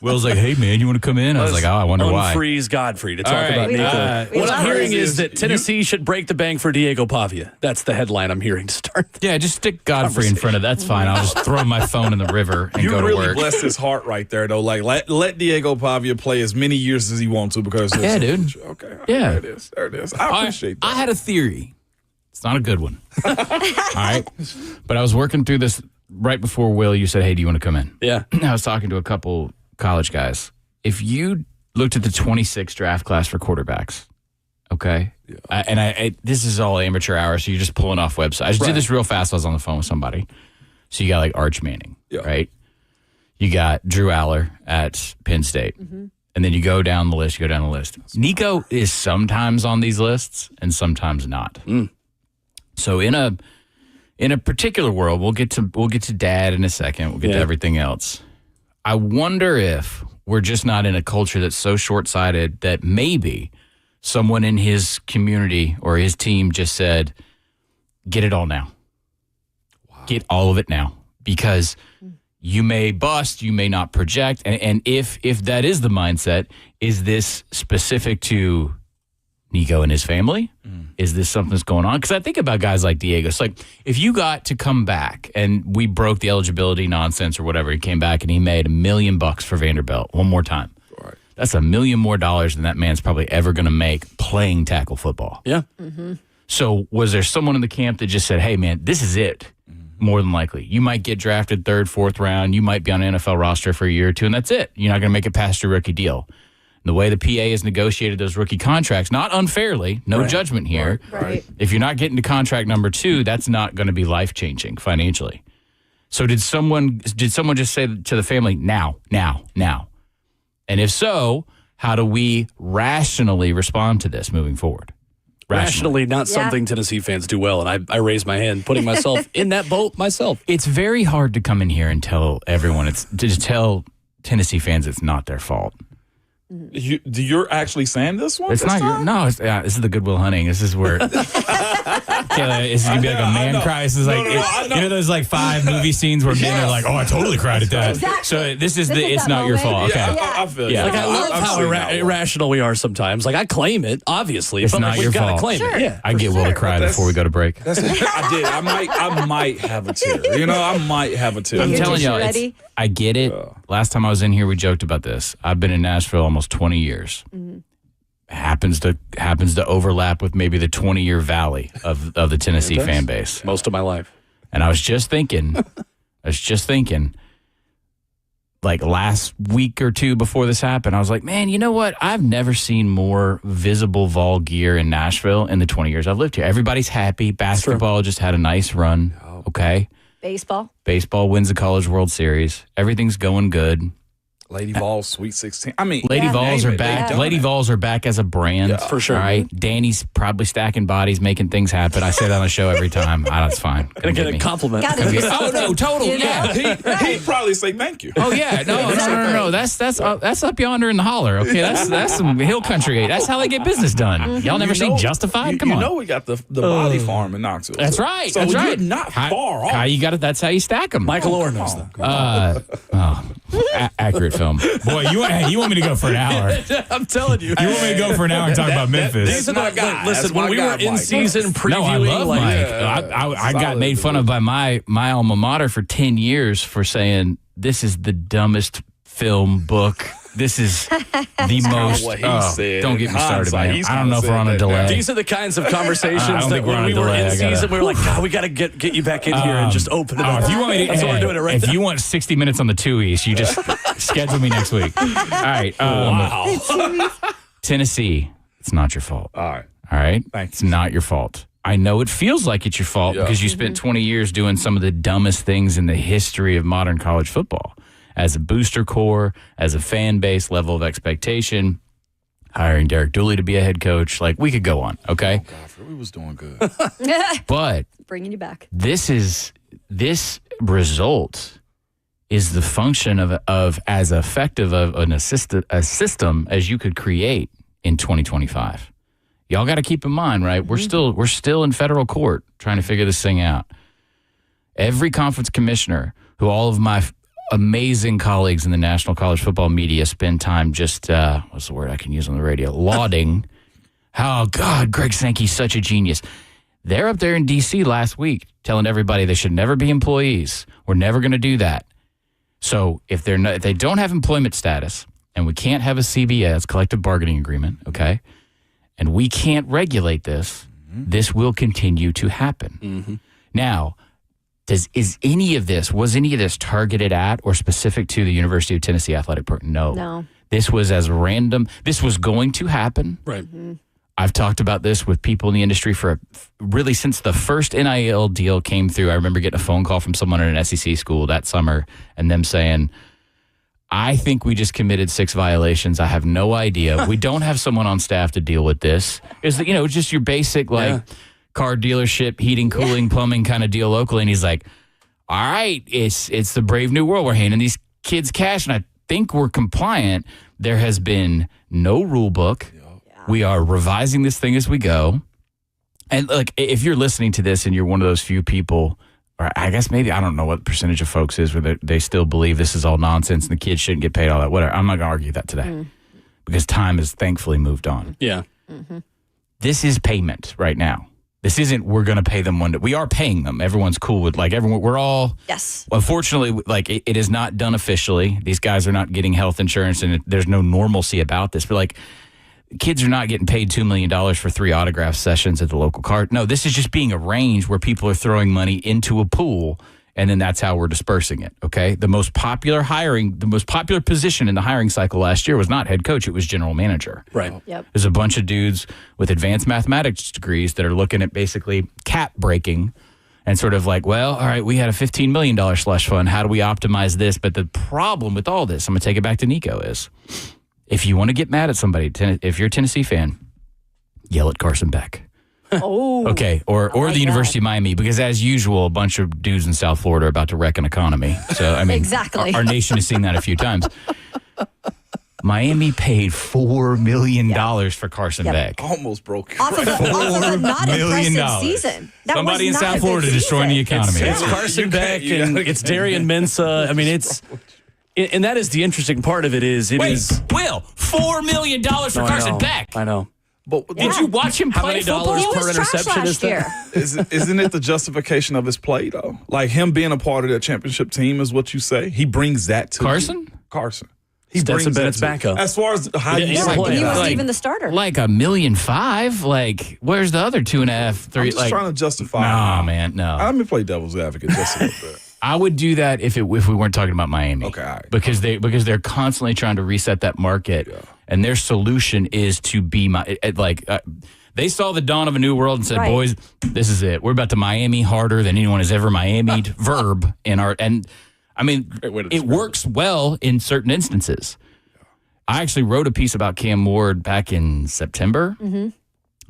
E: Will's like, hey, man, you want to come in? I was like, I wonder why.
B: Unfreeze Godfrey to talk
E: All right.
B: about Nico. What I'm hearing is that Tennessee should break the bank for Diego Pavia. That's the headline I'm hearing to start.
E: Yeah, just stick Godfrey in front of that's fine. I'll just throw my phone in the river and go to work.
C: You really blessed his heart right there, though. Let Diego Pavia play as many years as he wants to because
E: dude.
C: Okay.
E: Yeah.
C: There it is. I appreciate that.
E: I had a theory. It's not a good one. All right. But I was working through this right before Will, you said, hey, do you want to come in?
B: Yeah.
E: I was talking to a couple college guys. If you looked at the 26 draft class for quarterbacks, okay? Yeah. This is all amateur hour, so you're just pulling off websites. I just did this real fast. I was on the phone with somebody. So you got Arch Manning, right? You got Drew Aller at Penn State. Mm-hmm. And then you go down the list, Nico is sometimes on these lists and sometimes not. Mm. So in a particular world, we'll get to dad in a second. We'll get to everything else. I wonder if we're just not in a culture that's so short-sighted that maybe someone in his community or his team just said, get it all now. Wow. Get all of it now. Because you may bust, you may not project. And if that is the mindset, is this specific to Nico and his family? Is this something that's going on? Because I think about guys like Diego. It's like if you got to come back and we broke the eligibility nonsense or whatever, he came back and he made $1 million for Vanderbilt one more time. Right. That's $1 million more than that man's probably ever going to make playing tackle football.
B: Yeah.
D: Mm-hmm.
E: So was there someone in the camp that just said, hey, man, this is it? More than likely. You might get drafted 3rd, 4th round. You might be on an NFL roster for a year or two, and that's it. You're not going to make it past your rookie deal. And the way the PA has negotiated those rookie contracts, not unfairly, no judgment here.
D: Right.
E: If you're not getting to contract number 2, that's not going to be life-changing financially. So did someone just say to the family, now? And if so, how do we rationally respond to this moving forward?
B: Rationally, not something Tennessee fans do well, and I raise my hand, putting myself in that boat myself.
E: It's very hard to come in here and tell everyone to tell Tennessee fans it's not their fault.
C: You're actually saying this one?
E: It's not your. No, this is the Goodwill Hunting. This is where. This is gonna be like a man cry. This is like you know those like 5 movie scenes where men are like, "Oh, I totally cried at that."
D: Exactly.
E: So this is it's not your fault. Okay.
C: I feel
B: Like I love
C: I've
B: how
C: seen that one.
B: irrational we are sometimes. Like I claim it, obviously,
E: It's
B: but
E: not
B: like,
E: your
B: we've got to
E: fault.
B: claim
D: Sure.
B: it. Yeah.
E: I get Will to cry before we go to break.
C: I did. I might have a tear. You know, I might have a tear.
E: I'm
D: Your
E: telling
D: tissue
E: you,
D: ready?
E: I get it. Last time I was in here, we joked about this. I've been in Nashville almost 20 years. Happens to overlap with maybe the 20-year valley of the Tennessee fan base.
B: Most of my life.
E: And I was just thinking, like last week or two before this happened, I was like, man, you know what? I've never seen more visible Vol gear in Nashville in the 20 years I've lived here. Everybody's happy. Basketball just had a nice run. Okay.
D: Baseball
E: Wins the College World Series. Everything's going good.
C: Lady Vols, Sweet 16. I mean,
E: Lady Vols are
C: name it.
E: back.
C: They've
E: Lady
C: done it.
E: Vols are back as a brand.
B: for sure.
E: All right. Danny's probably stacking bodies, making things happen. I say that on the show every time. That's fine.
B: Gonna get a compliment.
D: Gotta do
E: Oh, no, total.
D: You know?
E: Yeah.
C: He'd probably say thank you.
E: Oh yeah, no. That's up yonder in the holler. Okay, that's some hill country. That's how they get business done. Y'all never seen Justified? Come on.
C: You know we got the body farm in Knoxville.
E: That's right.
C: So
E: that's
C: you're
E: right.
C: not far off.
E: How you got it? That's how you stack them.
B: Michael Orr knows that.
E: Accurate film. Boy, you want me to go for an hour?
B: I'm telling you.
E: You want me to go for an hour and talk about Memphis?
B: These are
C: my
B: the
C: guy.
B: listen,
C: That's
B: when
C: my
B: we
C: guy,
B: were in
C: Mike.
B: season previewing,
E: No, I love
B: like,
E: Mike. I got
C: solid
E: made fun of by my alma mater for 10 years for saying this is the dumbest film book. This is the most.
C: what he said.
E: Don't get me started,
C: Hindsight,
E: man.
C: he's
E: I don't know if
C: kinda
E: we're on a
C: said that
E: delay.
B: These are the kinds of conversations
E: I don't
B: that
E: think we're
B: when
E: on
B: we
E: a
B: were
E: delay.
B: in
E: I gotta-
B: season, we were like, God, we got to get you back in here and just open it up.
E: If you want me to,
B: That's what we're doing it right
E: if
B: now.
E: you want 60 minutes on the 2 East, you just schedule me next week. All right. Tennessee, it's not your fault.
C: All right.
E: All right?
C: Thank
E: It's not your fault. I know it feels like it's your fault because you spent 20 years doing some of the dumbest things in the history of modern college football. As a booster core, as a fan base, level of expectation, hiring Derek Dooley to be a head coach. Like, we could go on, okay?
C: Godfrey, we was doing good.
E: But
D: Bringing you back.
E: this result is the function of as effective of a system as you could create in 2025. Y'all got to keep in mind, right? We're still in federal court trying to figure this thing out. Every conference commissioner, who all of my amazing colleagues in the national college football media spend time just what's the word I can use on the radio? Lauding. Oh God, Greg Sankey's such a genius. They're up there in D.C. last week telling everybody they should never be employees. We're never going to do that. So if they don't have employment status and we can't have a CBA, collective bargaining agreement, okay, and we can't regulate this, this will continue to happen. Now, was any of this targeted at or specific to the University of Tennessee athletic program? No. This was as random. This was going to happen.
B: Right.
E: I've talked about this with people in the industry for really since the first NIL deal came through. I remember getting a phone call from someone at an SEC school that summer and them saying, I think we just committed 6 violations. I have no idea. We don't have someone on staff to deal with this. It's just your basic car dealership, heating, cooling, plumbing kind of deal locally. And he's like, all right, it's the brave new world. We're handing these kids cash, and I think we're compliant. There has been no rule book. We are revising this thing as we go. And like, if you're listening to this and you're one of those few people, or I guess maybe, I don't know what percentage of folks is where they still believe this is all nonsense and the kids shouldn't get paid all that, whatever. I'm not going to argue that today because time has thankfully moved on.
B: Yeah.
E: This is payment right now. This isn't we're going to pay them one day. We are paying them. Everyone's cool with everyone. We're all.
D: Yes.
E: Unfortunately, it is not done officially. These guys are not getting health insurance and there's no normalcy about this. But kids are not getting paid $2 million for 3 autograph sessions at the local card. No, this is just being arranged where people are throwing money into a pool, and then that's how we're dispersing it, okay? The most popular position in the hiring cycle last year was not head coach, it was general manager.
B: Right.
D: Yep.
E: There's a bunch of dudes with advanced mathematics degrees that are looking at basically cap breaking and sort of like, well, all right, we had a $15 million slush fund. How do we optimize this? But the problem with all this, I'm going to take it back to Nico, is if you want to get mad at somebody, if you're a Tennessee fan, yell at Carson Beck.
D: Oh.
E: Okay, or the University of Miami, because as usual, a bunch of dudes in South Florida are about to wreck an economy. So, I mean,
D: Exactly.
E: our nation has seen that a few times. Miami paid $4 million for Carson Beck.
C: Almost broke.
D: Off of a not impressive season.
E: Somebody in South Florida destroying the economy.
B: It's Carson Beck and it's Darian Mensah. I mean, and that is the interesting part of it is
E: Will, $4 million for Carson Beck.
B: I know.
C: But
E: did you watch him play football?
D: He
B: per
D: was trash
B: interception
D: last year.
C: Isn't it the justification of his play though? Like him being a part of that championship team is what you say. He brings that to
E: Carson.
C: You. Carson. He
B: Stetson
C: brings
B: Bennett's backup.
C: As far as how you
B: play.
D: He wasn't
E: Like-
D: even the starter.
E: Like $1.5 million. Like, where's the other 2.5, 3?
C: I'm just
E: Like,
C: trying to justify.
E: nah, man, no.
C: Let me play devil's advocate just a little bit.
E: I would do that if we weren't talking about Miami.
C: Okay, all right.
E: Because they're constantly trying to reset that market, and their solution is to be they saw the dawn of a new world and said,
D: Right.
E: "Boys, this is it. We're about to Miami harder than anyone has ever Miami'd." Verb in our it works well in certain instances. I actually wrote a piece about Cam Ward back in September. Mm-hmm.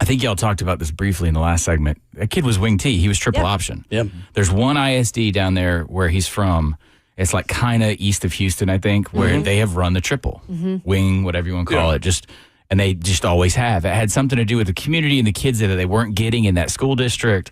E: I think y'all talked about this briefly in the last segment. That kid was wing T. He was triple option.
B: Yep.
E: There's one ISD down there where he's from. It's like kind of east of Houston, I think, where they have run the triple, wing, whatever you want to call it. And they just always have. It had something to do with the community and the kids that they weren't getting in that school district.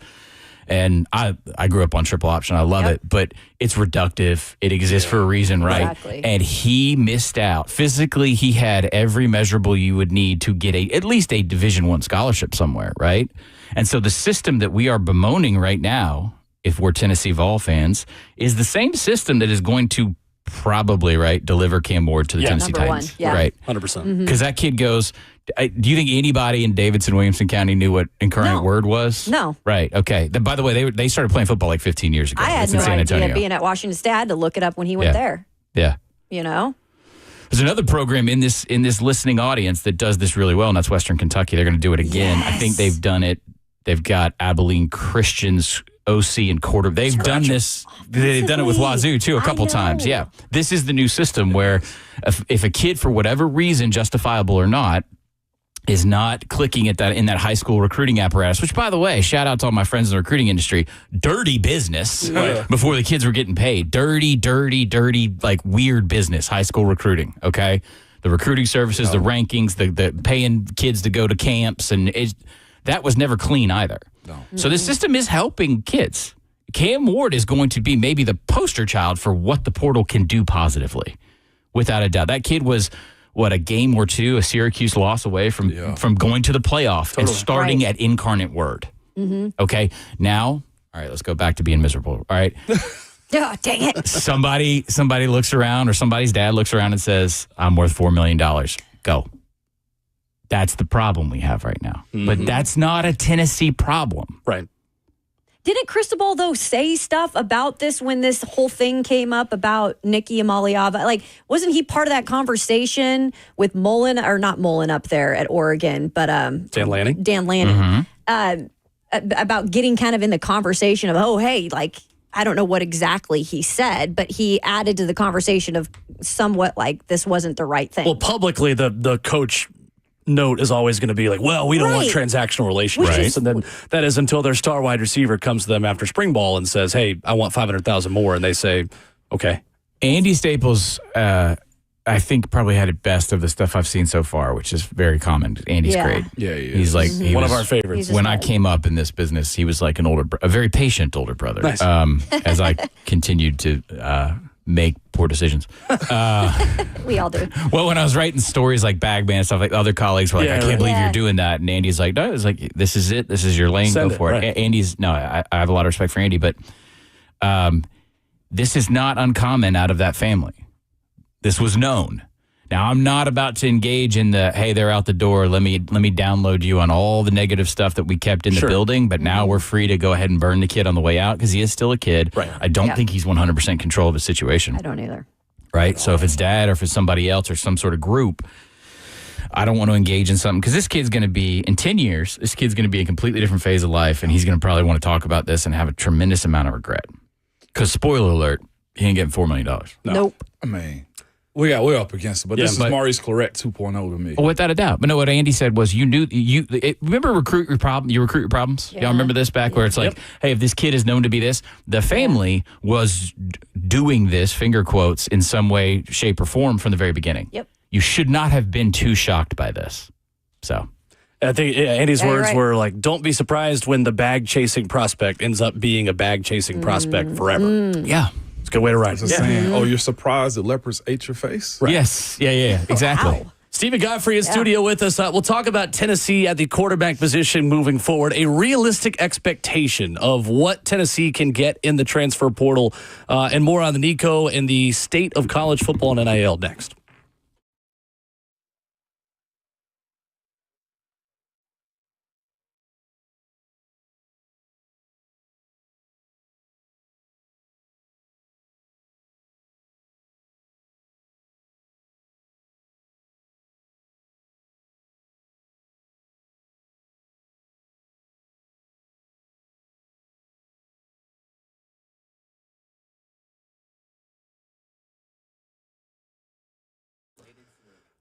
E: And I grew up on triple option. I love it, but it's reductive. It exists for a reason, right?
D: Exactly.
E: And he missed out. Physically, he had every measurable you would need to get at least a Division I scholarship somewhere, right? And so the system that we are bemoaning right now, if we're Tennessee Vol fans, is the same system that is going to probably, deliver Cam Ward to the Tennessee
D: Number
E: Titans.
D: one, yeah.
E: Right.
B: 100%.
E: Because that kid goes, do you think anybody in Davidson-Williamson County knew what incarnate
D: No.
E: word was?
D: No.
E: Right. Okay. By the way, they started playing football like 15 years ago.
D: I had
E: It's
D: no
E: in San
D: idea
E: Antonio.
D: being at Washington State. I had to look it up when he went there.
E: Yeah.
D: You know?
E: There's another program in this listening audience that does this really well, and that's Western Kentucky. They're going to do it again. I think they've done it. They've got Abilene Christian's OC and quarter. They've done this. They've done it with Wazoo too a couple times. Yeah. This is the new system where if a kid, for whatever reason, justifiable or not, is not clicking at that in that high school recruiting apparatus, which, by the way, shout out to all my friends in the recruiting industry, dirty business before the kids were getting paid. Dirty, like weird business, high school recruiting, okay? The recruiting services, the rankings, the paying kids to go to camps, and that was never clean either. No. So this system is helping kids. Cam Ward is going to be maybe the poster child for what the portal can do positively, without a doubt. That kid was, a game or two, a Syracuse loss away from going to the playoff and starting at incarnate word. Mm-hmm. Okay, now, all right, let's go back to being miserable. All right.
D: Oh, dang it.
E: Somebody looks around, or somebody's dad looks around and says, I'm worth $4 million. Go. That's the problem we have right now. Mm-hmm. But that's not a Tennessee problem.
B: Right.
D: Didn't Cristobal, though, say stuff about this when this whole thing came up about Nicky Iamaleava? Like, wasn't he part of that conversation with Mullen, or not Mullen up there at Oregon, but
B: Dan Lanning?
D: Dan Lanning, about getting kind of in the conversation of, oh, hey, like, I don't know what exactly he said, but he added to the conversation of somewhat like this wasn't the right thing.
B: Well, publicly, the coach note is always going to be like, well, we don't want transactional relationships. And then that is until their star wide receiver comes to them after spring ball and says, hey, I want $500,000 more. And they say, okay.
E: Andy Staples, I think, probably had it best of the stuff I've seen so far, which is very common. Andy's great.
C: Yeah, he is.
E: He's like
B: one of our favorites.
E: When I came up in this business, he was like a very patient older brother.
B: Nice.
E: As I continued to make poor decisions.
D: We all do.
E: Well, when I was writing stories like Bagman and stuff, like other colleagues were like, I can't believe you're doing that. And Andy's like, no, it's like, this is it. This is your lane. Go for it. Andy's, I have a lot of respect for Andy, but this is not uncommon out of that family. This was known. Now, I'm not about to engage in the, hey, they're out the door. Let me download you on all the negative stuff that we kept in the building, but now we're free to go ahead and burn the kid on the way out because he is still a kid.
B: Right.
E: I don't think he's 100% control of his situation.
D: I don't either.
E: Right? So if it's dad or if it's somebody else or some sort of group, I don't want to engage in something because this kid's going to be, in 10 years, this kid's going to be a completely different phase of life, and he's going to probably want to talk about this and have a tremendous amount of regret. Because, spoiler alert, he ain't getting $4 million.
C: No.
D: Nope.
C: I mean, we're up against it, but this is Maurice Clarett 2.0 to me.
E: Without a doubt. But no, what Andy said was remember recruit your problems?
D: Yeah.
E: Y'all remember this back where it's like, hey, if this kid is known to be this, the family was doing this, finger quotes, in some way, shape, or form from the very beginning.
D: Yep.
E: you should not have been too shocked by this. So
B: I think Andy's words were like, don't be surprised when the bag-chasing prospect ends up being a bag-chasing prospect forever.
E: Yeah.
B: It's a good way to write it.
C: Saying, oh, you're surprised that leopards ate your face?
E: Right. Yes. Yeah. Exactly.
D: Wow.
B: Stephen Godfrey in studio with us. We'll talk about Tennessee at the quarterback position moving forward. A realistic expectation of what Tennessee can get in the transfer portal, and more on the Nico and the state of college football and NIL next.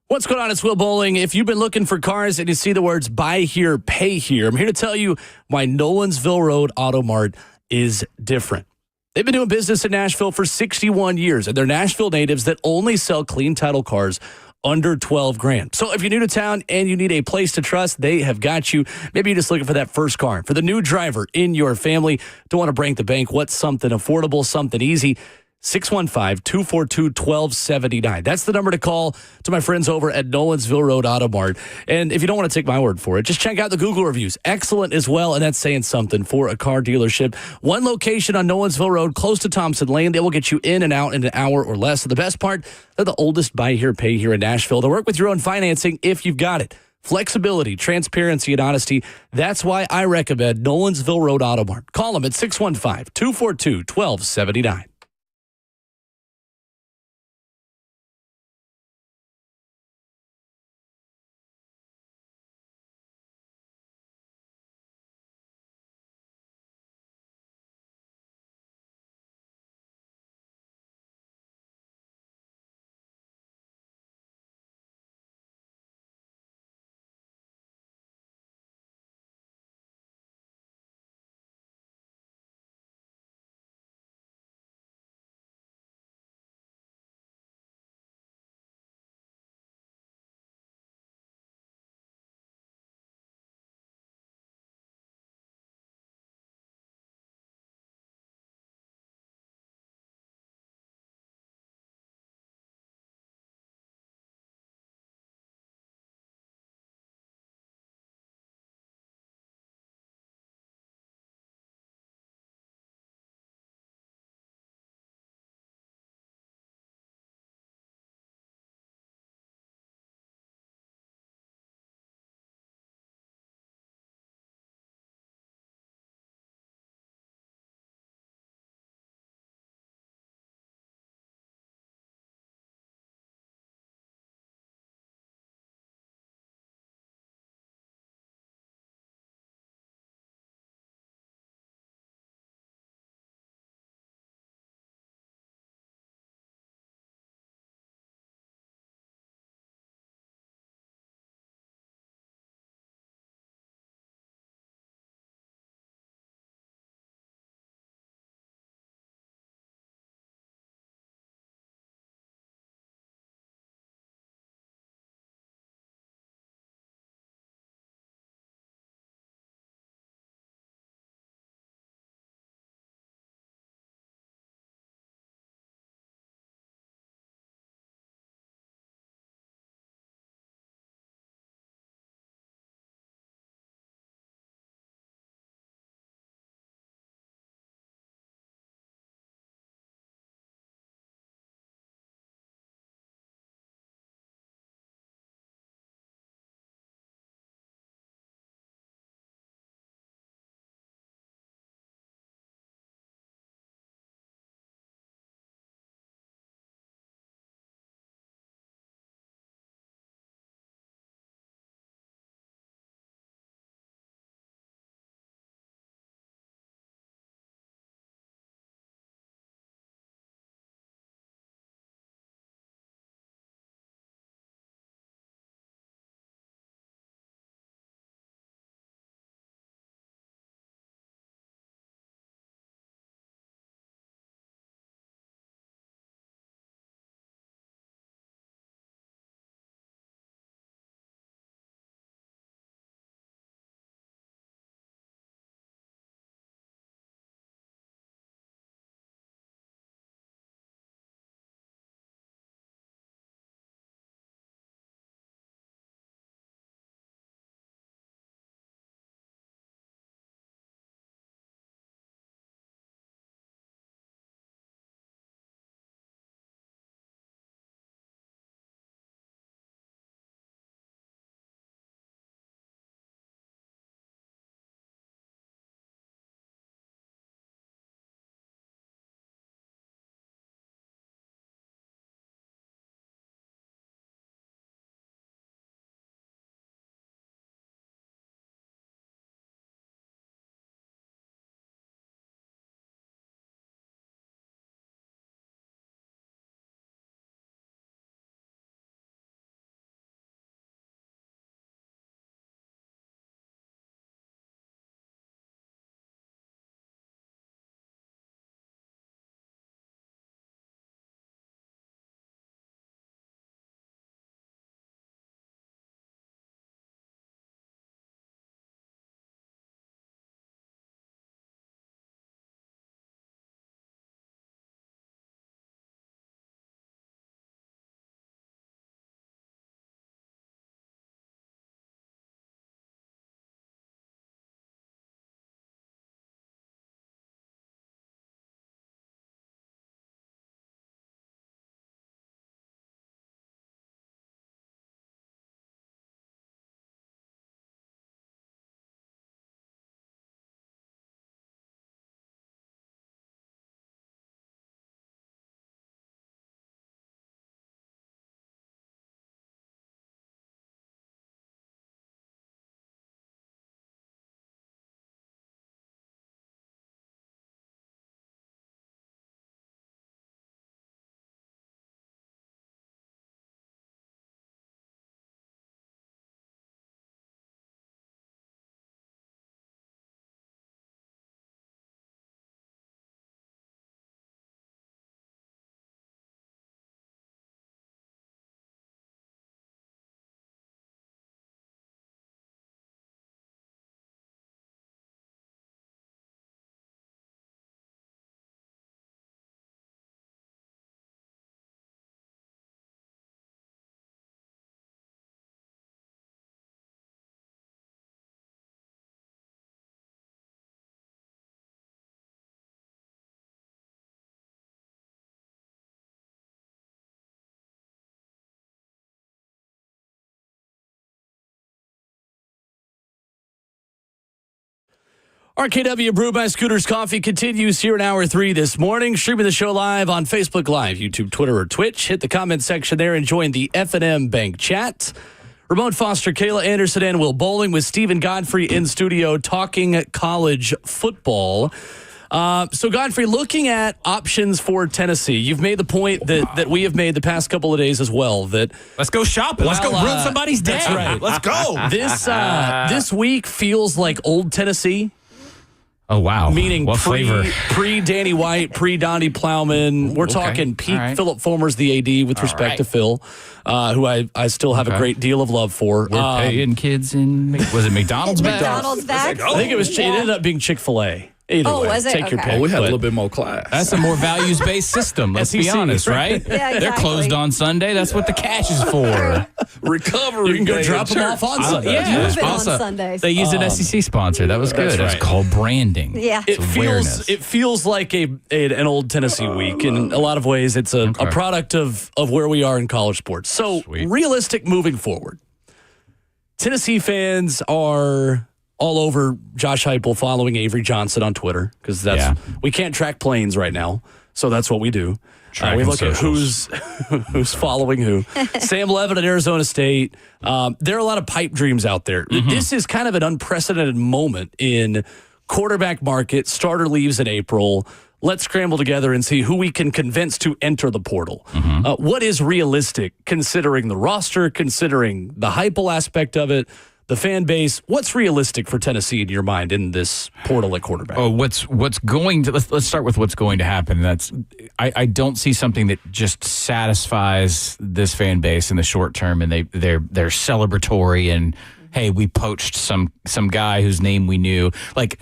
B: What's going on? It's Will Bowling. If you've been looking for cars and you see the words buy here, pay here, I'm here to tell you why Nolensville Road Auto Mart is different. They've been doing business in Nashville for 61 years, and they're Nashville natives that only sell clean title cars under $12,000. So if you're new to town and you need a place to trust, they have got you. Maybe you're just looking for that first car. For the new driver in your family, don't want to break the bank. What's something affordable, something easy? 615-242-1279. That's the number to call to my friends over at Nolensville Road Auto Mart. And if you don't want to take my word for it, just check out the Google reviews. Excellent as well, and that's saying something for a car dealership. One location on Nolensville Road, close to Thompson Lane. They will get you in and out in an hour or less. And the best part, they're the oldest buy here, pay here in Nashville. They'll work with your own financing if you've got it. Flexibility, transparency, and honesty. That's why I recommend Nolensville Road Auto Mart. Call them at 615-242-1279. RKW Brew by Scooters Coffee continues here in Hour 3 this morning. Streaming the show live on Facebook Live, YouTube, Twitter, or Twitch. Hit the comment section there and join the F&M Bank chat. Ramon Foster, Kayla Anderson, and Will Bowling with Stephen Godfrey in studio talking college football. So, Godfrey, looking at options for Tennessee, you've made the point that we have made the past couple of days as well. That
E: let's go shopping. Let's go ruin somebody's day.
B: That's right.
C: Let's go.
B: This week feels like old Tennessee.
E: Oh, wow.
B: Meaning
E: what flavor?
B: Pre-Danny White, pre-Donnie Plowman. We're talking peak Philip Fulmer's the AD with respect to Phil, who I still have a great deal of love for.
E: We're paying kids in, was it McDonald's back?
D: McDonald's back?
B: I think it ended up being Chick-fil-A. Either way,
D: was it?
B: take your
D: Okay.
B: pick.
C: We had a little bit more class.
E: That's a more values-based system, let's be
B: SEC,
E: honest, right?
D: Yeah, exactly.
E: They're closed on Sunday. That's what the cash is for.
C: Recovery.
B: You can go
C: day
B: drop
C: at
B: them off
C: church.
B: on Sunday.
E: Yeah.
D: Moving on
E: Also,
D: Sundays.
E: They used an SEC sponsor. That was good.
B: That's
E: It's
B: right.
E: called branding.
D: Yeah.
B: It
E: awareness.
B: feels like an old Tennessee week. In a lot of ways, it's a product of where we are in college sports. So
E: Sweet.
B: realistic moving forward. Tennessee fans are all over Josh Heupel following Avery Johnson on Twitter because we can't track planes right now, so that's what we do. We
E: Tracking
B: look at
E: socials.
B: who's following who. Sam Levin at Arizona State. There are a lot of pipe dreams out there. This is kind of an unprecedented moment in quarterback market. Starter leaves in April. Let's scramble together and see who we can convince to enter the portal. What is realistic considering the roster, considering the Heupel aspect of it, the fan base? What's realistic for Tennessee in your mind in this portal at quarterback?
E: Oh, what's going to let's start with what's going to happen. That's I don't see something that just satisfies this fan base in the short term, and they're celebratory and hey, we poached some guy whose name we knew. Like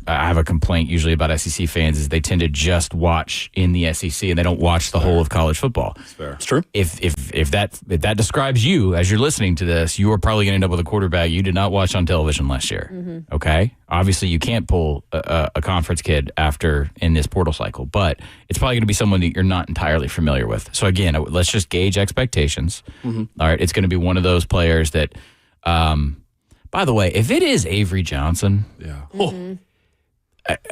E: I have a complaint usually about SEC fans is they tend to just watch in the SEC and they don't watch the whole of college football.
C: That's fair.
B: It's true.
E: If that describes you as you're listening to this, you are probably going to end up with a quarterback you did not watch on television last year. Okay, obviously you can't pull a conference kid after in this portal cycle, but it's probably going to be someone that you're not entirely familiar with. So again, let's just gauge expectations. All right, it's going to be one of those players that. By the way, if it is Avery Johnson,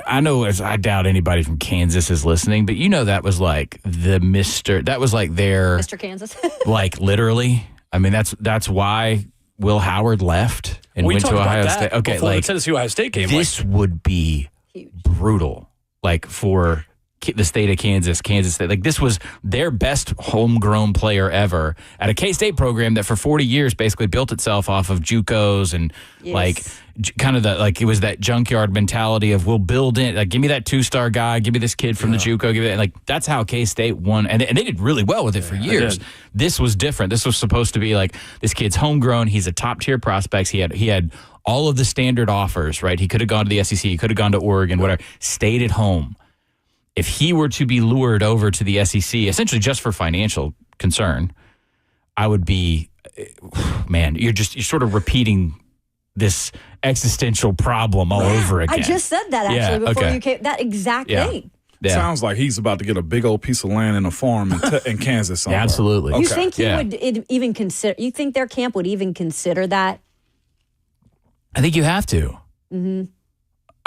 E: I know I doubt anybody from Kansas is listening, but you know that was like their
D: Mr. Kansas.
B: Like
E: literally. I mean that's why Will Howard left and went to Ohio State. Okay,
B: before
E: like
B: the Tennessee Ohio State game.
E: this would be brutal. Like for the state of Kansas State. Like this was their best homegrown player ever at a K-State program that for 40 years basically built itself off of JUCOs and like kind of it was that junkyard mentality of we'll build in, like give me that 2-star guy, give me this kid from the JUCO, give me that. Like that's how K-State won, and they did really well with it for years. This was different. This was supposed to be like this kid's homegrown. He's a top tier prospect. He had all of the standard offers. Right, he could have gone to the SEC, he could have gone to Oregon, whatever. Stayed at home. If he were to be lured over to the SEC, essentially just for financial concern, I would be, man, you're sort of repeating this existential problem all over again.
D: I just said that actually before you came. That exact thing.
E: Yeah.
C: Sounds like he's about to get a big old piece of land and a farm in Kansas somewhere.
E: Absolutely.
C: Okay.
D: You think he would even consider? You think their camp would even consider that?
E: I think you have to.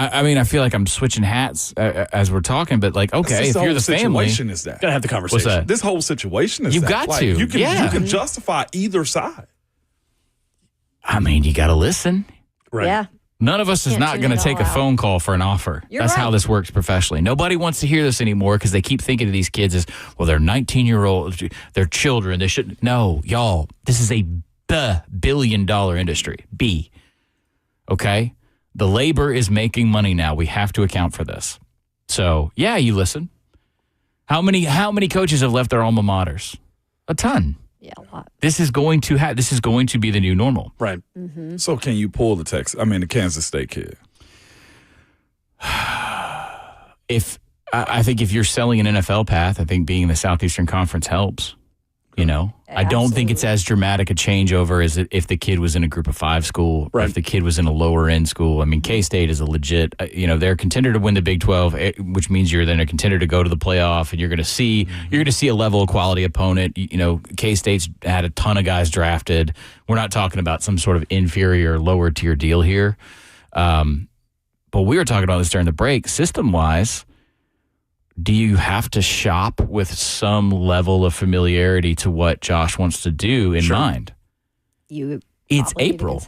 E: I mean, I feel like I'm switching hats as we're talking, but like, okay, if you're the family,
C: situation is that.
B: Gotta have the conversation.
E: What's that?
C: This whole situation is
E: You've
C: that.
E: got
C: Like,
E: to.
C: You can
E: Yeah.
C: justify either side.
E: I mean, you got to listen.
B: Right.
D: Yeah.
E: None of us is
D: Can't
E: not
D: tune
E: going to
D: it
E: take
D: all
E: a
D: out.
E: phone call for an offer.
D: You're
E: That's how
D: right.
E: this works professionally. Nobody wants to hear this anymore because they keep thinking of these kids as, well, they're 19-year-olds, they're children. They shouldn't. No, y'all, this is a billion-dollar industry. Okay? The labor is making money now. We have to account for this. So, yeah, you listen. How many coaches have left their alma maters? A ton.
D: Yeah, a lot.
E: This is going to be the new normal.
B: Right.
C: So can you pull the the Kansas State kid?
E: I think if you're selling an NFL path, I think being in the Southeastern Conference helps. You know, I don't think it's as dramatic a changeover as if the kid was in a Group of 5 school or if the kid was in a lower end school. I mean, K-State is a legit, they're a contender to win the Big 12, which means you're then a contender to go to the playoff, and you're going to see a level of quality opponent. You know, K-State's had a ton of guys drafted. We're not talking about some sort of inferior, lower tier deal here. but we were talking about this during the break. System-wise, do you have to shop with some level of familiarity to what Josh wants to do in mind?
D: It's
E: April.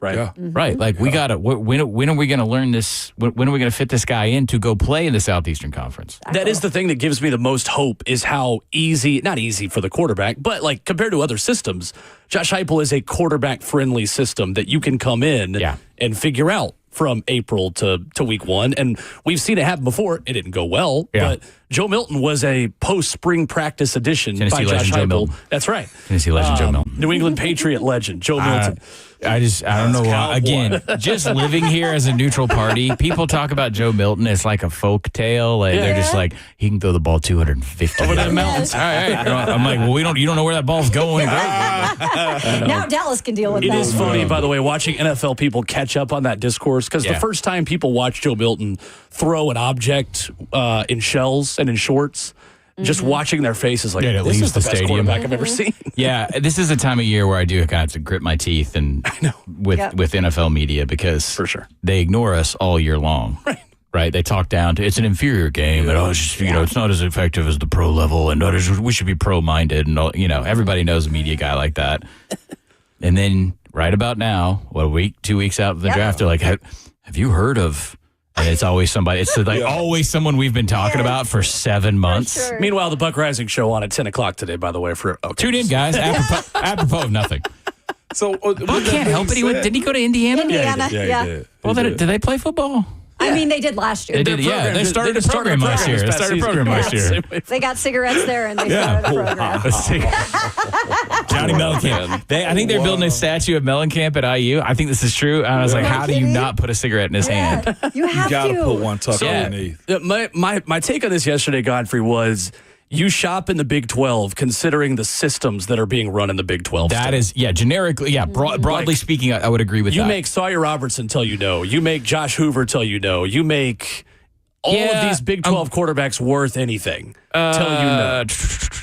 B: Right.
C: Yeah.
E: Right. Like we got to, when are we going to learn this? When are we going to fit this guy in to go play in the Southeastern Conference?
B: That is the thing that gives me the most hope is how not easy for the quarterback, but like compared to other systems, Josh Heupel is a quarterback friendly system that you can come in and figure out from April to week 1. And we've seen it happen before. It didn't go well, but Joe Milton was a post-spring practice addition
E: Tennessee
B: by Josh
E: legend, Joe
B: Heupel.
E: Milton.
B: That's right.
E: Tennessee legend, Joe Milton.
B: New England Patriot legend, Joe Milton.
E: I don't know why. Again, just living here as a neutral party, people talk about Joe Milton as like a folk tale. Like they're just like, he can throw the ball 250
B: over the mountains.
E: All right. I'm like, well, you don't know where that ball's going.
D: Now Dallas can deal with that.
B: It is funny, by the way, watching NFL people catch up on that discourse because the first time people watch Joe Milton throw an object in shells and in shorts, just watching their faces like, this is the best
E: stadium
B: quarterback I've ever seen.
E: Yeah, this is a time of year where I do kind of have to grit my teeth and with NFL media because
B: for sure
E: they ignore us all year long. Right? They talk down to it's an inferior game, and it's just, it's not as effective as the pro level, and we should be pro minded, and everybody knows a media guy like that. And then right about now, a week, 2 weeks out of the draft, they're like, have you heard of? And it's always somebody. It's like always someone we've been talking about for 7 months.
D: Sure.
B: Meanwhile, the Buck Rising show on at 10 o'clock today, by the way.
E: Tune in, guys. Apropos of nothing.
C: So
E: Buck can't help it. Didn't he go to Indiana?
D: Indiana,
C: Yeah, he did.
E: Well, did they play football?
D: I mean, they did last year.
E: They did, They started a program last year.
D: They got cigarettes there, and they started a program.
E: Johnny Mellencamp. I think they're building a statue of Mellencamp at IU. I think this is true. And I was like, how do you not put a cigarette in his hand?
D: You have
C: got to
D: to
C: put one tucked underneath.
B: My take on this yesterday, Godfrey, was you shop in the Big 12 considering the systems that are being run in the Big 12.
E: That is, generically, broadly speaking, I would agree with that.
B: You make Sawyer Robertson tell you no. You make Josh Hoover tell you no. You make all of these Big 12 quarterbacks worth anything tell you no.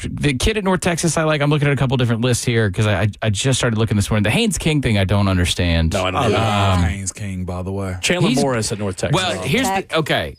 E: The kid at North Texas, I like. I'm looking at a couple different lists here because I just started looking this morning. The Haynes King thing, I don't understand.
B: No, I don't
C: I
B: know.
C: love Haynes King, by the way.
B: Chandler Morris at North Texas.
E: Well, here's okay.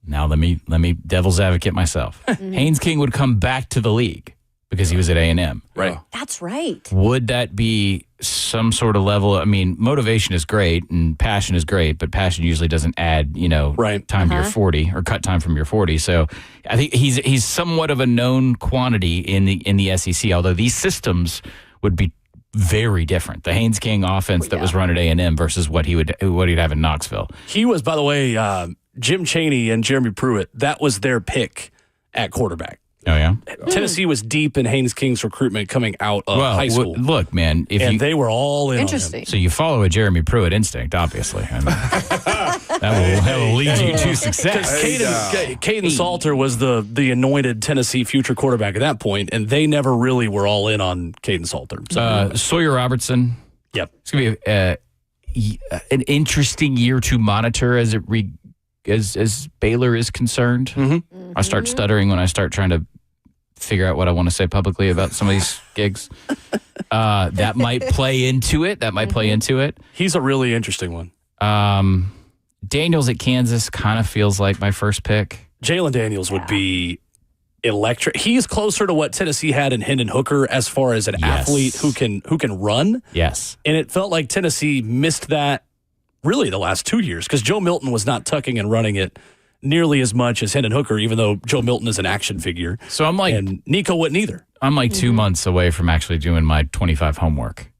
E: Now let me devil's advocate myself. Haynes King would come back to the league because he was at A&M.
B: Right.
D: That's right.
E: Would that be some sort of level? I mean, motivation is great and passion is great, but passion usually doesn't add, time to your 40 or cut time from your 40. So I think he's somewhat of a known quantity in the SEC, although these systems would be very different. The Haynes King offense that was run at A&M versus what he'd have in Knoxville.
B: He was, by the way, Jim Chaney and Jeremy Pruitt, that was their pick at quarterback.
E: Oh, yeah?
B: Tennessee was deep in Haynes King's recruitment coming out of high school.
E: Look, man.
B: They were all in
D: Interesting.
B: on him.
E: So you follow a Jeremy Pruitt instinct, obviously. I mean, that will lead you to success.
B: Caden Salter was the anointed Tennessee future quarterback at that point, and they never really were all in on Caden Salter. So,
E: Sawyer Robertson.
B: Yep.
E: It's going to be an interesting year to monitor as Baylor is concerned. I start stuttering when I start trying to figure out what I want to say publicly about some of these gigs. That might play into it.
B: He's a really interesting one.
E: Daniels at Kansas kind of feels like my first pick.
B: Jalen Daniels would be electric. He's closer to what Tennessee had in Hendon Hooker as far as an athlete who can run.
E: Yes.
B: And it felt like Tennessee missed that really the last 2 years because Joe Milton was not tucking and running it nearly as much as Hendon Hooker, even though Joe Milton is an action figure.
E: So I'm like,
B: and Nico wouldn't either.
E: I'm like 2 months away from actually doing my 25 homework.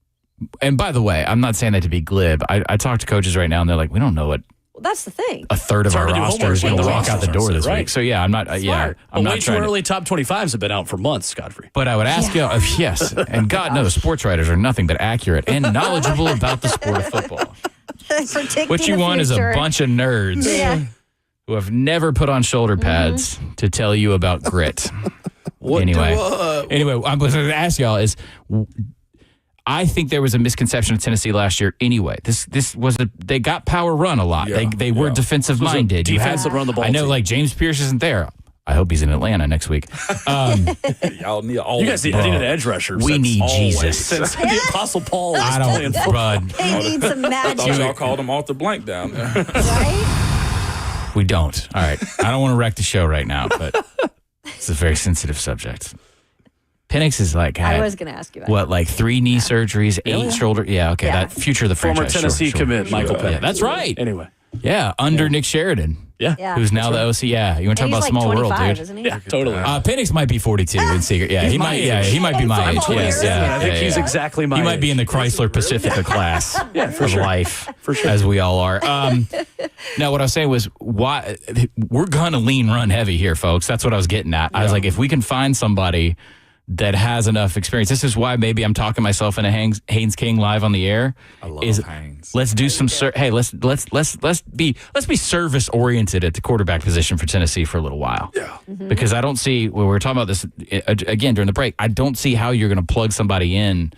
E: And by the way, I'm not saying that to be glib. I talk to coaches right now, and they're like, we don't know what.
D: Well, that's the thing.
E: A third of our roster is going to walk out the door this week. So yeah, I'm not. I'm not
B: way too early. Top 25s have been out for months, Godfrey.
E: But I would ask you, yes, and God knows, sports writers are nothing but accurate and knowledgeable about the sport of football. What you want is a bunch of nerds who have never put on shoulder pads to tell you about grit. Anyway, I'm going to ask y'all is. I think there was a misconception of Tennessee last year anyway. This was they got power run a lot. They were defensive minded.
B: Defensive run the ball.
E: I know
B: team.
E: like James Pierce isn't there. I hope he's in Atlanta next week.
C: Y'all need
B: You guys need an edge rusher.
E: We need Jesus.
B: Since the Apostle Paul is
E: I don't, bud.
D: They need some
C: I thought
D: magic.
C: y'all called him Arthur Blank down there.
D: Right?
E: We don't. All right. I don't want to wreck the show right now, but it's a very sensitive subject. Penix is like
D: I was going to ask you about
E: what, like 3 knee surgeries, 8 shoulder. Yeah, okay.
D: Yeah.
E: That future of the
B: Former
E: franchise.
B: Tennessee
E: Sure.
B: commit, Michael Penix.
E: Yeah, that's right.
B: Anyway.
E: Yeah, under Nick Sheridan.
D: Yeah.
E: Who's now the OC. Yeah, you want to talk
D: And he's
E: about
D: like
E: small world,
D: 25,
E: dude.
D: isn't he?
B: Yeah, totally.
E: Penix might be 42 in secret. Yeah, he might. Yeah, he might be my age.
D: I'm
E: Yes,
D: 27.
E: yeah,
B: I think
E: yeah,
B: he's
E: yeah.
B: exactly my
E: He might
B: age.
E: be in the Chrysler Pacifica class of life,
B: For sure.
E: as we all are. Now, what I was saying was, why we're gonna lean run heavy here, folks. That's what I was getting at. I was like, if we can find somebody that has enough experience, this is why maybe I'm talking myself into Haynes King live on the air.
C: I love Haynes.
E: Let's do some. Let's be service oriented at the quarterback position for Tennessee for a little while.
C: Yeah.
E: Because I don't see, when we were talking about this again during the break, I don't see how you're going to plug somebody in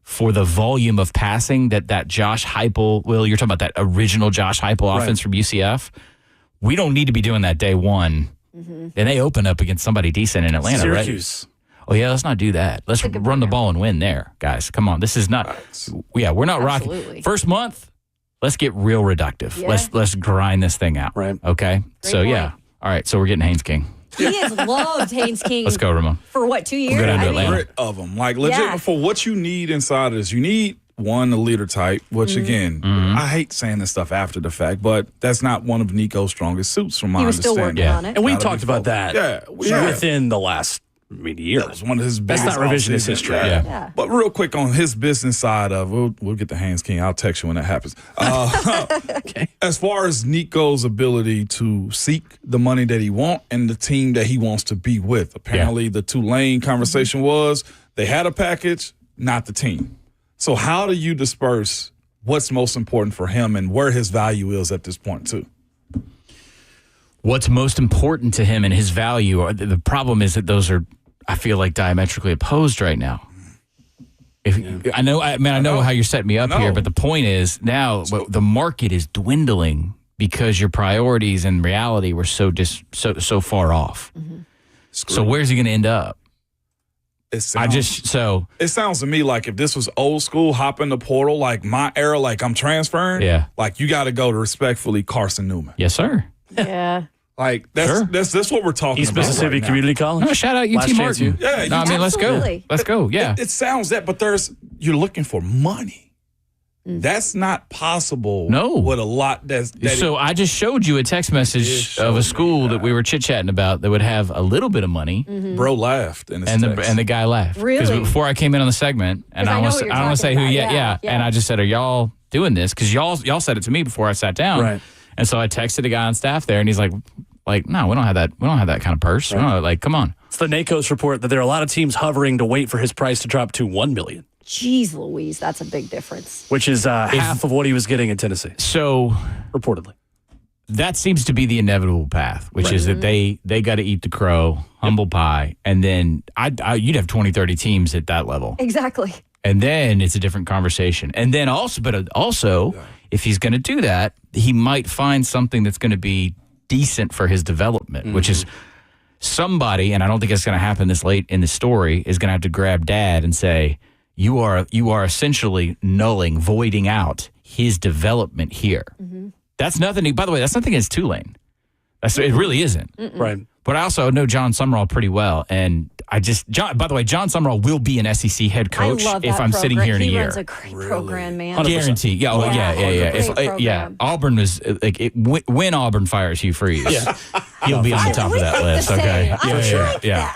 E: for the volume of passing that Josh Heupel, Will, you're talking about that original Josh Heupel offense from UCF. We don't need to be doing that day one. And they open up against somebody decent in Atlanta,
B: Syracuse.
E: right? Oh, yeah, let's not do that. Let's run the ball and win there, guys. Come on. This is not, we're not
D: Absolutely.
E: rocking. First month, let's get real reductive.
D: Yeah.
E: Let's grind this thing out.
B: Right.
E: Okay?
D: Great
E: So,
D: point.
E: yeah. All right, so we're getting Haynes King.
D: He has loved Haynes King
E: Let's go, Ramon.
D: for what, 2 years?
E: go down to
D: I mean,
E: Atlanta.
C: Grit of them. Like, legit,
D: Yeah.
C: for what you need inside of this, you need one, a leader type, which again, I hate saying this stuff after the fact, but that's not one of Nico's strongest suits from my
D: he was still
C: understanding.
D: working on it.
B: And we
C: Gotta
B: talked
C: be
B: about
C: focused.
B: that
C: Yeah.
B: within the last year.
C: That was one of his
B: That's
C: biggest
B: not revisionist
C: off-season-
B: history.
E: Yeah.
D: Yeah.
C: But real quick on his business side of, we'll get to Haynes King. I'll text you when that happens.
B: Okay.
C: As far as Nico's ability to seek the money that he wants and the team that he wants to be with, apparently the Tulane conversation was they had a package, not the team. So how do you disperse what's most important for him and where his value is at this point too?
E: What's most important to him and his value, the problem is that those are, I feel like, diametrically opposed right now. I know how you're setting me up here, but the point is now the market is dwindling because your priorities and reality were so far off. So where's he going to end up?
C: It sounds to me like if this was old school, hop in the portal, like my era, like I'm transferring.
E: Yeah.
C: Like you got to go to respectfully Carson Newman.
E: Yes, sir.
D: Yeah.
C: Like that's what we're talking
B: East
C: about.
B: Mississippi
C: right now.
B: Community College.
E: No, shout out UT
B: Last chance
E: Martin.
B: you.
C: Yeah,
E: No, I mean, let's go.
D: Absolutely.
E: Let's go. Yeah.
C: It sounds that, but you're looking for money. That's not possible.
E: No.
C: With a lot
E: So I just showed you a text message of a school that we were chit-chatting about that would have a little bit of money,
C: bro laughed in his
E: and
C: text.
E: the guy laughed.
D: Really?
E: Because before I came in on the segment, and
D: 'Cause I
E: I
D: know
E: don't
D: what you're
E: want to say who
D: talking
E: yet.
D: about. Yeah.
E: And I just said, are y'all doing this? Because y'all said it to me before I sat down.
B: Right.
E: And so I texted a guy on staff there, and he's like, no, we don't have that. We don't have that kind of purse. We don't, like, come on.
B: It's the NACO's report that there are a lot of teams hovering to wait for his price to drop to $1 million,
D: Jeez Louise, that's a big difference.
B: which is half of what he was getting in Tennessee,
E: So
B: reportedly.
E: that seems to be the inevitable path, which is that they got to eat the crow, humble pie, and then you'd have 20, 30 teams at that level.
D: Exactly.
E: And then it's a different conversation. And then also, if he's going to do that, he might find something that's going to be decent for his development, which is somebody, and I don't think it's going to happen this late in the story, is going to have to grab dad and say, you are essentially voiding out his development here. That's nothing. By the way, that's nothing against Tulane. It really isn't.
B: Right.
E: But I also know John Sumrall pretty well, and by the way, John Sumrall will be an SEC head coach
D: I love
E: if
D: that
E: I'm sitting
D: program.
E: here in a
D: He
E: year.
D: runs a great program, man.
B: 100%.
E: Guarantee. Yeah. Oh, yeah.
D: Great program.
E: Auburn was when Auburn fires Hugh Freeze, he'll be on the top of that list.
D: The
E: Okay.
D: same.
E: Yeah.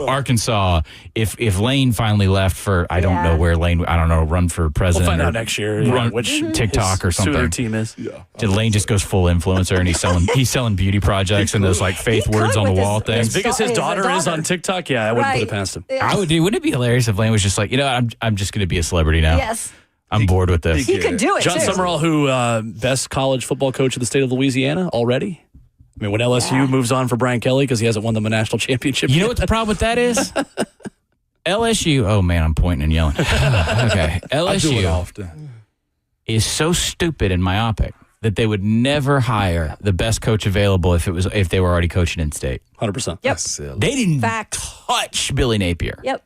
E: Arkansas. If Lane finally left for I don't know where Lane. I don't know. Run for
B: We'll
E: president.
B: find
E: or
B: out next year
E: Run
B: which
E: TikTok or
B: his Souther
E: something.
B: team is.
E: Did Lane just goes full influencer and he's selling beauty projects and those like faith
D: He
E: words
D: could
E: on the
D: with
E: wall
D: his-
E: things.
B: As big as his
D: His
B: daughter is
D: daughter.
B: on TikTok, yeah, I wouldn't put it
D: Right.
B: past him.
D: Yeah.
E: I would do. Wouldn't it be hilarious if Lane was just like, I'm just going to be a celebrity now.
D: Yes.
E: I'm bored with this.
D: He could do it,
B: John
D: too.
B: Sumrall, who best college football coach of the state of Louisiana already. I mean, when LSU moves on for Brian Kelly because he hasn't won them a national championship
E: You know
B: yet.
E: what the problem with that is? LSU. Oh man, I'm pointing and yelling. Okay,
C: I do it
E: LSU
C: often.
E: is so stupid and myopic that they would never hire the best coach available if they were already coaching in state.
B: 100%.
D: Yep.
E: They didn't
D: Fact.
E: touch Billy Napier.
D: Yep.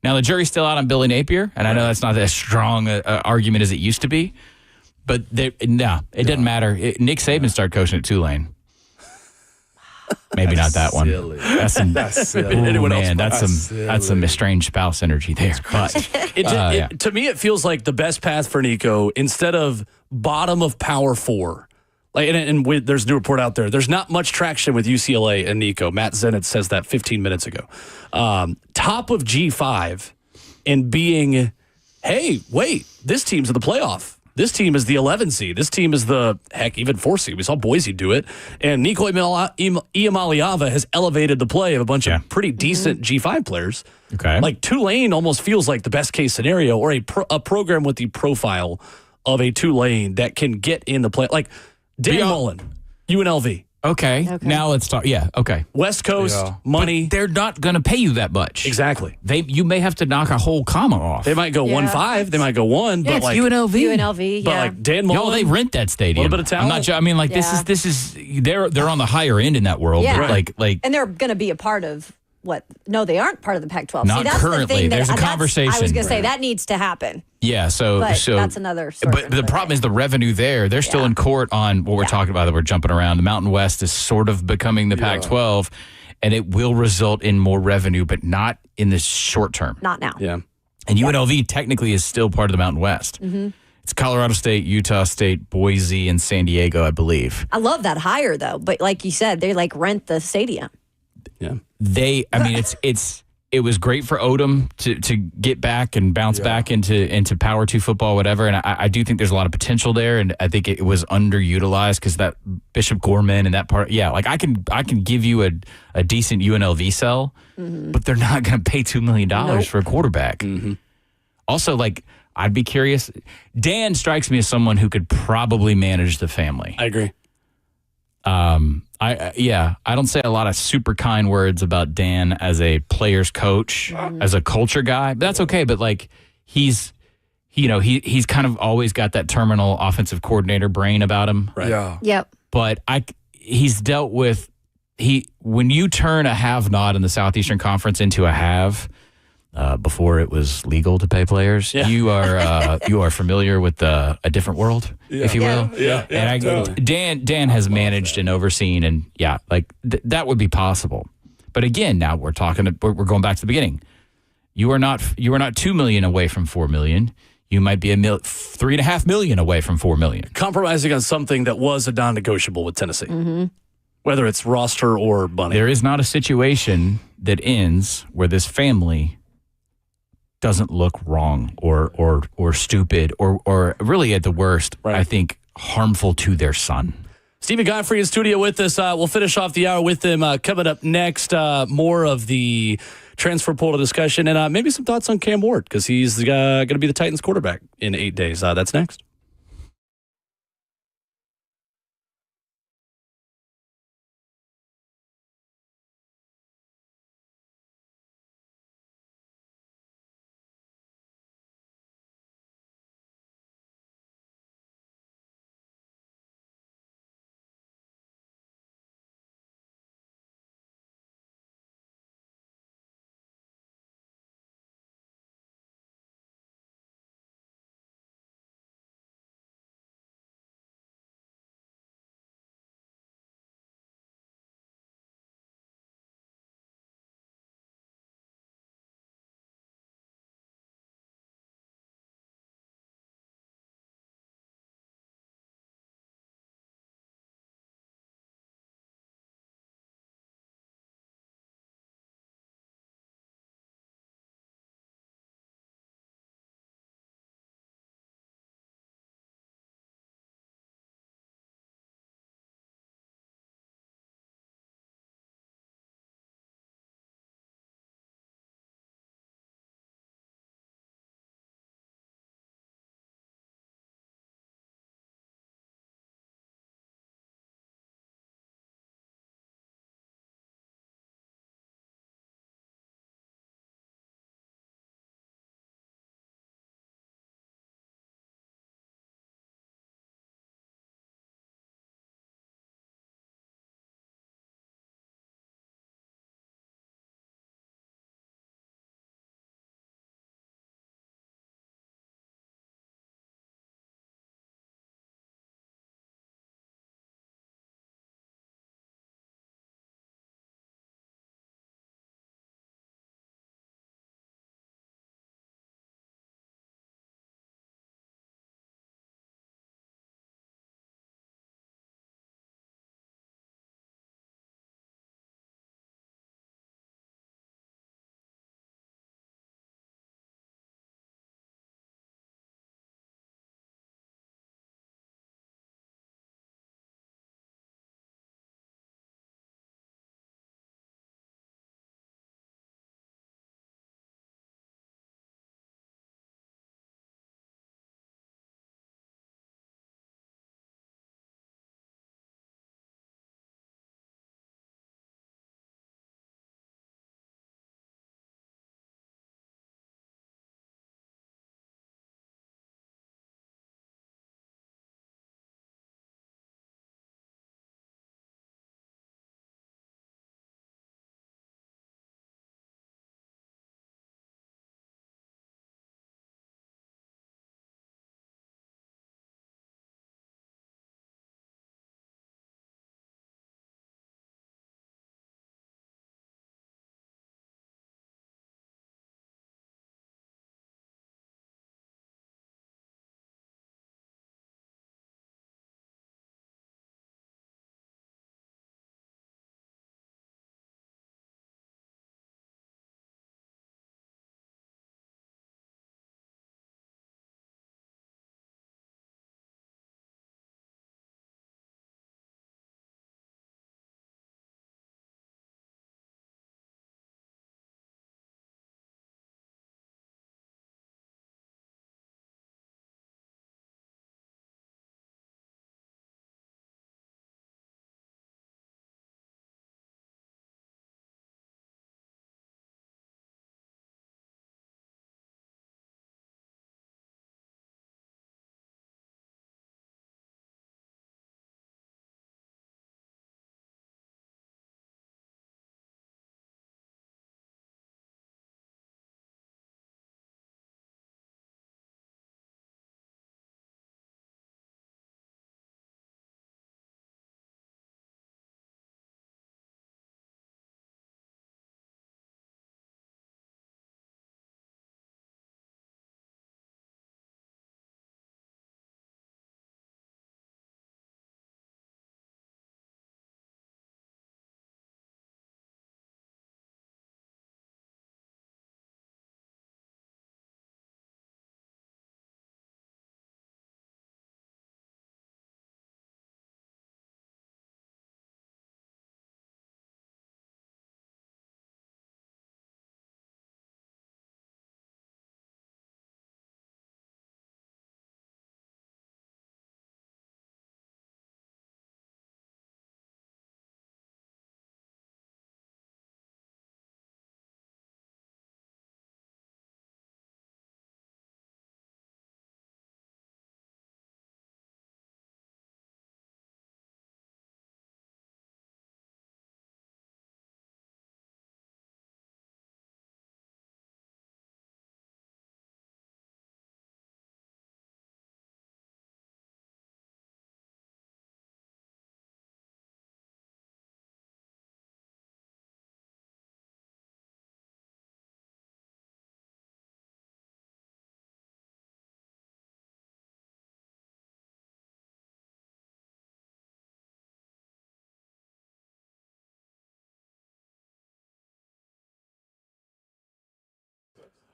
E: Now, the jury's still out on Billy Napier, and I know that's not as strong an argument as it used to be, but it doesn't matter. Nick Saban started coaching at Tulane. Maybe not that one.
C: Silly.
E: That's some.
C: silly.
B: Anyone else?
E: That's some estranged spouse energy there. But
B: To me, it feels like the best path for Nico, instead of bottom of Power 4. There's a new report out there. There's not much traction with UCLA and Nico. Matt Zenit says that 15 minutes ago. Top of G5 and being, hey, wait, this team's in the playoff. This team is the 11 seed. This team is the, even 4 seed. We saw Boise do it. And Nico Iamaleava has elevated the play of a bunch of pretty decent G5 players.
E: Okay.
B: Like Tulane almost feels like the best case scenario, or a program with the profile of a Tulane that can get in the play. Like Dan Mullen, UNLV.
E: Okay. Now let's talk. Yeah. Okay.
B: West Coast, money.
E: But they're not going to pay you that much.
B: Exactly.
E: You may have to knock a whole comma off.
B: They might go 1-5. They might go 1.
E: Yeah,
B: but
E: it's
B: like
E: UNLV.
D: UNLV,
B: But
D: yeah.
B: like Dan Mullen.
E: Y'all, they rent that stadium.
B: A little bit of talent.
E: I'm not. I mean, like this is. They're on the higher end in that world.
D: Yeah.
E: But like.
D: And they're going to be a part of what? No, they aren't part of the Pac-12.
E: Not
D: See, that's
E: currently.
D: The thing
E: There's a conversation.
D: I was going to say that needs to happen.
E: Yeah. So
D: But that's another story.
E: But the problem is the revenue there. They're still in court on what we're talking about. That we're jumping around. The Mountain West is sort of becoming the Pac-12, and it will result in more revenue, but not in the short term.
D: Not now.
B: Yeah.
E: And UNLV technically is still part of the Mountain West. Mm-hmm. It's Colorado State, Utah State, Boise, and San Diego, I believe.
D: I love that hire though, but like you said, they like rent the stadium.
B: Yeah.
E: It was great for Odom to get back and bounce back into Power 2 football, whatever. And I do think there's a lot of potential there, and I think it was underutilized because that Bishop Gorman and that part. Yeah, like I can give you a decent UNLV sell, but they're not going to pay $2 million for a quarterback. Mm-hmm. Also, like I'd be curious. Dan strikes me as someone who could probably manage the family.
B: I agree.
E: I don't say a lot of super kind words about Dan as a player's coach, as a culture guy, but that's okay. But like he's kind of always got that terminal offensive coordinator brain about him.
B: Right.
C: Yeah.
D: Yep.
E: But he's dealt with when you turn a have-not in the Southeastern Conference into a have, before it was legal to pay players, you are familiar with a different world, if you will.
B: Yeah.
E: And
B: totally.
E: Dan has managed and overseen, and that would be possible. But again, now we're going back to the beginning. You are not $2 million away from $4 million. You might be $3.5 million away from $4 million.
B: Compromising on something that was a non-negotiable with Tennessee, whether it's roster or money.
E: There is not a situation that ends where this family doesn't look wrong or stupid or really at the worst, I think, harmful to their son.
B: Stephen Godfrey in studio with us. We'll finish off the hour with him. Coming up next, more of the transfer portal discussion and maybe some thoughts on Cam Ward because he's going to be the Titans quarterback in 8 days. That's next.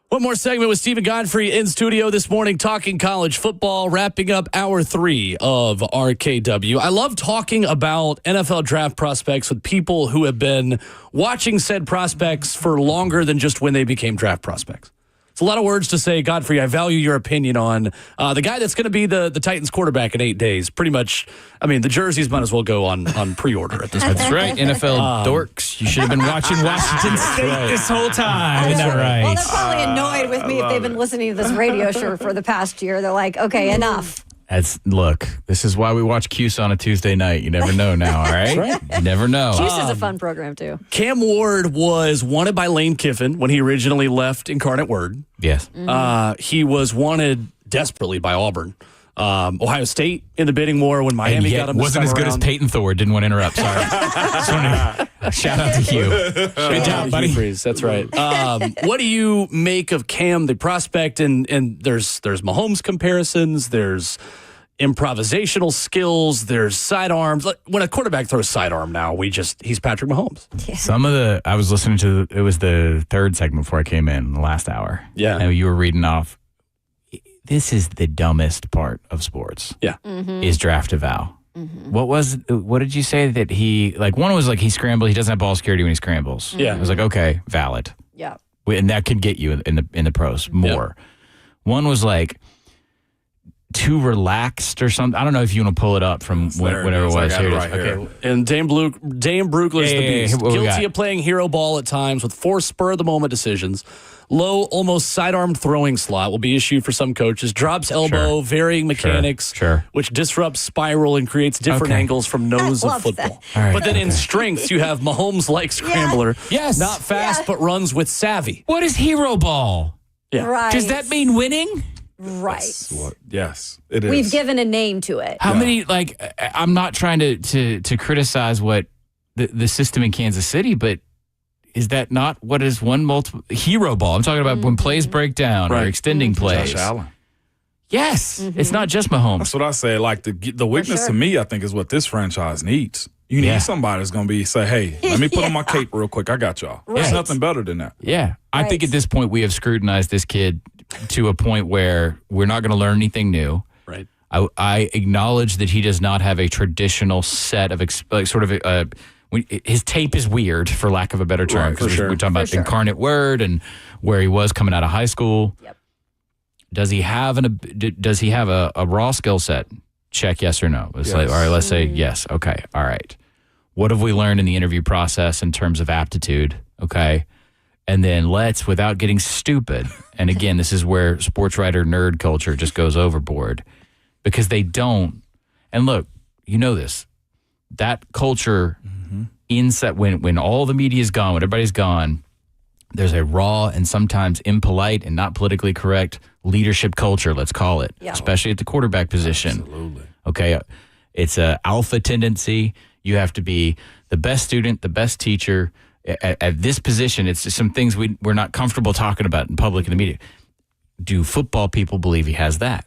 B: One more segment with Stephen Godfrey in studio this morning, talking college football, wrapping up hour 3 of RKW. I love talking about NFL draft prospects with people who have been watching said prospects for longer than just when they became draft prospects. It's a lot of words to say, Godfrey. I value your opinion on the guy that's going to be the Titans quarterback in 8 days. Pretty much, I mean, the jerseys might as well go on pre-order at this point.
E: That's right, NFL dorks. You should have been watching Washington State this whole time. Isn't that right?
D: Well, they're probably annoyed with me if they've been listening to this radio show for the past year. They're like, okay, enough.
E: Look, this is why we watch Cuse on a Tuesday night. You never know now, all right?
B: Right.
E: You never know.
D: Cuse is a fun program, too.
B: Cam Ward was wanted by Lane Kiffin when he originally left Incarnate Word.
E: Yes.
B: He was wanted desperately by Auburn. Ohio State in the bidding war when Miami got him.
E: Wasn't as good as Peyton Thor. Didn't want to interrupt. Sorry. Shout out to Hugh. Good job, buddy.
B: That's right. What do you make of Cam, the prospect? And there's Mahomes comparisons. There's improvisational skills. There's sidearms. When a quarterback throws sidearm now, he's Patrick Mahomes.
D: Yeah.
E: I was listening to, it was the third segment before I came in the last hour.
B: Yeah.
E: And you were reading off. This is the dumbest part of sports.
B: Yeah.
E: Is draft eval. What did you say that one was like he scrambled, he doesn't have ball security when he scrambles.
B: Yeah.
E: I was like, okay, valid.
D: Yeah.
E: And that could get you in the pros more. Yep. One was like too relaxed or something. I don't know if you want to pull it up from whatever it was. Here it is.
B: Okay. And Dame Brugler's the beast. Guilty of playing hero ball at times with 4 spur-of-the-moment decisions. Low, almost sidearm throwing slot will be issued for some coaches. Drops elbow, varying mechanics, which disrupts spiral and creates different angles from nose of football.
E: Right,
B: but then in strengths, you have Mahomes-like scrambler.
E: Yes.
B: Not fast, but runs with savvy.
E: What is hero ball?
B: Yeah.
D: Right.
E: Does that mean winning?
D: Right.
C: Yes, it is.
D: We've given a name to it.
E: How many, I'm not trying to criticize what the system in Kansas City, but is that not what is one multiple hero ball? I'm talking about when plays break down or extending plays.
C: Josh Allen.
E: Yes, it's not just Mahomes.
C: That's what I say. Like the weakness to me, I think, is what this franchise needs. You need somebody that's going to say, hey, let me put on my cape real quick. I got y'all. There's nothing better than that.
E: Yeah. I think at this point we have scrutinized this kid to a point where we're not going to learn anything new.
B: Right.
E: I acknowledge that he does not have a traditional set of his tape is weird, for lack of a better term. Because we're talking about Incarnate Word and where he was coming out of high school.
D: Yep.
E: Does he have a raw skill set? Check yes or no. It's like, all right, let's say yes. Okay. All right. What have we learned in the interview process in terms of aptitude? Okay. And then without getting stupid, and again, this is where sports writer nerd culture just goes overboard because they don't. And look, you know this. That culture inside when all the media is gone, when everybody's gone, there's a raw and sometimes impolite and not politically correct leadership culture, let's call it, especially at the quarterback position.
C: Absolutely.
E: Okay. It's an alpha tendency. You have to be the best student, the best teacher. At this position, it's just some things we're not comfortable talking about in public and the media. Do football people believe he has that?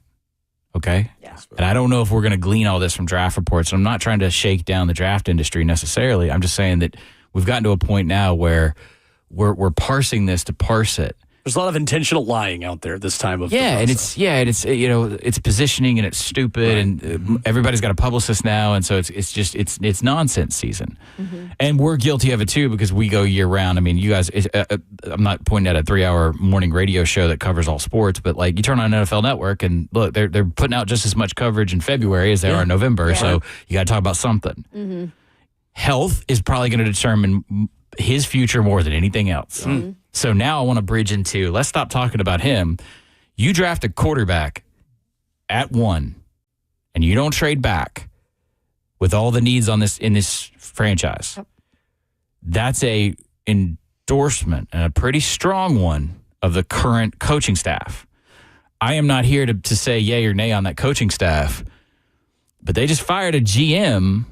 E: Okay?
D: Yeah.
E: And I don't know if we're going to glean all this from draft reports. I'm not trying to shake down the draft industry necessarily. I'm just saying that we've gotten to a point now where we're parsing this to parse it.
B: There's a lot of intentional lying out there this time of the process.
E: and it's positioning and it's stupid and everybody's got a publicist now, and so it's nonsense season, and we're guilty of it too because we go year round. I mean, you guys, I'm not pointing at a 3-hour morning radio show that covers all sports, but like you turn on NFL Network and look, they're putting out just as much coverage in February as they are in November, so you got to talk about something. Health is probably going to determine his future more than anything else. So now I want to bridge into, let's stop talking about him. You draft a quarterback at 1 and you don't trade back with all the needs in this franchise. That's a endorsement, and a pretty strong one, of the current coaching staff. I am not here to say yay or nay on that coaching staff, but they just fired a GM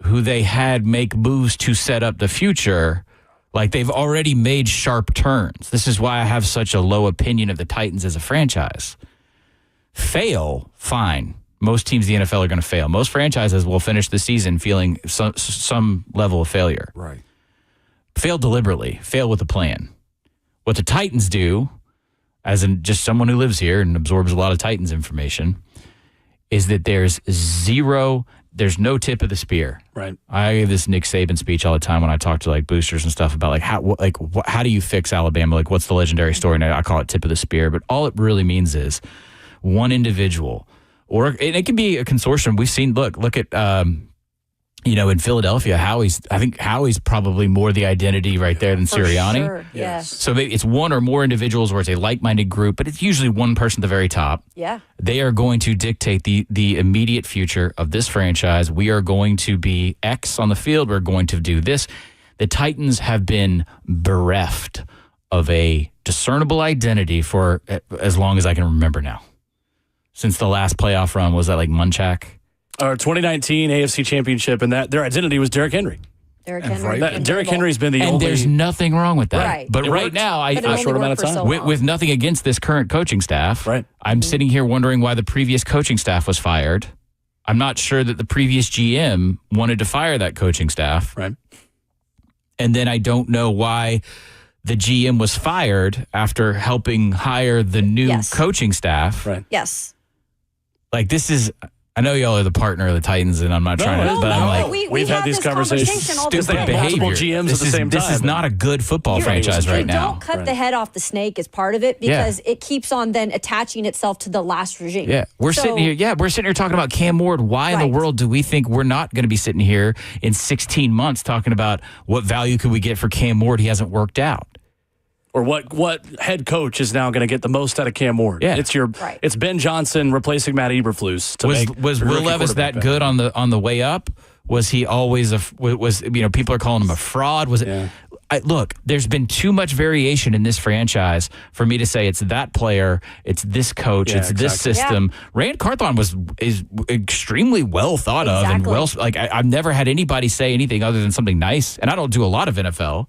E: who they had make moves to set up the future. Like, they've already made sharp turns. This is why I have such a low opinion of the Titans as a franchise. Fail, fine. Most teams in the NFL are going to fail. Most franchises will finish the season feeling some level of failure.
C: Right.
E: Fail deliberately. Fail with a plan. What the Titans do, as in just someone who lives here and absorbs a lot of Titans information, is that there's no tip of the spear.
B: Right.
E: I give this Nick Saban speech all the time when I talk to like boosters and stuff about how do you fix Alabama? Like, what's the legendary story? And I call it tip of the spear, but all it really means is one individual, or it can be a consortium. We've seen, look at, in Philadelphia, I think Howie's probably more the identity right there than Sirianni.
D: Sure. Yes.
E: So it's one or more individuals where it's a like-minded group, but it's usually one person at the very top.
D: Yeah.
E: They are going to dictate the immediate future of this franchise. We are going to be X on the field. We're going to do this. The Titans have been bereft of a discernible identity for as long as I can remember now. Since the last playoff run, was that like Munchak?
B: Our 2019 AFC Championship, and that their identity was Derrick Henry.
D: Derrick Henry.
B: Derrick Henry's been the only.
E: And there's nothing wrong with that.
D: Right.
E: But right now,
B: short amount of time.
E: With nothing against this current coaching staff,
B: right.
E: I'm sitting here wondering why the previous coaching staff was fired. I'm not sure that the previous GM wanted to fire that coaching staff.
B: Right.
E: And then I don't know why the GM was fired after helping hire the new coaching staff.
B: Right.
D: Yes.
E: Like, this is, I know y'all are the partner of the Titans, and I'm not trying to, but I'm like,
B: we've had these conversations.
E: Stupid behavior.
B: GMs at the same time.
E: This is not a good football franchise right now.
D: Don't cut the head off the snake as part of it, because it keeps on then attaching itself to the last regime.
E: Yeah, we're sitting here talking about Cam Ward. Why in the world do we think we're not going to be sitting here in 16 months talking about what value could we get for Cam Ward? He hasn't worked out.
B: Or what head coach is now going to get the most out of Cam Ward?
E: Yeah.
B: It's Ben Johnson replacing Matt Eberflus.
E: Was Will Levis that good on the way up? Was he always people are calling him a fraud? Was it?
B: Yeah.
E: Look, there's been too much variation in this franchise for me to say it's that player, it's this coach, it's this system. Yeah. Rand Carthon is extremely well thought of and I've never had anybody say anything other than something nice, and I don't do a lot of NFL.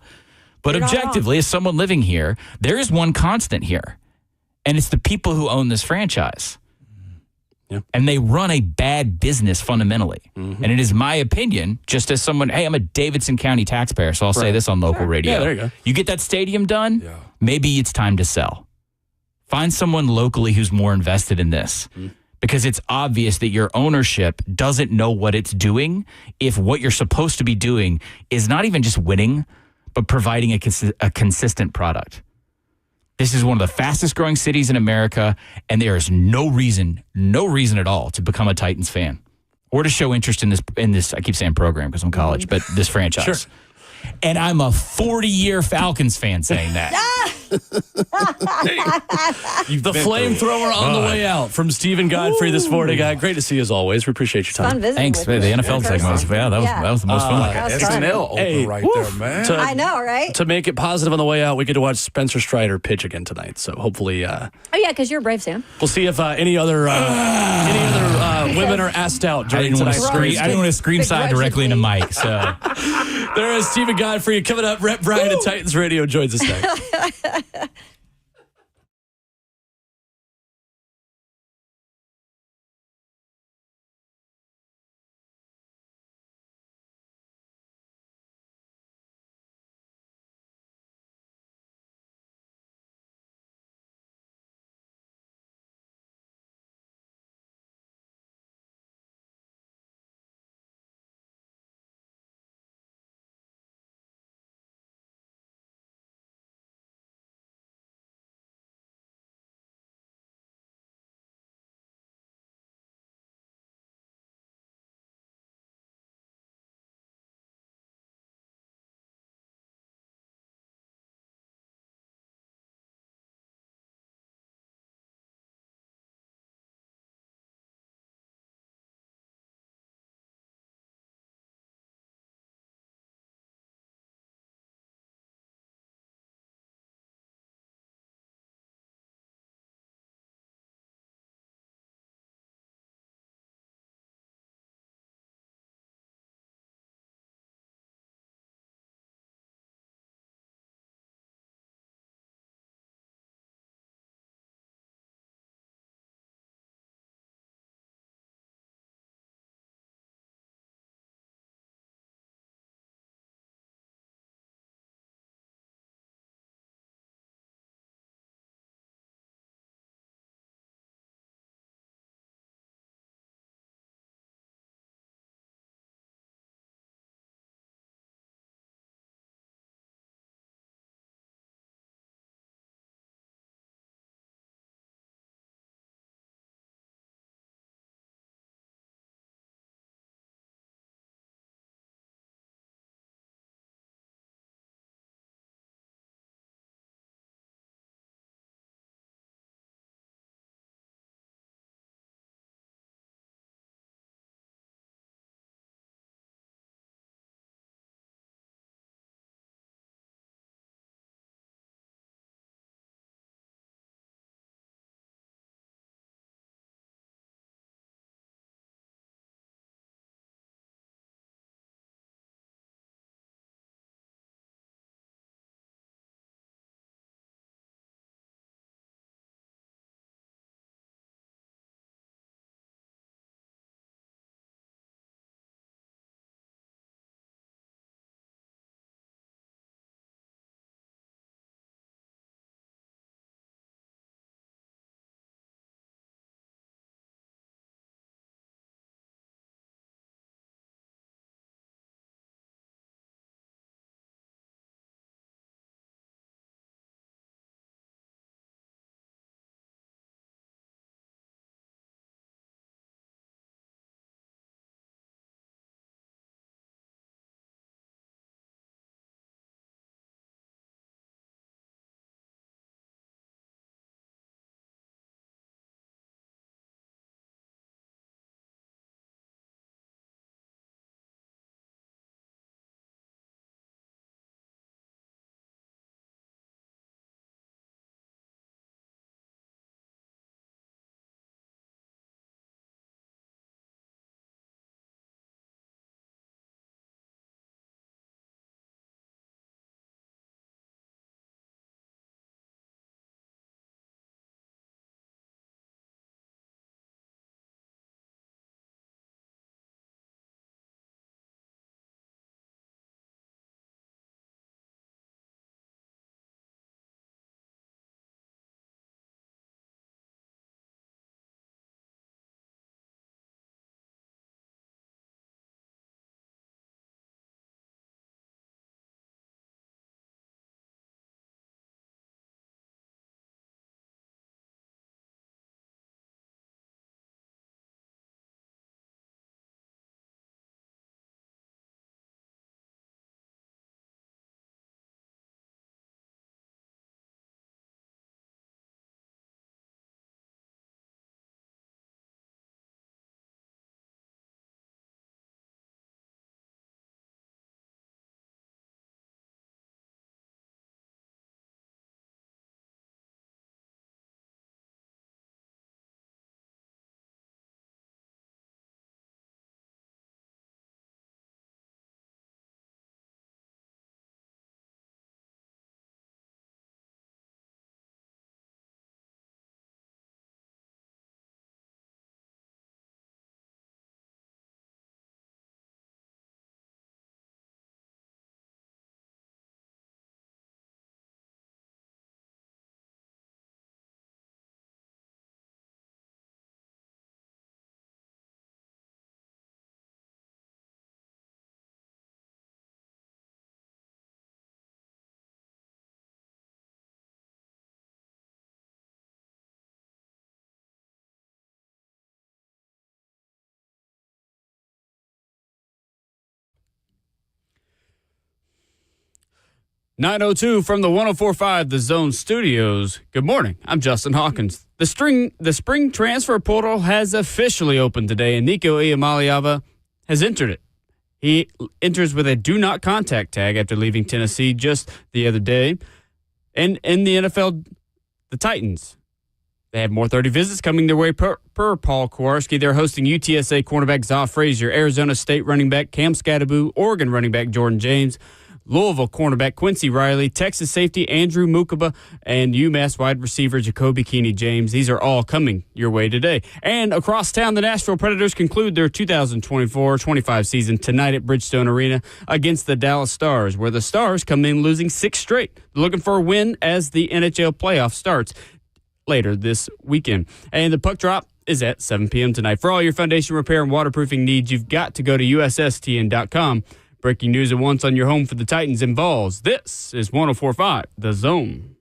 E: But objectively, as someone living here, there is one constant here, and it's the people who own this franchise.
B: Yeah.
E: And they run a bad business fundamentally. Mm-hmm. And it is my opinion, just as someone, hey, I'm a Davidson County taxpayer, so I'll say this on local radio.
B: Yeah, there you go.
E: You get that stadium done, maybe it's time to sell. Find someone locally who's more invested in this. Because it's obvious that your ownership doesn't know what it's doing if what you're supposed to be doing is not even just winning, but providing a consistent product. This is one of the fastest growing cities in America, and there is no reason at all to become a Titans fan or to show interest in this. I keep saying program because I'm college, but this franchise.
B: Sure.
E: And I'm a 40-year Falcons fan saying that.
B: The flamethrower on the way out from Stephen Godfrey this morning. Great to see you as always. We appreciate your time.
D: Fun visiting.
E: Thanks. The NFL segment was that was the most fun.
C: SNL open right there, man.
D: I know, right?
B: To make it positive on the way out, we get to watch Spencer Strider pitch again tonight. So hopefully,
D: oh yeah, because you're a Braves fan.
B: We'll see if any other women are asked out during tonight's scream.
E: I didn't want to scream side directly into Mike. So
B: there is Stephen Godfrey coming up. Rhett Bryan at Titans Radio joins us next.
A: 9:02 from the 104.5 The Zone Studios. Good morning. I'm Justin Hawkins. The spring transfer portal has officially opened today, and Nico Iamaleava has entered it. He enters with a do not contact tag after leaving Tennessee just the other day. And in the NFL, the Titans, they have more 30 visits coming their way per Paul Kowarski. They're hosting UTSA cornerback Zoff Frazier, Arizona State running back Cam Scadaboo, Oregon running back Jordan James, Louisville cornerback Quincy Riley, Texas safety Andrew Mukaba, and UMass wide receiver Jacoby Keeney James. These are all coming your way today. And across town, the Nashville Predators conclude their 2024-25 season tonight at Bridgestone Arena against the Dallas Stars, where the Stars come in losing 6 straight. They're looking for a win as the NHL playoff starts later this weekend. And the puck drop is at 7 p.m. tonight. For all your foundation repair and waterproofing needs, you've got to go to USSTN.com. Breaking news at once on your home for the Titans and Vols. This is 104.5 The Zone.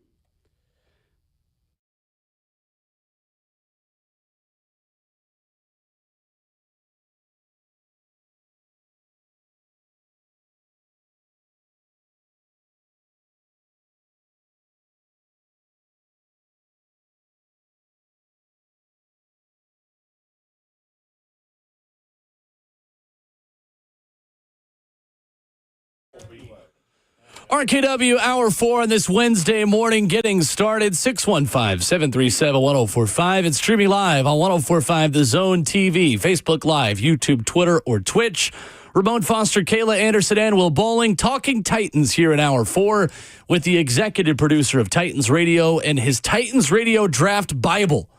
B: RKW Hour 4 on this Wednesday morning, getting started. 615-737-1045. It's streaming live on 1045 The Zone TV, Facebook Live, YouTube, Twitter, or Twitch. Ramon Foster, Kayla Anderson, and Will Bowling talking Titans here in Hour 4 with the executive producer of Titans Radio and his Titans Radio Draft Bible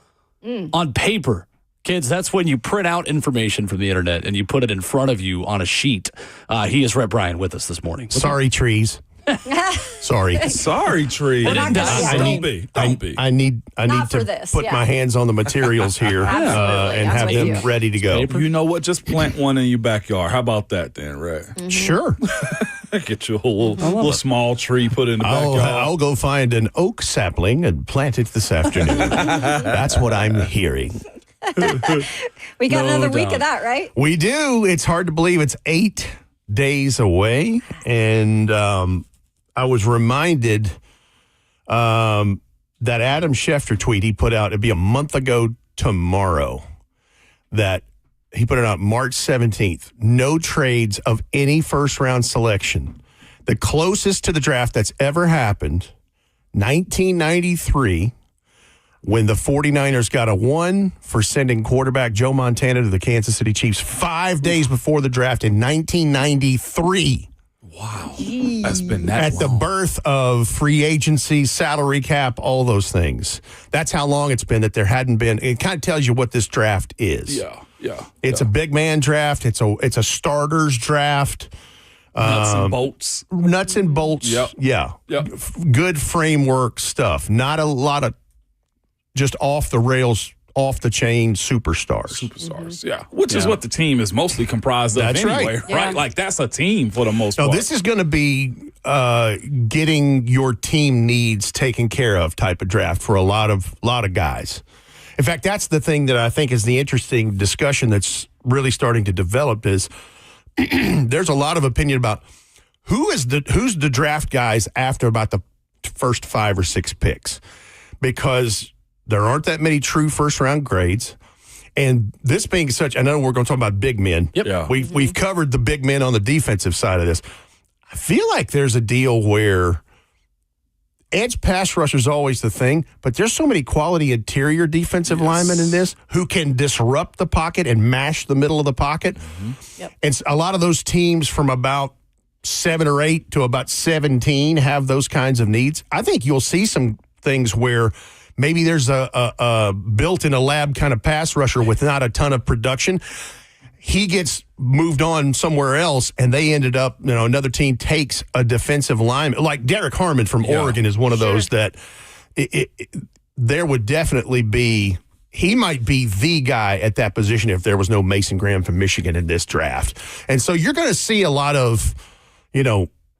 B: on paper. Kids, that's when you print out information from the internet and you put it in front of you on a sheet. He is Rhett Bryan with us this morning.
F: Sorry, trees. Sorry,
C: tree.
D: Don't
C: be.
F: I need
D: Not for
F: to
D: this,
F: put
D: yeah.
F: my hands on the materials here and
D: Absolutely.
F: have
D: I'm
F: them
D: with you.
F: ready to go.
C: You know what? Just plant one in your backyard. How about that then, right?
F: Sure,
C: Get you a little small tree, put in the backyard.
F: I'll go find an oak sapling and plant it this afternoon. That's what I'm hearing.
D: We got
C: No
D: another week
C: doubt.
D: of that, right?
F: We do. It's hard to believe it's 8 days away, and I was reminded that Adam Schefter tweet he put out, it'd be a month ago tomorrow, that he put it out March 17th. No trades of any first-round selection. The closest to the draft that's ever happened, 1993, when the 49ers got a 1 for sending quarterback Joe Montana to the Kansas City Chiefs 5 days before the draft in 1993.
C: Wow. That's been that
F: At the
C: long.
F: birth of free agency, salary cap, all those things. That's how long it's been that there hadn't been. It kind of tells you what this draft is.
C: Yeah.
F: It's a big man draft. It's a starters draft.
C: Nuts and bolts.
F: Nuts and bolts.
C: Yep.
F: Yeah.
C: Yep.
F: Good framework stuff. Not a lot of just off the rails, off the chain superstars.
C: Yeah. Which is what the team is mostly comprised of
F: That's
C: anyway,
F: right.
C: right? Like that's a team for the most
F: No,
C: part.
F: this is going to be getting your team needs taken care of type of draft for a lot of guys. In fact, that's the thing that I think is the interesting discussion that's really starting to develop is there's a lot of opinion about who's the draft guys after about the first 5 or 6 picks, because there aren't that many true first-round grades. And this being such, I know we're going to talk about big men.
C: Yep. Yeah.
F: We've covered the big men on the defensive side of this. I feel like there's a deal where edge pass rush is always the thing, but there's so many quality interior defensive linemen in this who can disrupt the pocket and mash the middle of the pocket.
D: Yep.
F: And a lot of those teams from about 7 or 8 to about 17 have those kinds of needs. I think you'll see some things where maybe there's a built in a lab kind of pass rusher with not a ton of production. He gets moved on somewhere else, and they ended up, another team takes a defensive lineman. Like Derek Harmon from Oregon is one of those that there would definitely be, he might be the guy at that position if there was no Mason Graham from Michigan in this draft. And so you're going to see a lot of,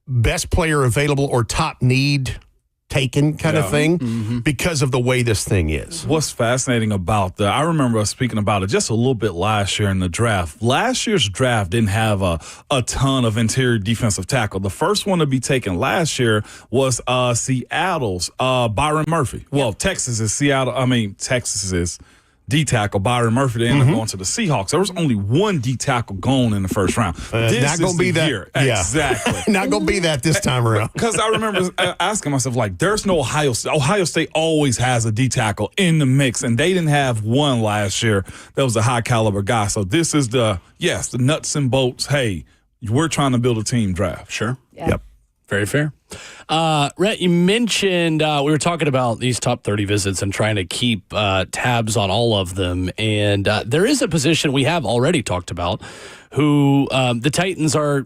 F: best player available or top need taken kind of thing because of the way this thing is.
C: What's fascinating about I remember us speaking about it just a little bit last year in the draft. Last year's draft didn't have a ton of interior defensive tackle. The first one to be taken last year was Seattle's Byron Murphy. Well, Texas is D-tackle Byron Murphy. They ended up going to the Seahawks. There was only one D-tackle gone in the first round. This
F: not going to be that
C: year.
F: Yeah.
C: Exactly.
F: Not going to be that this time around.
C: Because I remember asking myself, like, there's no Ohio State. Ohio State always has a D-tackle in the mix, and they didn't have one last year that was a high-caliber guy. So this is the nuts and bolts. Hey, we're trying to build a team draft.
G: Sure.
D: Yeah.
F: Yep.
G: Very fair. Rhett, you mentioned we were talking about these top 30 visits and trying to keep tabs on all of them. And there is a position we have already talked about who the Titans are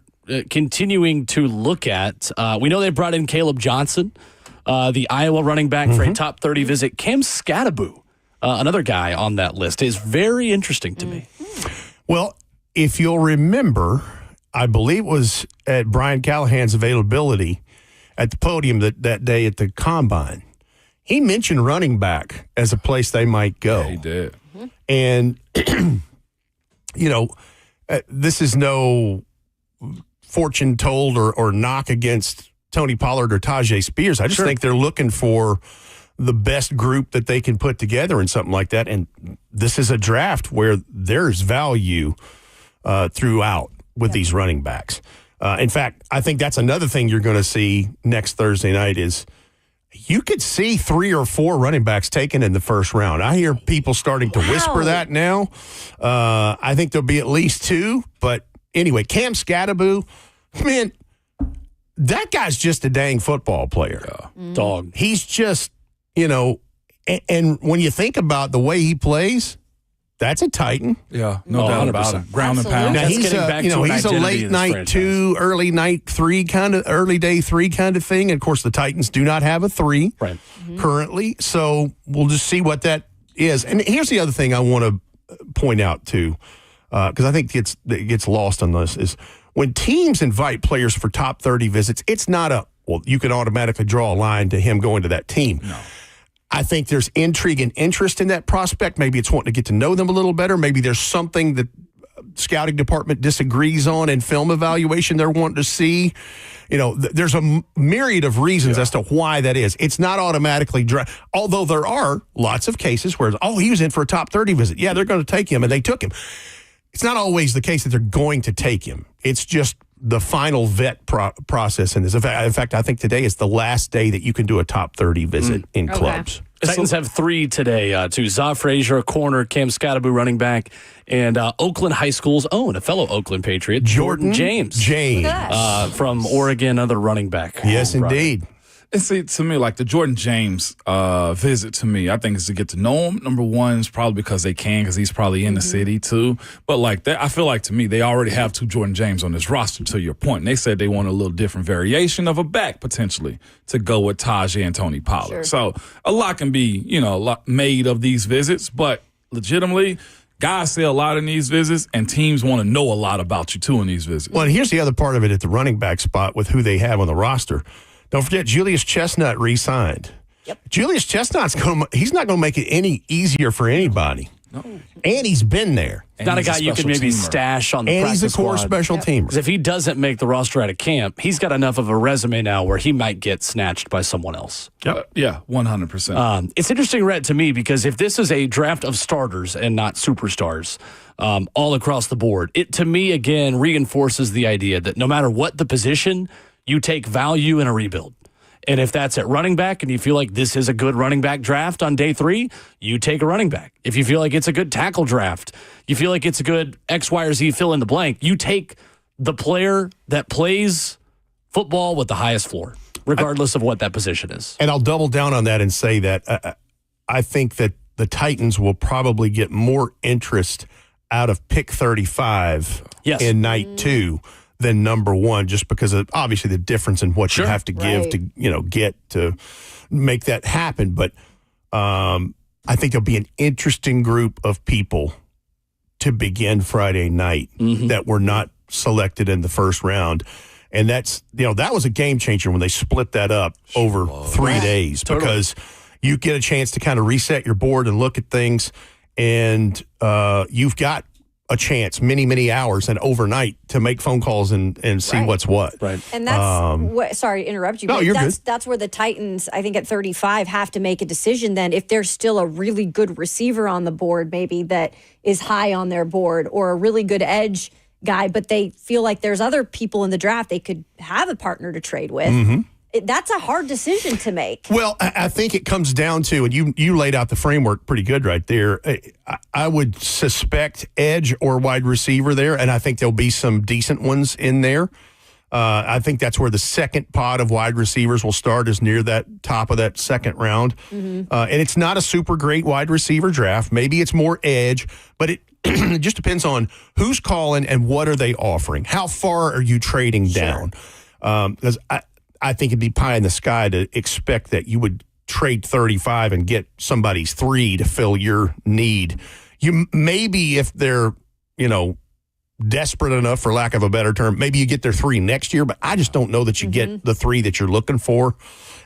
G: continuing to look at. We know they brought in Caleb Johnson, the Iowa running back, for a top 30 visit. Cam Scattaboo, another guy on that list, is very interesting to me.
F: Well, if you'll remember, I believe it was at Brian Callahan's availability at the podium that day at the Combine. He mentioned running back as a place they might go.
C: Yeah, he did.
F: And, this is no fortune told or knock against Tony Pollard or Tajay Spears. I just think they're looking for the best group that they can put together in something like that. And this is a draft where there's value throughout with these running backs. In fact, I think that's another thing you're going to see next Thursday night is you could see 3 or 4 running backs taken in the first round. I hear people starting to whisper that now. I think there'll be at least 2. But anyway, Cam Scattaboo, man, that guy's just a dang football player.
G: Dog.
F: He's just, and when you think about the way he plays, that's a Titan.
C: Yeah, no doubt about it. Ground and pound.
F: Now he's a late night 2, early night 3 early day 3 kind of thing. And of course, the Titans do not have a 3 currently, so we'll just see what that is. And here's the other thing I want to point out too, because I think it gets lost on this is when teams invite players for top 30 visits. It's not you can automatically draw a line to him going to that team.
C: No.
F: I think there's intrigue and interest in that prospect. Maybe it's wanting to get to know them a little better. Maybe there's something that scouting department disagrees on in film evaluation they're wanting to see. There's a myriad of reasons as to why that is. It's not automatically although there are lots of cases where, he was in for a top 30 visit. Yeah, they're going to take him, and they took him. It's not always the case that they're going to take him. It's just the final vet process in this. In fact, I think today is the last day that you can do a top 30 visit in clubs.
G: The Titans have 3 today, to Za Frazier, a corner, Cam Scattaboo, running back, and Oakland High School's own, a fellow Oakland Patriot, Jordan James. From Oregon, another running back.
F: Yes, indeed.
C: And see, to me, like the Jordan James visit to me, I think is to get to know him. Number one is probably because they can, because he's probably in the city too. But like that, I feel like to me, they already have 2 Jordan James on this roster, to your point. And they said they want a little different variation of a back potentially to go with Tajay and Tony Pollard. Sure. So a lot can be, made of these visits, but legitimately, guys say a lot in these visits, and teams want to know a lot about you too in these visits.
F: Well, and here's the other part of it at the running back spot with who they have on the roster. Don't forget, Julius Chestnut re-signed.
D: Yep.
F: Julius Chestnut's he's not going to make it any easier for anybody. No. And he's been there.
G: And not a guy you can maybe stash on the practice squad.
F: And he's a core special teamer.
G: Because if he doesn't make the roster out of camp, he's got enough of a resume now where he might get snatched by someone else.
C: Yep. 100%.
G: It's interesting, Rhett, to me, because if this is a draft of starters and not superstars all across the board, it, to me, again, reinforces the idea that no matter what the position, you take value in a rebuild. And if that's at running back and you feel like this is a good running back draft on day 3, you take a running back. If you feel like it's a good tackle draft, you feel like it's a good X, Y, or Z fill in the blank, you take the player that plays football with the highest floor, regardless of what that position is.
F: And I'll double down on that and say that I think that the Titans will probably get more interest out of pick 35 in night 2 than number 1, just because of obviously the difference in what you have to give to get to make that happen. But I think there'll be an interesting group of people to begin Friday night that were not selected in the first round. And that was a game changer when they split that up over 3 days because you get a chance to kind of reset your board and look at things, and you've got a chance many hours and overnight to make phone calls and see what's what.
G: Right.
D: And that's sorry to interrupt you.
F: No,
D: but
F: you're good.
D: That's where the Titans, I think at 35, have to make a decision then if there's still a really good receiver on the board, maybe that is high on their board, or a really good edge guy, but they feel like there's other people in the draft they could have a partner to trade with. That's a hard decision to make.
F: Well, I think it comes down to, and you laid out the framework pretty good right there. I would suspect edge or wide receiver there, and I think there'll be some decent ones in there. I think that's where the second pod of wide receivers will start, is near that top of that second round. And it's not a super great wide receiver draft. Maybe it's more edge, but it just depends on who's calling and what are they offering. How far are you trading down? Because I think it'd be pie in the sky to expect that you would trade 35 and get somebody's 3 to fill your need. You maybe, if they're, desperate enough, for lack of a better term, maybe you get their 3 next year, but I just don't know that you get the 3 that you're looking for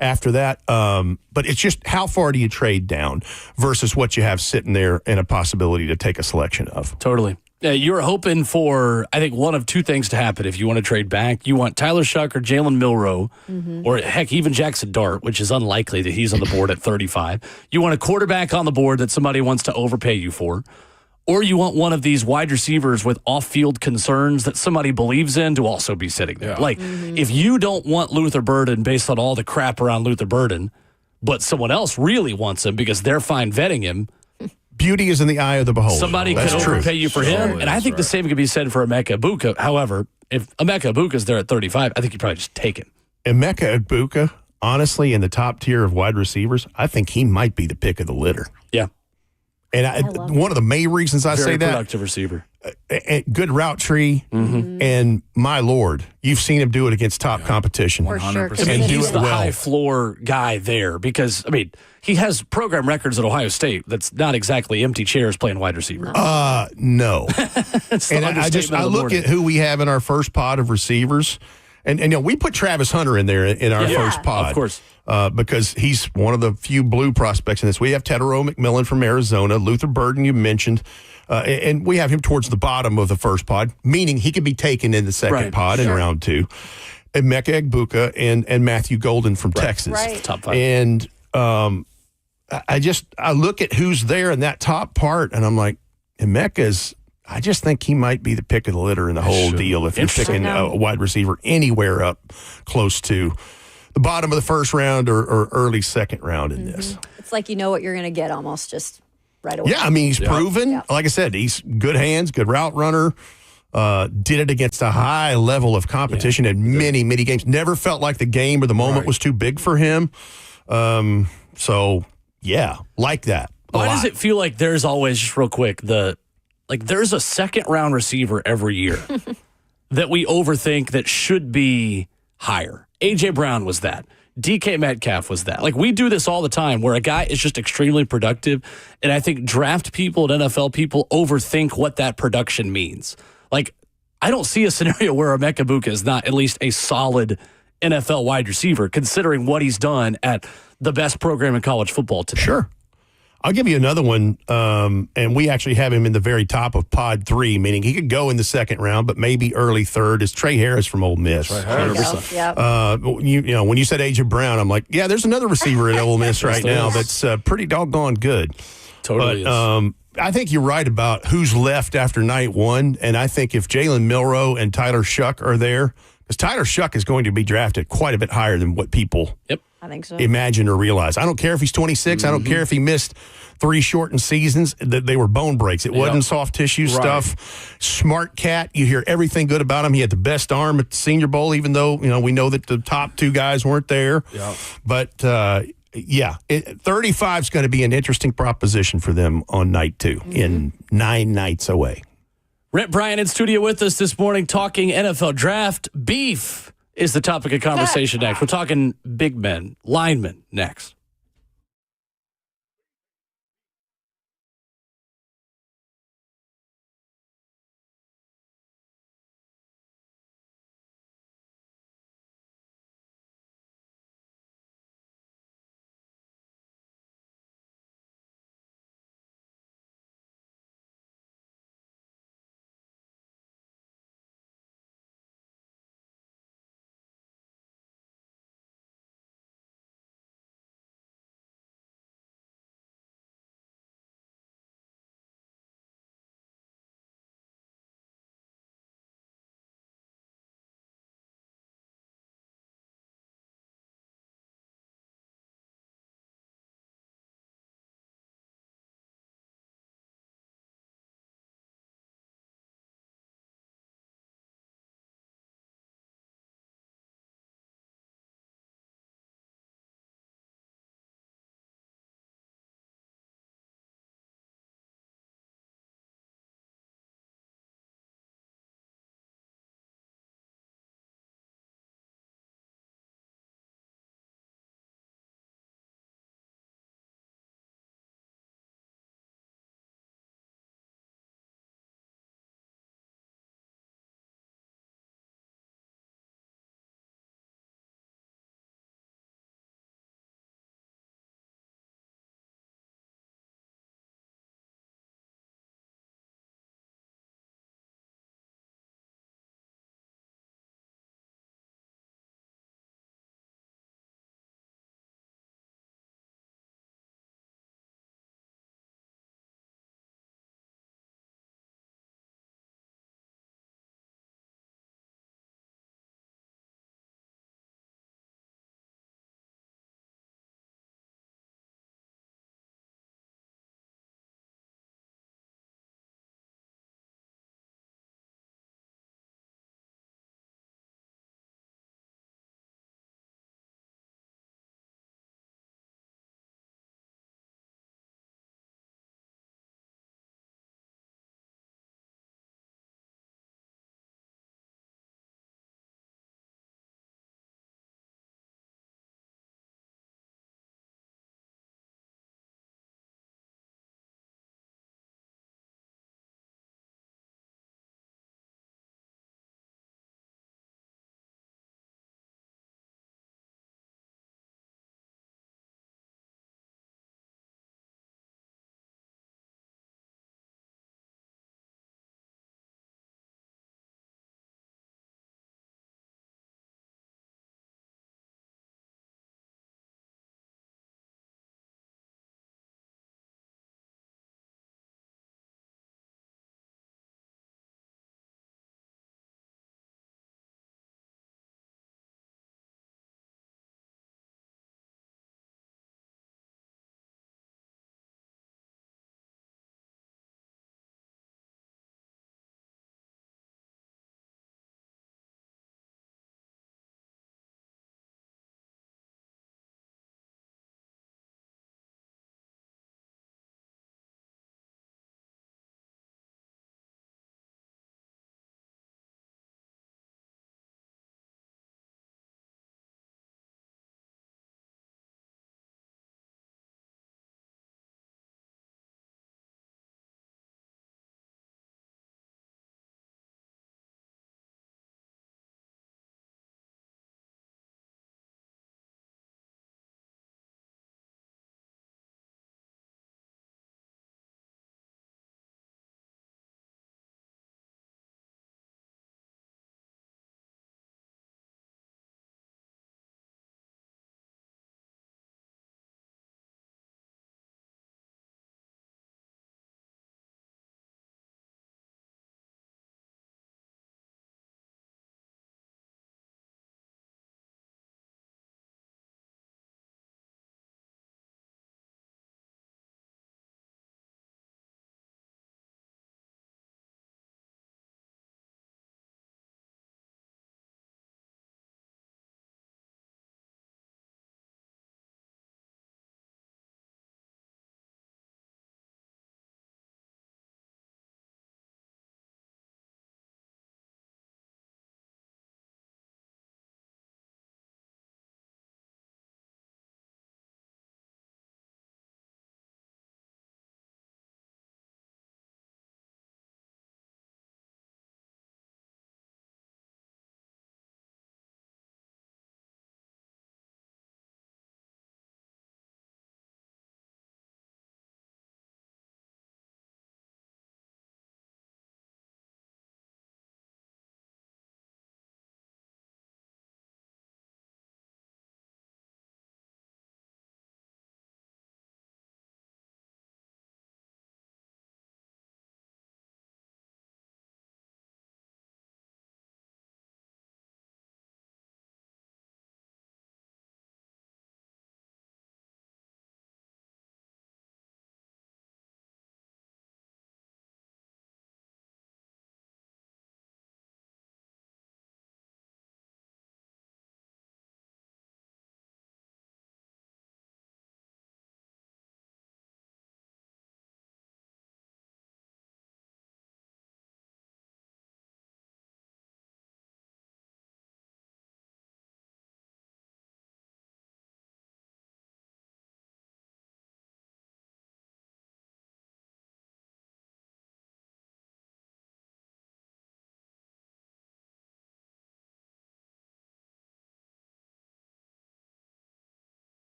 F: after that. But it's just, how far do you trade down versus what you have sitting there and a possibility to take a selection of?
G: Totally. You're hoping for, I think, one of two things to happen if you want to trade back. You want Tyler Shuck or Jalen Milroe, or heck, even Jackson Dart, which is unlikely that he's on the board at 35. You want a quarterback on the board that somebody wants to overpay you for. Or you want one of these wide receivers with off-field concerns that somebody believes in to also be sitting there. Like, if you don't want Luther Burden based on all the crap around Luther Burden, but someone else really wants him because they're fine vetting him,
F: beauty is in the eye of the beholder.
G: somebody could overpay you for him. And I think the same could be said for Emeka Egbuka. However, if Emeka Egbuka's there at 35, I think you probably just take him.
F: Emeka Egbuka, honestly, in the top tier of wide receivers, I think he might be the pick of the litter.
G: Yeah.
F: And one of the main reasons I say that,
G: productive receiver.
F: Good route tree, and my Lord, you've seen him do it against top competition.
D: For sure.
G: 100%.
F: And do
G: He's
F: it
G: the
F: well.
G: high floor guy there because, he has program records at Ohio State. That's not exactly empty chairs playing wide receiver.
F: No.
G: It's the
F: And I look at who we have in our first pod of receivers, and we put Travis Hunter in there in our first pod.
G: Of course.
F: Because he's one of the few blue prospects in this. We have Tedero McMillan from Arizona, Luther Burden you mentioned, and we have him towards the bottom of the first pod, meaning he could be taken in the second pod in round 2. Emeka Egbuka and Matthew Golden from Texas.
D: Right.
G: Top 5.
F: And I look at who's there in that top part, and I'm like, Emeka's, I just think he might be the pick of the litter in the whole deal if you're picking a wide receiver anywhere up close to the bottom of the first round or early second round in this.
D: It's like you know what you're going to get almost just right away.
F: Yeah, he's proven. Yeah. Like I said, he's good hands, good route runner. Did it against a high level of competition in many games. Never felt like the game or the moment was too big for him. So, yeah, like that.
G: Why does it feel like there's always, just real quick, there's a second round receiver every year that we overthink that should be higher? A.J. Brown was that. DK Metcalf was that. We do this all the time where a guy is just extremely productive, and I think draft people and NFL people overthink what that production means. I don't see a scenario where Emeka Egbuka is not at least a solid NFL wide receiver, considering what he's done at the best program in college football today.
F: Sure. I'll give you another one, and we actually have him in the very top of pod 3, meaning he could go in the second round, but maybe early third, is Trey Harris from Ole Miss.
D: There you go. Yep.
F: When you said A.J. Brown, I'm like, yeah, there's another receiver at Ole Miss right now that's pretty doggone good.
G: Totally
F: but,
G: is.
F: I think you're right about who's left after night 1, and I think if Jalen Milroe and Tyler Shuck are there, because Tyler Shuck is going to be drafted quite a bit higher than what people
D: I think so.
F: imagine or realize. I don't care if he's 26. I don't care if he missed 3 shortened seasons. They were bone breaks. It wasn't soft tissue stuff. Smart cat. You hear everything good about him. He had the best arm at the Senior Bowl, even though we know that the top 2 guys weren't there. Yeah. But 35 is going to be an interesting proposition for them on night 2 in 9 nights away.
G: Rhett Bryan in studio with us this morning talking NFL draft. Beef is the topic of conversation next. We're talking big men, linemen next.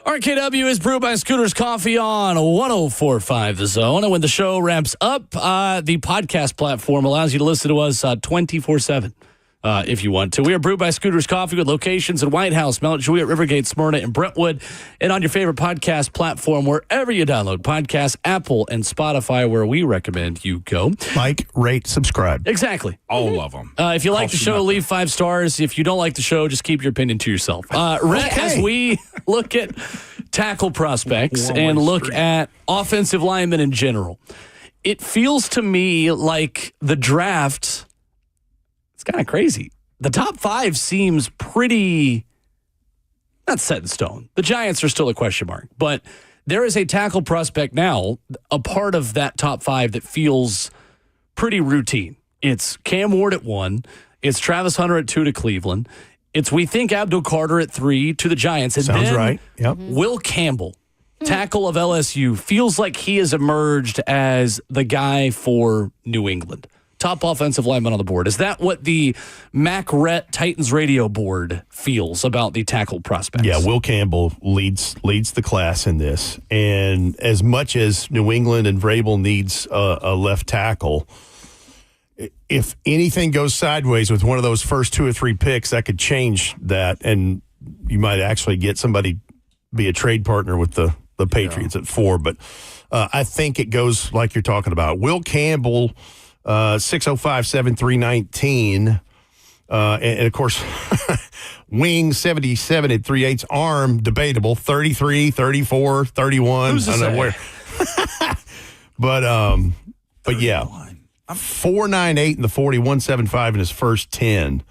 G: RKW is brewed by Scooter's Coffee on 104.5 The Zone. And when the show ramps up, the podcast platform allows you to listen to us 24/7 if you want to. We are brewed by Scooter's Coffee with locations in White House, Mount Juliet, Rivergate, Smyrna, and Brentwood. And on your favorite podcast platform, wherever you download podcasts, Apple and Spotify, where we recommend you go.
F: Like, rate, subscribe.
G: Exactly.
C: All of them.
G: If you like the show, leave 5 stars. If you don't like the show, just keep your opinion to yourself. Rhett, as we look at tackle prospects and look at offensive linemen in general, it feels to me like the draft, it's kind of crazy. The top 5 seems pretty, not set in stone. The Giants are still a question mark, but there is a tackle prospect now, a part of that top 5 that feels pretty routine. It's Cam Ward at 1. It's Travis Hunter at 2 to Cleveland. It's, we think, Abdul Carter at 3 to the Giants. And
F: Sounds
G: then
F: right. Yep.
G: Will Campbell, tackle of LSU, feels like he has emerged as the guy for New England. Top offensive lineman on the board. Is that what the Mac Rhett Titans radio board feels about the tackle prospects?
F: Yeah, Will Campbell leads the class in this. And as much as New England and Vrabel needs a left tackle, if anything goes sideways with one of those first 2 or 3 picks, that could change that, and you might actually get somebody be a trade partner with the Patriots at 4. But I think it goes like you're talking about. Will Campbell, 6'05", 7'3", and of course, wing 77 at 3/8, arm debatable, 33, 34, 31.
G: Who's to
F: I don't know
G: say?
F: where. But yeah. 4.98 in the 40, 175 in his first 10.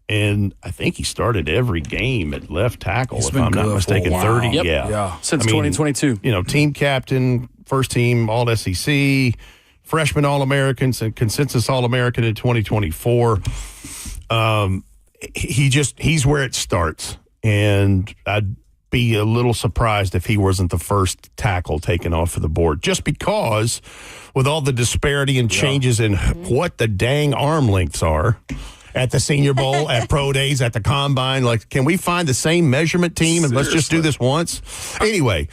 F: And I think he started every game at left tackle, if I'm not mistaken. 30,
G: Yep.
F: yeah.
G: Since 2022.
F: You know, team captain, first team All-SEC, freshman All-Americans, and consensus All-American in 2024. He's where it starts. And I'd be a little surprised if he wasn't the first tackle taken off of the board, just because with all the disparity and changes in what the dang arm lengths are at the Senior Bowl, at pro days, at the combine, like, can we find the same measurement team and let's just do this once? Anyway,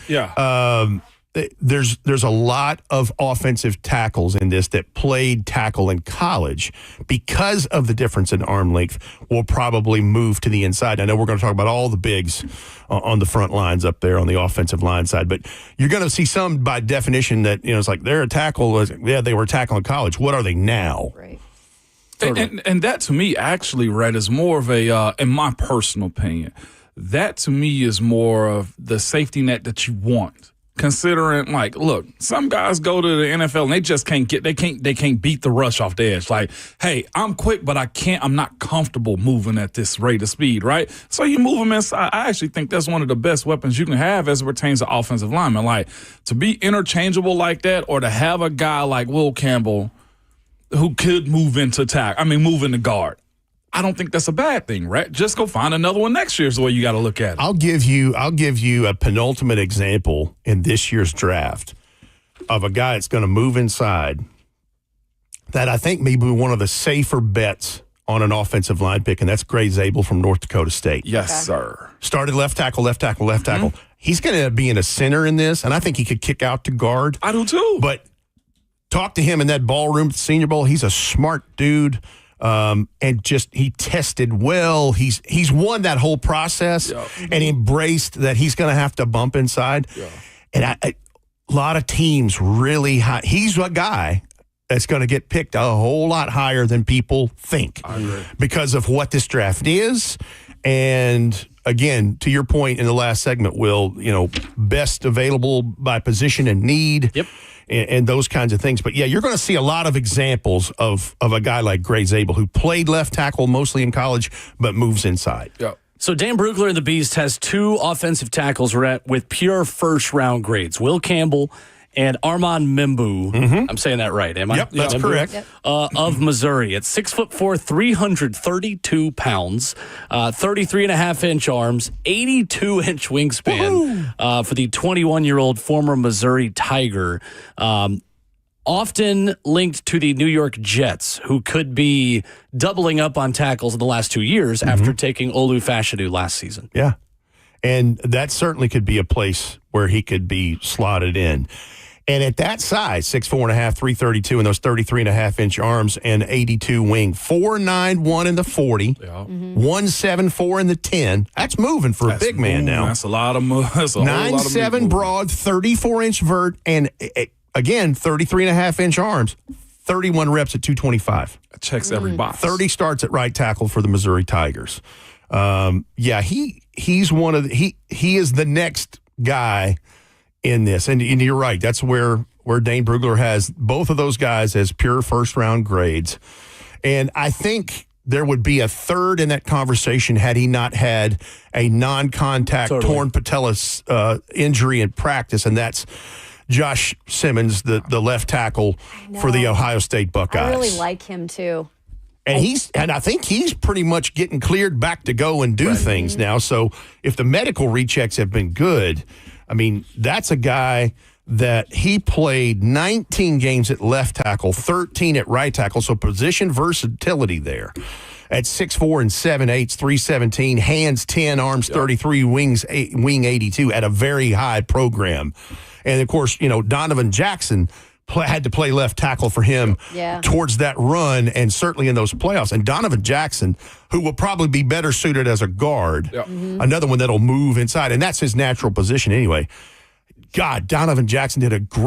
F: there's a lot of offensive tackles in this that played tackle in college because of the difference in arm length will probably move to the inside. I know we're going to talk about all the bigs on the front lines up there on the offensive line side, but you're going to see some by definition that, you know, it's like they're a tackle. Yeah, they were a tackle in college. What are they now?
D: Right.
C: And that to me, actually, Rhett, is more of a, in my personal opinion, that to me is more of the safety net that you want. Considering, like, look, some guys go to the NFL and they just can't beat the rush off the edge. Like, hey, I'm quick, but I'm not comfortable moving at this rate of speed, right? So you move them inside. I actually think that's one of the best weapons you can have as it pertains to offensive linemen. Like, to be interchangeable like that, or to have a guy like Will Campbell who could move into guard. I don't think that's a bad thing, right? Just go find another one next year is the way you got to look at it.
F: I'll give you a penultimate example in this year's draft of a guy that's going to move inside that I think may be one of the safer bets on an offensive line pick, and that's Gray Zabel from North Dakota State.
C: Yes, sir.
F: Started left tackle. He's going to be in a center in this, and I think he could kick out to guard.
C: I do too.
F: But talk to him in that ballroom at the Senior Bowl. He's a smart dude. And just he tested well. He's won that whole process and embraced that he's going to have to bump inside. Yeah. And a lot of teams really high. He's a guy that's going to get picked a whole lot higher than people think because of what this draft is. And again, to your point in the last segment, Will, you know, best available by position and need. Yep. And those kinds of things. But, yeah, you're going to see a lot of examples of a guy like Gray Zabel who played left tackle mostly in college but moves inside.
C: Yeah.
G: So Dan Brugler and the Beast has 2 offensive tackles with pure first-round grades. Will Campbell and Armand Membu. Mm-hmm. I'm saying that right, am I?
F: Yep, that's correct. Yep.
G: Of Missouri. At 6'4", 332 pounds, 33.5-inch arms, 82-inch wingspan for the 21-year-old former Missouri Tiger. Often linked to the New York Jets, who could be doubling up on tackles in the last 2 years after taking Olu Fashanu last season.
F: Yeah. And that certainly could be a place where he could be slotted in. And at that size, 6'4.5", 332, and those 33.5-inch arms and 82 wing, 4.91 in the 40, 1.74 in the 10. That's moving for a big man now.
C: That's a lot of moves.
F: 9.7 broad, 34-inch vert, and again, 33.5-inch arms, 31 reps at 225.
C: That checks every box.
F: 30 starts at right tackle for the Missouri Tigers. He's one of he is the next guy in this, and you're right. That's where Dane Brugler has both of those guys as pure first-round grades. And I think there would be a third in that conversation had he not had a non-contact torn patella injury in practice, and that's Josh Simmons, the left tackle for the Ohio State Buckeyes.
D: I really like him, too.
F: And I think he's pretty much getting cleared back to go and do things now. So if the medical rechecks have been good, I mean, that's a guy that he played 19 games at left tackle, 13 at right tackle, so position versatility there. At 6'4" and 7'8", 317, hands 10, arms 33, wing 82 at a very high program. And, of course, Donovan Jackson had to play left tackle for him towards that run and certainly in those playoffs. And Donovan Jackson, who will probably be better suited as a guard, another one that'll move inside, and that's his natural position anyway. God, Donovan Jackson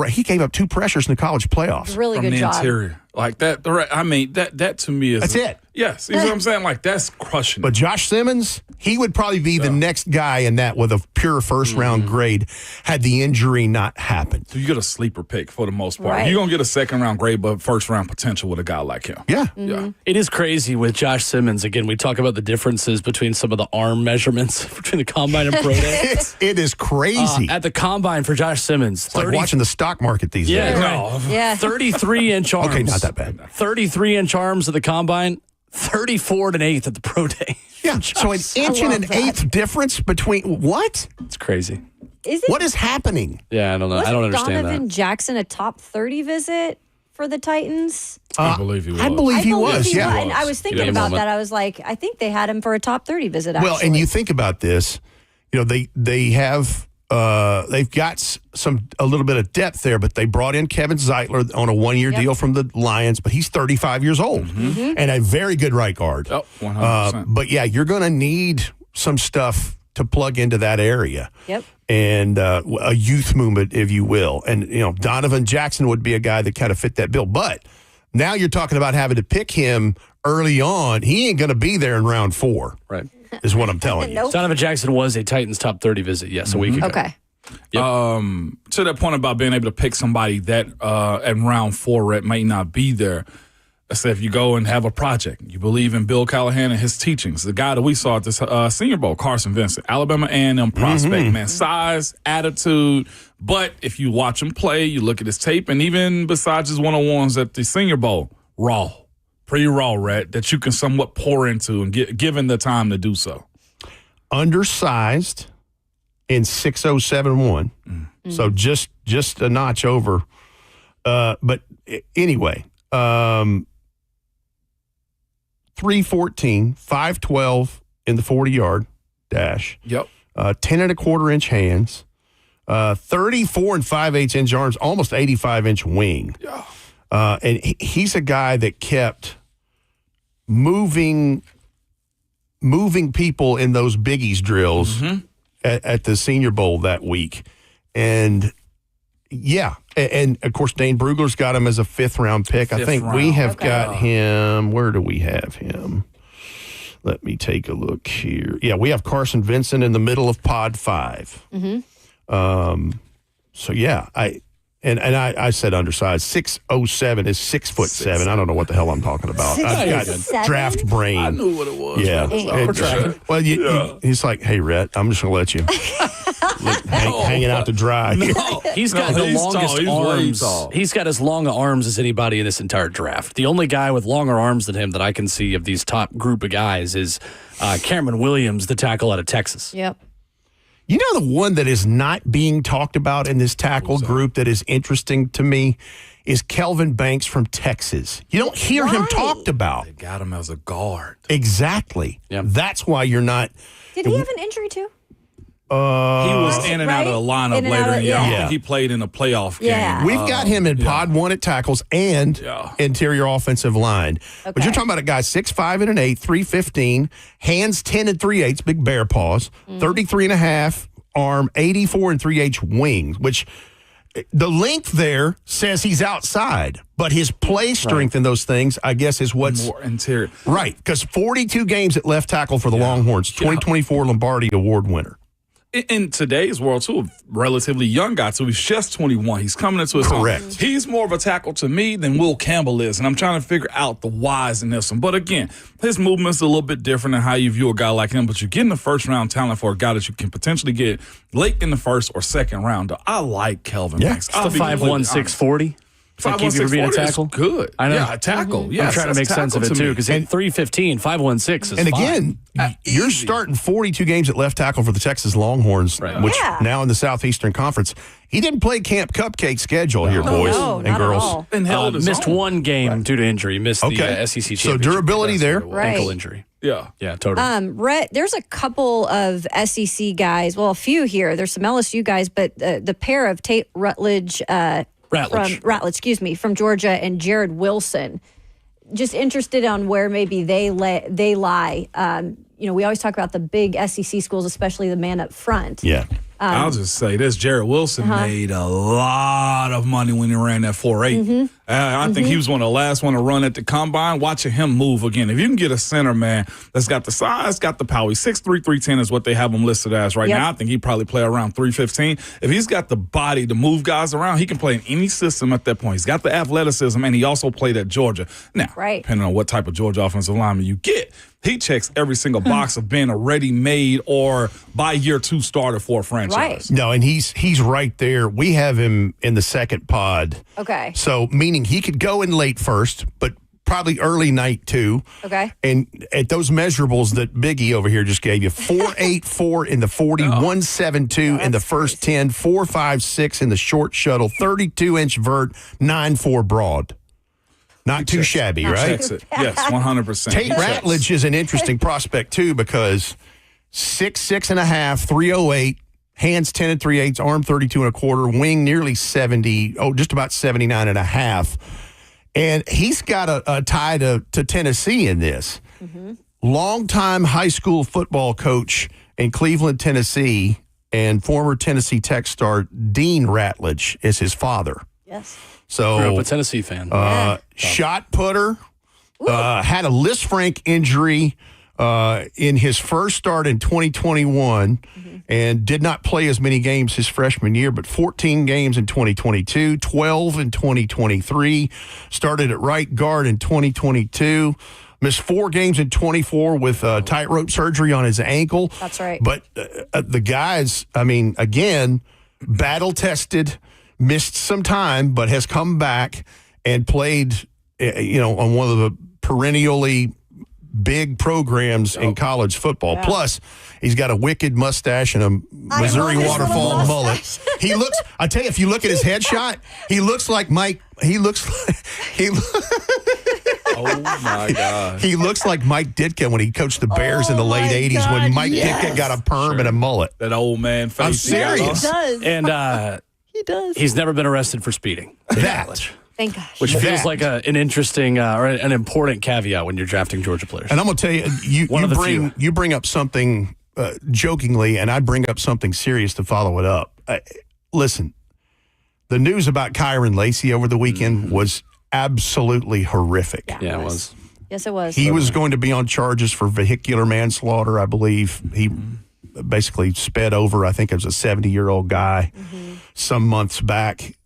F: he gave up 2 pressures in the college playoffs.
D: Really good job.
C: Interior. Like that, I mean, that to me is...
F: That's it.
C: Yes, you know what I'm saying? Like, that's crushing.
F: But Josh Simmons, he would probably be the next guy in that with a pure first-round grade had the injury not happened.
C: So you get a sleeper pick for the most part.
D: Right.
C: You're going to get a second-round grade, but first-round potential with a guy like him.
F: Yeah.
C: Yeah.
G: It is crazy with Josh Simmons. Again, we talk about the differences between some of the arm measurements between the Combine and Pro Day.
F: It is crazy.
G: At the Combine for Josh Simmons.
F: It's like watching the stock market these days.
G: Yeah. 33-inch arms.
F: Okay, not that bad.
G: 33-inch arms at the Combine. 34 and 1/8 at the Pro Day.
F: Yeah, so an inch and an eighth difference between what?
G: It's crazy.
D: Is it?
F: What is happening?
G: Yeah, I don't know. I don't understand
D: Donovan
G: that.
D: Jackson a top 30 visit for the Titans?
C: I believe he was.
F: I believe he was. Yeah.
D: And I was thinking about that. I was like, I think they had him for a top 30 visit. Actually.
F: Well, and you think about this, they have they've got a little bit of depth there, but they brought in Kevin Zeitler on a 1-year deal from the Lions, but he's 35 years old and a very good right guard.
C: Oh, 100%.
F: But yeah, you're going to need some stuff to plug into that area.
D: Yep.
F: And a youth movement, if you will. And, Donovan Jackson would be a guy that kind of fit that bill. But now you're talking about having to pick him early on. He ain't going to be there in round 4.
G: Right.
F: Is what I'm telling you.
D: Nope.
G: Donovan Jackson was a Titans top 30 visit, a week ago.
D: Okay.
C: To that point about being able to pick somebody that in round 4 that might not be there. Let's say if you go and have a project, you believe in Bill Callahan and his teachings. The guy that we saw at this Senior Bowl, Carson Vincent, Alabama A&M prospect, man, size, attitude. But if you watch him play, you look at his tape, and even besides his one-on-ones at the Senior Bowl, pretty raw, Rhett, that you can somewhat pour into and given the time to do so.
F: Undersized in 6'0", 7'1", so just a notch over. But anyway, 314, 512 in the 40-yard dash.
C: Yep.
F: 10 1/4-inch hands, 34 and 5/8 inch arms, almost 85-inch wing.
C: Yeah.
F: And he's a guy that kept moving people in those biggies drills at the Senior Bowl that week. And yeah, and of course Dane Brugler's got him as a 5th-round pick. I think we have got him. Where do we have him? Let me take a look here. Yeah, we have Carson Vincent in the middle of pod 5. So yeah, I said undersized. 6'07" is 6'7". I don't know what the hell I'm talking about. I've got draft brain.
C: I knew what it was.
F: Yeah. He's like, hey, Rhett, I'm just going to let you hanging out to dry.
G: No, he's got the longest arms. He's got as long arms as anybody in this entire draft. The only guy with longer arms than him that I can see of these top group of guys is Cameron Williams, the tackle out of Texas.
D: Yep.
F: You know, the one that is not being talked about in this tackle group that is interesting to me is Kelvin Banks from Texas. You don't hear him talked about.
C: They got him as a guard.
F: Exactly.
G: Yep.
F: That's why you're not.
D: Did he have an injury too?
C: He was in and out of the lineup later in the year. I don't think he played in a playoff game.
F: We've got him in pod 1 at tackles and interior offensive line.
D: Okay.
F: But you're talking about a guy 6'5" and an 8, 315, hands 10 and 3/8, big bear paws, 33 and a half arm, 84 and 3/8 wings, which the length there says he's outside, but his play strength in those things, I guess, is what's
C: more interior.
F: Right, because 42 games at left tackle for the Longhorns, 2024 Lombardi Award winner.
C: In today's world, too, a relatively young guy, so he's just 21. He's coming into his own. He's more of a tackle to me than Will Campbell is, and I'm trying to figure out the whys in this one. But again, his movement's a little bit different than how you view a guy like him, but you're getting the first-round talent for a guy that you can potentially get late in the first or second round. I like Kelvin Banks.
G: The 5'1", 640.
C: 5'1", 640
G: tackle?
C: Is good.
G: I know.
C: Yeah, a tackle. Yeah,
G: I'm trying to make sense of it, too, because 315, 5'16" is
F: And again, you're starting 42 games at left tackle for the Texas Longhorns, which now in the Southeastern Conference. He didn't play Camp Cupcake schedule here, boys and girls.
C: And
G: missed one game due to injury. Missed the SEC championship.
F: So durability there.
G: Ankle injury.
C: Yeah,
G: totally.
D: Rhett, there's a couple of SEC guys. Well, a few here. There's some LSU guys, but the pair of Tate Ratledge. From Georgia, and Jared Wilson. Just interested on where maybe they lie. We always talk about the big SEC schools, especially the man up front.
F: Yeah.
C: I'll just say this. Jared Wilson made a lot of money when he ran that 4.8. I think he was one of the last one to run at the combine. Watching him move again. If you can get a center, man, that's got the size, got the power. He's 6'3", 310 is what they have him listed as right now. I think he probably play around 315. If he's got the body to move guys around, he can play in any system at that point. He's got the athleticism, and he also played at Georgia. Now, depending on what type of Georgia offensive lineman you get, he checks every single box of being a ready-made or by year 2 starter for a franchise.
F: No, and he's right there. We have him in the second pod.
D: Okay.
F: So meaning he could go in late first, but probably early night too.
D: Okay.
F: And at those measurables that Biggie over here just gave you, 4.84 in the 40, 1.72 in the first 10, 4.56 in the short shuttle, 32-inch vert, 9.4 broad. Not too shabby, right?
C: Checks it. Yes, 100%.
F: Tate Ratledge is an interesting prospect, too, because 6'6.5", 308, hands 10 and 3/8, arm 32 and a quarter, wing nearly 70, just about 79 and a half. And he's got a tie to Tennessee in this. Longtime high school football coach in Cleveland, Tennessee, and former Tennessee Tech star Dean Ratledge is his father.
D: Yes.
F: So,
G: grew up a Tennessee fan.
F: Shot putter, had a Lisfranc injury in his first start in 2021 and did not play as many games his freshman year, but 14 games in 2022, 12 in 2023, started at right guard in 2022, missed 4 games in 24 with tightrope surgery on his ankle.
D: That's right.
F: But the guys, again, battle-tested, missed some time, but has come back and played, on one of the perennially big programs in college football. Yeah. Plus, he's got a wicked mustache and a Missouri waterfall mullet. He looks, I tell you, if you look at his headshot, he looks like Mike.
C: Oh, my God.
F: He looks like Mike Ditka when he coached the Bears in the late 80s when Mike Ditka got a perm and a mullet.
C: That old man face.
F: I'm serious.
D: He does.
G: And
D: he does.
G: He's never been arrested for speeding.
D: Thank gosh.
G: Which feels like an interesting or an important caveat when you're drafting Georgia players.
F: And I'm going to tell you, you bring up something jokingly, and I bring up something serious to follow it up. Listen, the news about Kyron Lacey over the weekend was absolutely horrific.
G: Yeah, it was.
D: Yes, it was.
F: He was going to be on charges for vehicular manslaughter, I believe. He basically sped over, I think it was a 70-year-old guy some months back.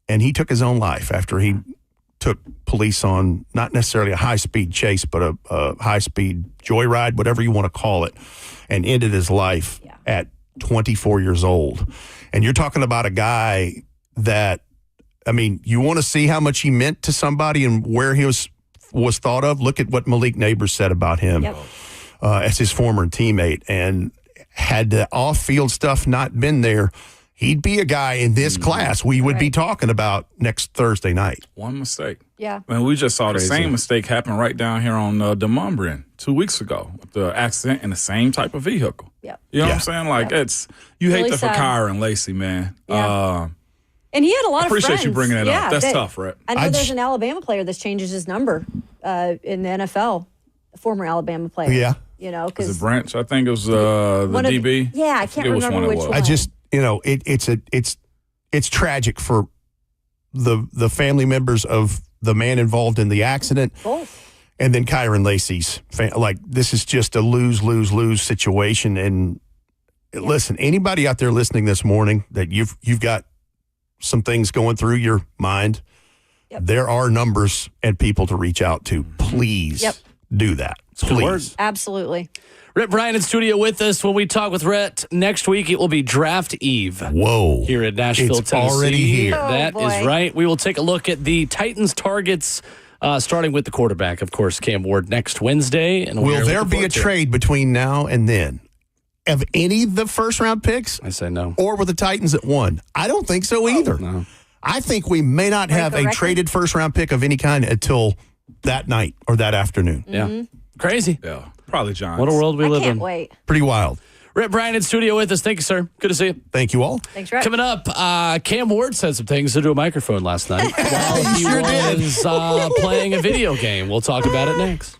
F: And he took his own life after he took police on not necessarily a high-speed chase, but a high-speed joyride, whatever you want to call it, and ended his life at 24 years old. And you're talking about a guy that, you want to see how much he meant to somebody and where he was thought of? Look at what Malik Neighbors said about him as his former teammate. And had the off-field stuff not been there, he'd be a guy in this class we would be talking about next Thursday night.
C: One mistake.
D: Yeah.
C: We just saw the same mistake happen right down here on Demumbrian 2 weeks ago with the accident in the same type of vehicle.
D: Yep.
C: You know what I'm saying? Like, it's you hate
D: Really
C: that for
D: sad.
C: Kyron Lacey, man.
D: Yeah. And he had a lot of friends.
C: Appreciate you bringing that up. That's tough, Rhett.
D: I know there's an Alabama player that's changed his number in the NFL, a former Alabama player.
F: Yeah.
D: You know,
C: Was
D: because
C: it Branch? I think it was the DB.
D: I can't remember which one.
F: I just, it's tragic for the family members of the man involved in the accident.
D: Both.
F: And then Kyron Lacey's this is just a lose situation. And listen, anybody out there listening this morning that you've got some things going through your mind, there are numbers and people to reach out to. Please do that. Please.
D: Absolutely.
G: Rhett Bryan in studio with us. When we talk with Rhett next week, it will be draft eve.
F: Whoa.
G: Here in Nashville,
F: it's
G: Tennessee.
F: Already here.
G: That is right. We will take a look at the Titans targets, starting with the quarterback, of course, Cam Ward, next Wednesday. And
F: will there be a trade between now and then? Of any of the first-round picks?
G: I say no.
F: Or were the Titans at 1? I don't think so either.
G: No.
F: I think we may not have a traded first-round pick of any kind until that night or that afternoon.
G: Yeah. Crazy.
C: Yeah. Probably John.
G: What a world we live in.
D: I can't wait.
F: Pretty wild.
G: Rhett Bryan in studio with us. Thank you, sir. Good to see you.
F: Thank you all.
D: Thanks, Rhett.
G: Coming up, Cam Ward said some things into a microphone last night while he was playing a video game. We'll talk about it next.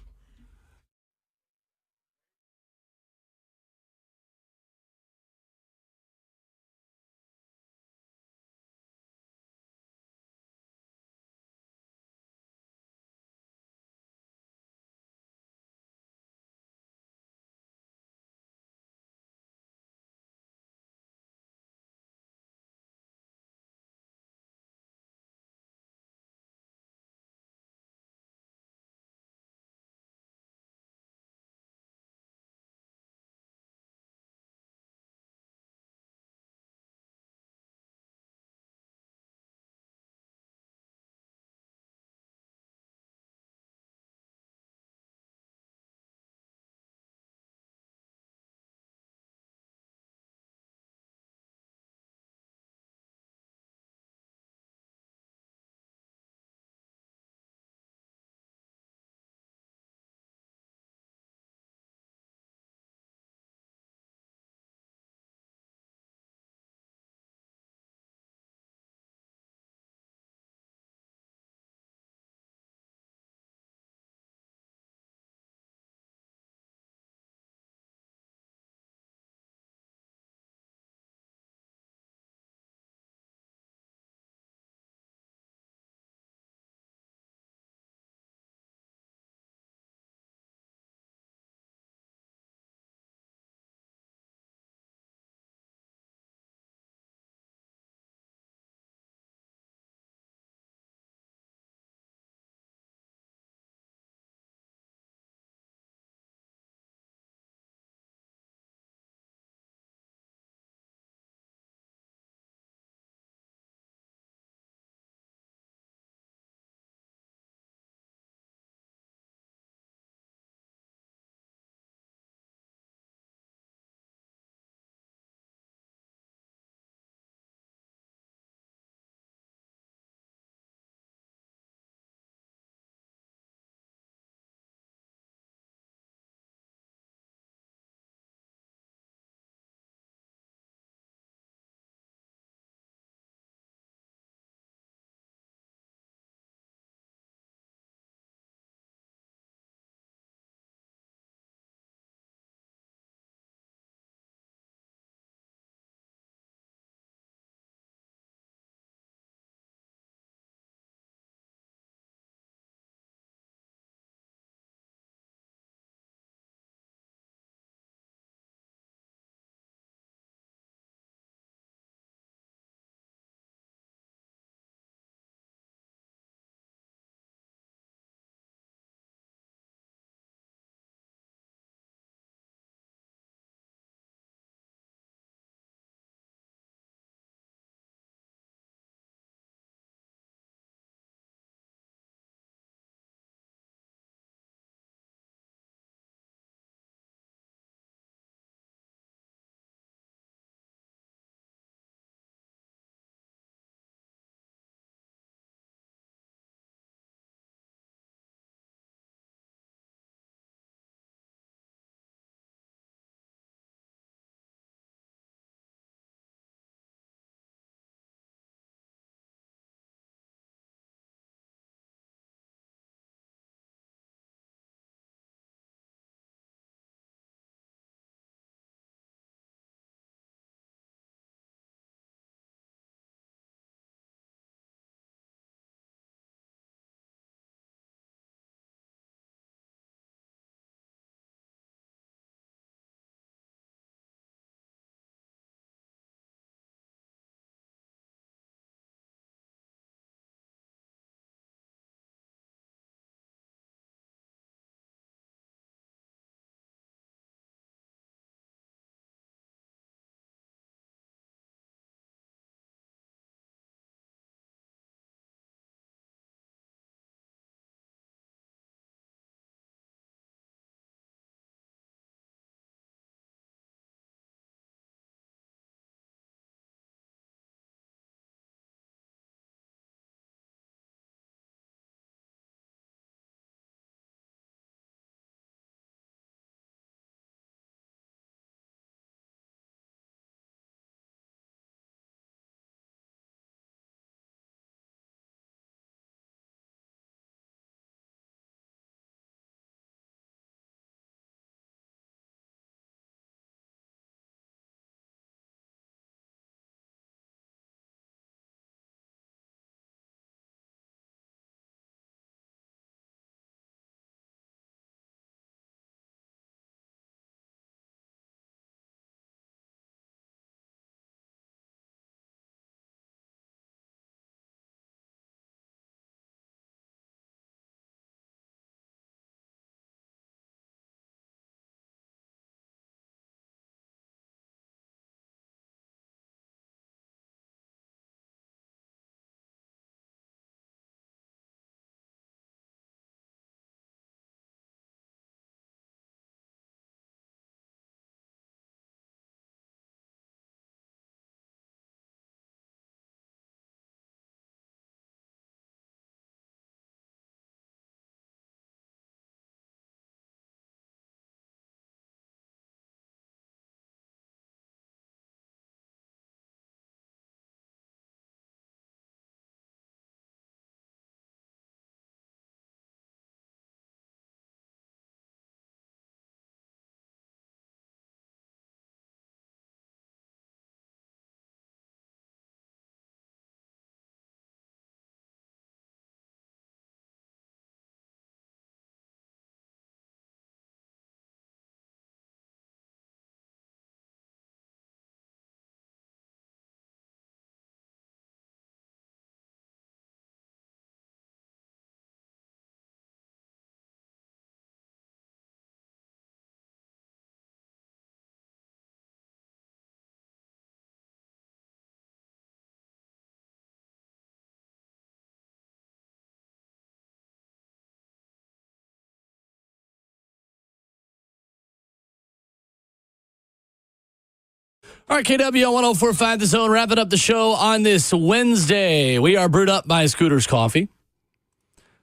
G: RKW on 104.5 The Zone, wrapping up the show on this Wednesday. We are brewed up by Scooter's Coffee.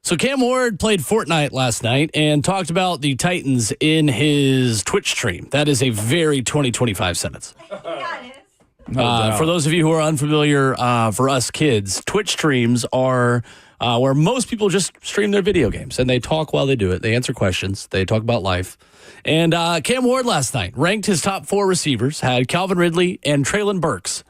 G: So Cam Ward played Fortnite last night and talked about the Titans in his Twitch stream. That is a very 2025 sentence. For those of you who are unfamiliar, for us kids, Twitch streams are where most people just stream their video games, and they talk while they do it. They answer questions. They talk about life. And Cam Ward last night ranked his top 4 receivers, had Calvin Ridley and Treylon Burks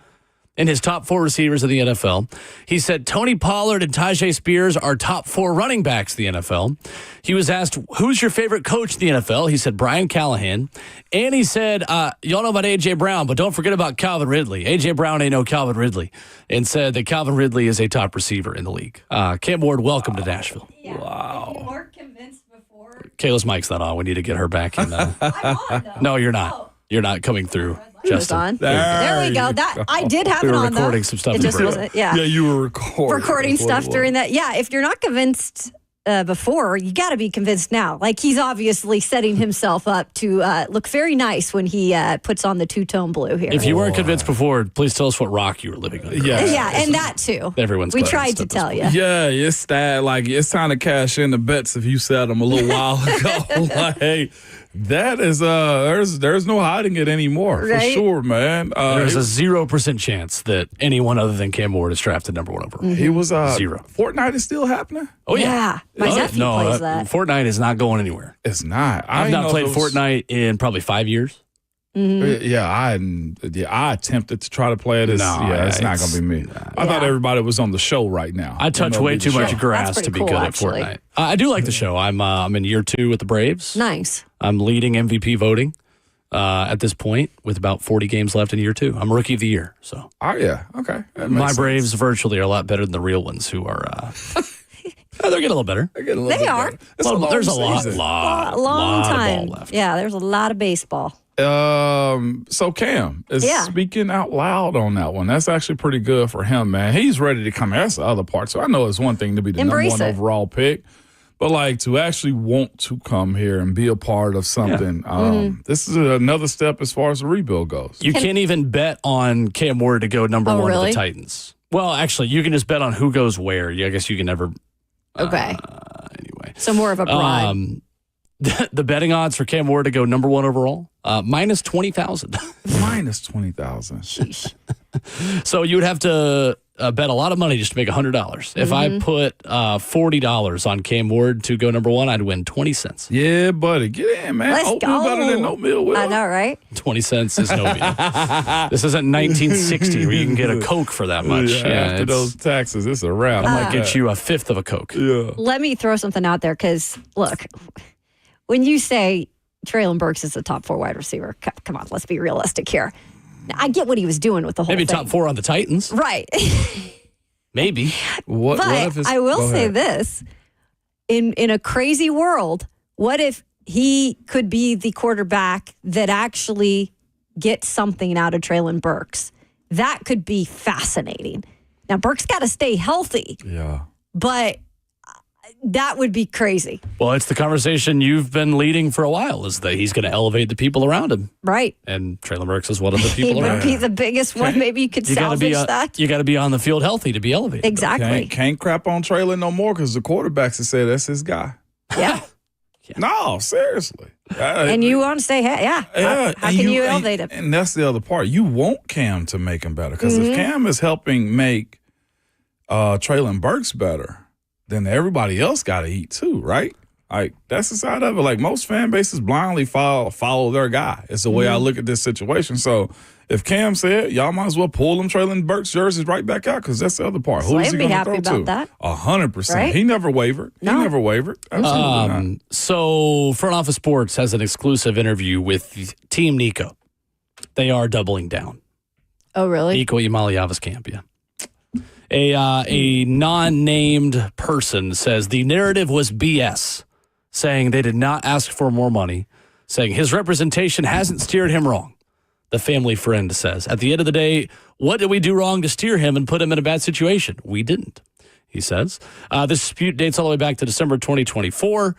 G: in his top 4 receivers of the NFL. He said Tony Pollard and Tajay Spears are top 4 running backs of the NFL. He was asked, who's your favorite coach in the NFL? He said Brian Callahan. And he said, y'all know about A.J. Brown, but don't forget about Calvin Ridley. A.J. Brown ain't no Calvin Ridley. And said that Calvin Ridley is a top receiver in the league. Cam Ward, welcome to Nashville.
D: Yeah. Wow. If you weren't convinced before.
G: Kayla's mic's not on. We need to get her back in.
D: I'm on, though.
G: No, you're not.
D: Oh.
G: You're not coming through.
D: Justin. On. There we go. That I did have it on, though.
G: Recording some stuff.
D: It just wasn't. Yeah,
C: you were recording
D: stuff during that. Yeah, if you're not convinced before, you got to be convinced now. Like, he's obviously setting himself up to look very nice when he puts on the two-tone blue here.
G: If you weren't convinced before, please tell us what rock you were living under.
D: Yeah, and that too.
G: We
D: tried to tell you.
C: Yeah, it's that. Like, it's time to cash in the bets if you said them a little while ago. Like, that is there's no hiding it anymore, right? For sure, man.
G: There's a 0% chance that anyone other than Cam Ward is drafted number 1 overall.
C: He was
G: 0.
C: Fortnite is still happening.
G: Oh yeah,
D: my nephew plays that.
G: Fortnite is not going anywhere.
C: It's not.
G: I've not played Fortnite in probably 5 years.
D: Mm-hmm.
C: Yeah, I attempted to try to play it. It's not going to be me. I thought everybody was on the show right now.
G: I touch way too much grass to be good at Fortnite. I do like the show. I'm in year 2 with the Braves.
D: Nice.
G: I'm leading MVP voting at this point with about 40 games left in year 2. I'm rookie of the year. So.
C: Oh yeah, okay.
G: My Braves virtually are a lot better than the real ones who are. They're getting a little better.
D: They are.
G: There's a long
D: time
G: of ball left.
D: Yeah, there's a lot of baseball.
C: So Cam is speaking out loud on that one. That's actually pretty good for him, man. He's ready to come. That's the other part. So I know it's one thing to be the number 1 overall pick, but like to actually want to come here and be a part of something. This is another step as far as the rebuild goes.
G: You can't even bet on Cam Ward to go number 1 to the Titans. Well, actually, you can just bet on who goes where. I guess you can never.
D: Okay.
G: Anyway,
D: so more of a bribe.
G: The betting odds for Cam Ward to go number 1 overall, minus 20,000.
C: Minus 20,000.
G: So you would have to bet a lot of money just to make $100. If I put $40 on Cam Ward to go number 1, I'd win 20 cents.
C: Yeah, buddy, get in, man.
D: Let's
C: Oatmeal
D: go.
C: better than oatmeal. Will.
D: I know, right?
G: 20 cents is no meal. This isn't 1960 where you can get a Coke for that much.
C: After those taxes, it's a wrap.
G: I might get you a fifth of a Coke.
C: Yeah.
D: Let me throw something out there because, look, when you say Treylon Burks is a top 4 wide receiver, come on, let's be realistic here. Now, I get what he was doing with the whole
G: Maybe
D: thing.
G: top 4 on the Titans.
D: Right.
G: Maybe.
C: What if
D: I will say this. In a crazy world, what if he could be the quarterback that actually gets something out of Treylon Burks? That could be fascinating. Now, Burks got to stay healthy.
C: Yeah.
D: But that would be crazy.
G: Well, it's the conversation you've been leading for a while, is that he's going to elevate the people around him.
D: Right.
G: And Treylon Burks is one of the people
D: he
G: around
D: would be the biggest one. Maybe you could salvage that.
G: You got to be on the field healthy to be elevated.
D: Exactly.
C: Can't crap on Treylon no more because the quarterbacks have said that's his guy.
D: Yeah.
C: No, seriously.
D: And you want to say, hey, how can you elevate him?
C: And that's the other part. You want Cam to make him better because if Cam is helping make Treylon Burks better, then everybody else got to eat too, right? Like, that's the side of it. Like, most fan bases blindly follow their guy. It's the way I look at this situation. So if Cam said, y'all might as well pull them Treylon Burks jerseys right back out because that's the other part. Who is he going to throw to? 100%.
D: Right?
C: He never wavered.
D: No.
C: He never wavered. Absolutely not.
G: So Front Office Sports has an exclusive interview with Team Nico. They are doubling down.
D: Oh, really?
G: Nico Iamaleava's camp, yeah. A non-named person says the narrative was BS, saying they did not ask for more money, saying his representation hasn't steered him wrong. The family friend says, at the end of the day, what did we do wrong to steer him and put him in a bad situation? We didn't. he says. This dispute dates all the way back to December 2024.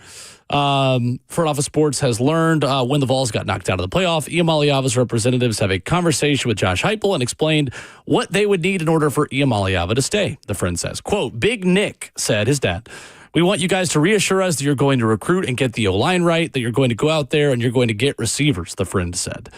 G: Front Office Sports has learned when the Vols got knocked out of the playoff, Iamaleava's representatives have a conversation with Josh Heupel and explained what they would need in order for Iamaleava to stay. The friend says, quote, Big Nick said, his dad, we want you guys to reassure us that you're going to recruit and get the O-line right, that you're going to go out there and you're going to get receivers, the friend said.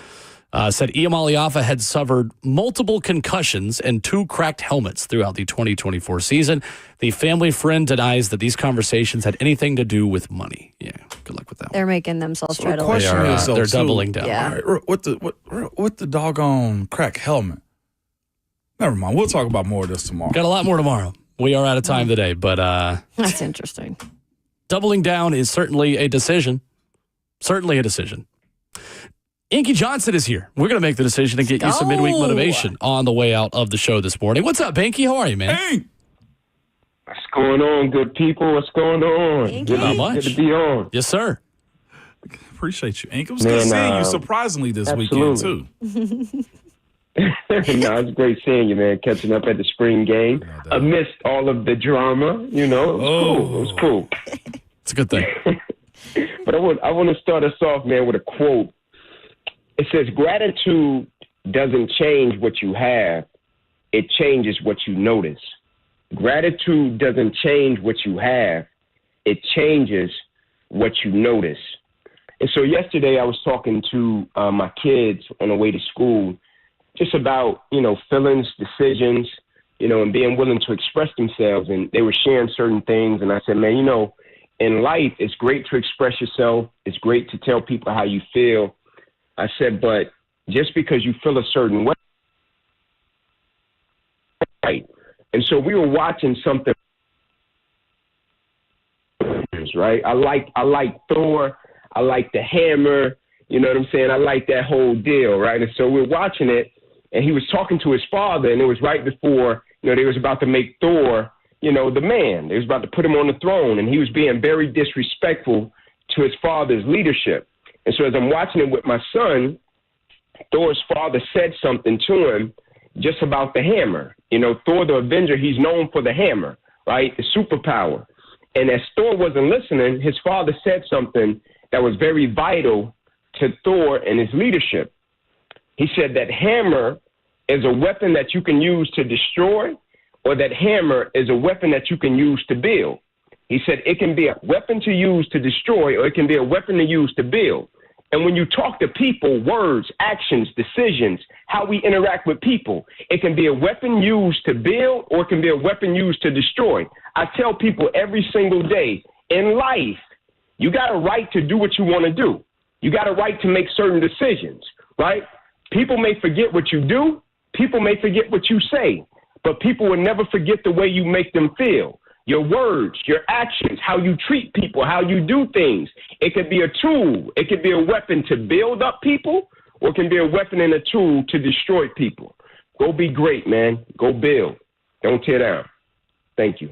G: Said Iamaleava had suffered multiple concussions and 2 cracked helmets throughout the 2024 season. The family friend denies that these conversations had anything to do with money. Yeah, good luck with that.
D: They're making themselves try to
G: They're doubling down.
D: Yeah.
C: Right, what the doggone crack helmet? Never mind. We'll talk about more of this tomorrow.
G: Got a lot more tomorrow. We are out of time today, but
D: that's interesting.
G: Doubling down is certainly a decision. Certainly a decision. Inky Johnson is here. We're going to make the decision and get you some midweek motivation on the way out of the show this morning. What's up, Inky? How are you, man?
C: Hey.
H: What's going on, good people? What's going on?
G: Not much.
H: Good to be on.
G: Yes, sir.
C: Appreciate you, Ink. It was good seeing you surprisingly this weekend, too.
H: No, it's great seeing you, man. Catching up at the spring game. Amidst all of the drama, it was cool.
G: It's a good thing.
H: But I want to start us off, man, with a quote. It says, gratitude doesn't change what you have. It changes what you notice. Gratitude doesn't change what you have. It changes what you notice. And so yesterday I was talking to my kids on the way to school just about, feelings, decisions, and being willing to express themselves. And they were sharing certain things. And I said, man, in life, it's great to express yourself. It's great to tell people how you feel. I said, but just because you feel a certain way, right? And so we were watching something, right? I like Thor. I like the hammer. You know what I'm saying? I like that whole deal, right? And so we're watching it, and he was talking to his father, and it was right before, they was about to make Thor, the man. They was about to put him on the throne, and he was being very disrespectful to his father's leadership. And so as I'm watching it with my son, Thor's father said something to him just about the hammer. Thor the Avenger, he's known for the hammer, right? The superpower. And as Thor wasn't listening, his father said something that was very vital to Thor and his leadership. He said that hammer is a weapon that you can use to destroy, or that hammer is a weapon that you can use to build. He said it can be a weapon to use to destroy, or it can be a weapon to use to build. And when you talk to people, words, actions, decisions, how we interact with people, it can be a weapon used to build, or it can be a weapon used to destroy. I tell people every single day, in life, you got a right to do what you want to do. You got a right to make certain decisions, right? People may forget what you do. People may forget what you say, but people will never forget the way you make them feel. Your words, your actions, how you treat people, how you do things. It could be a tool. It could be a weapon to build up people, or it can be a weapon and a tool to destroy people. Go be great, man. Go build. Don't tear down. Thank you.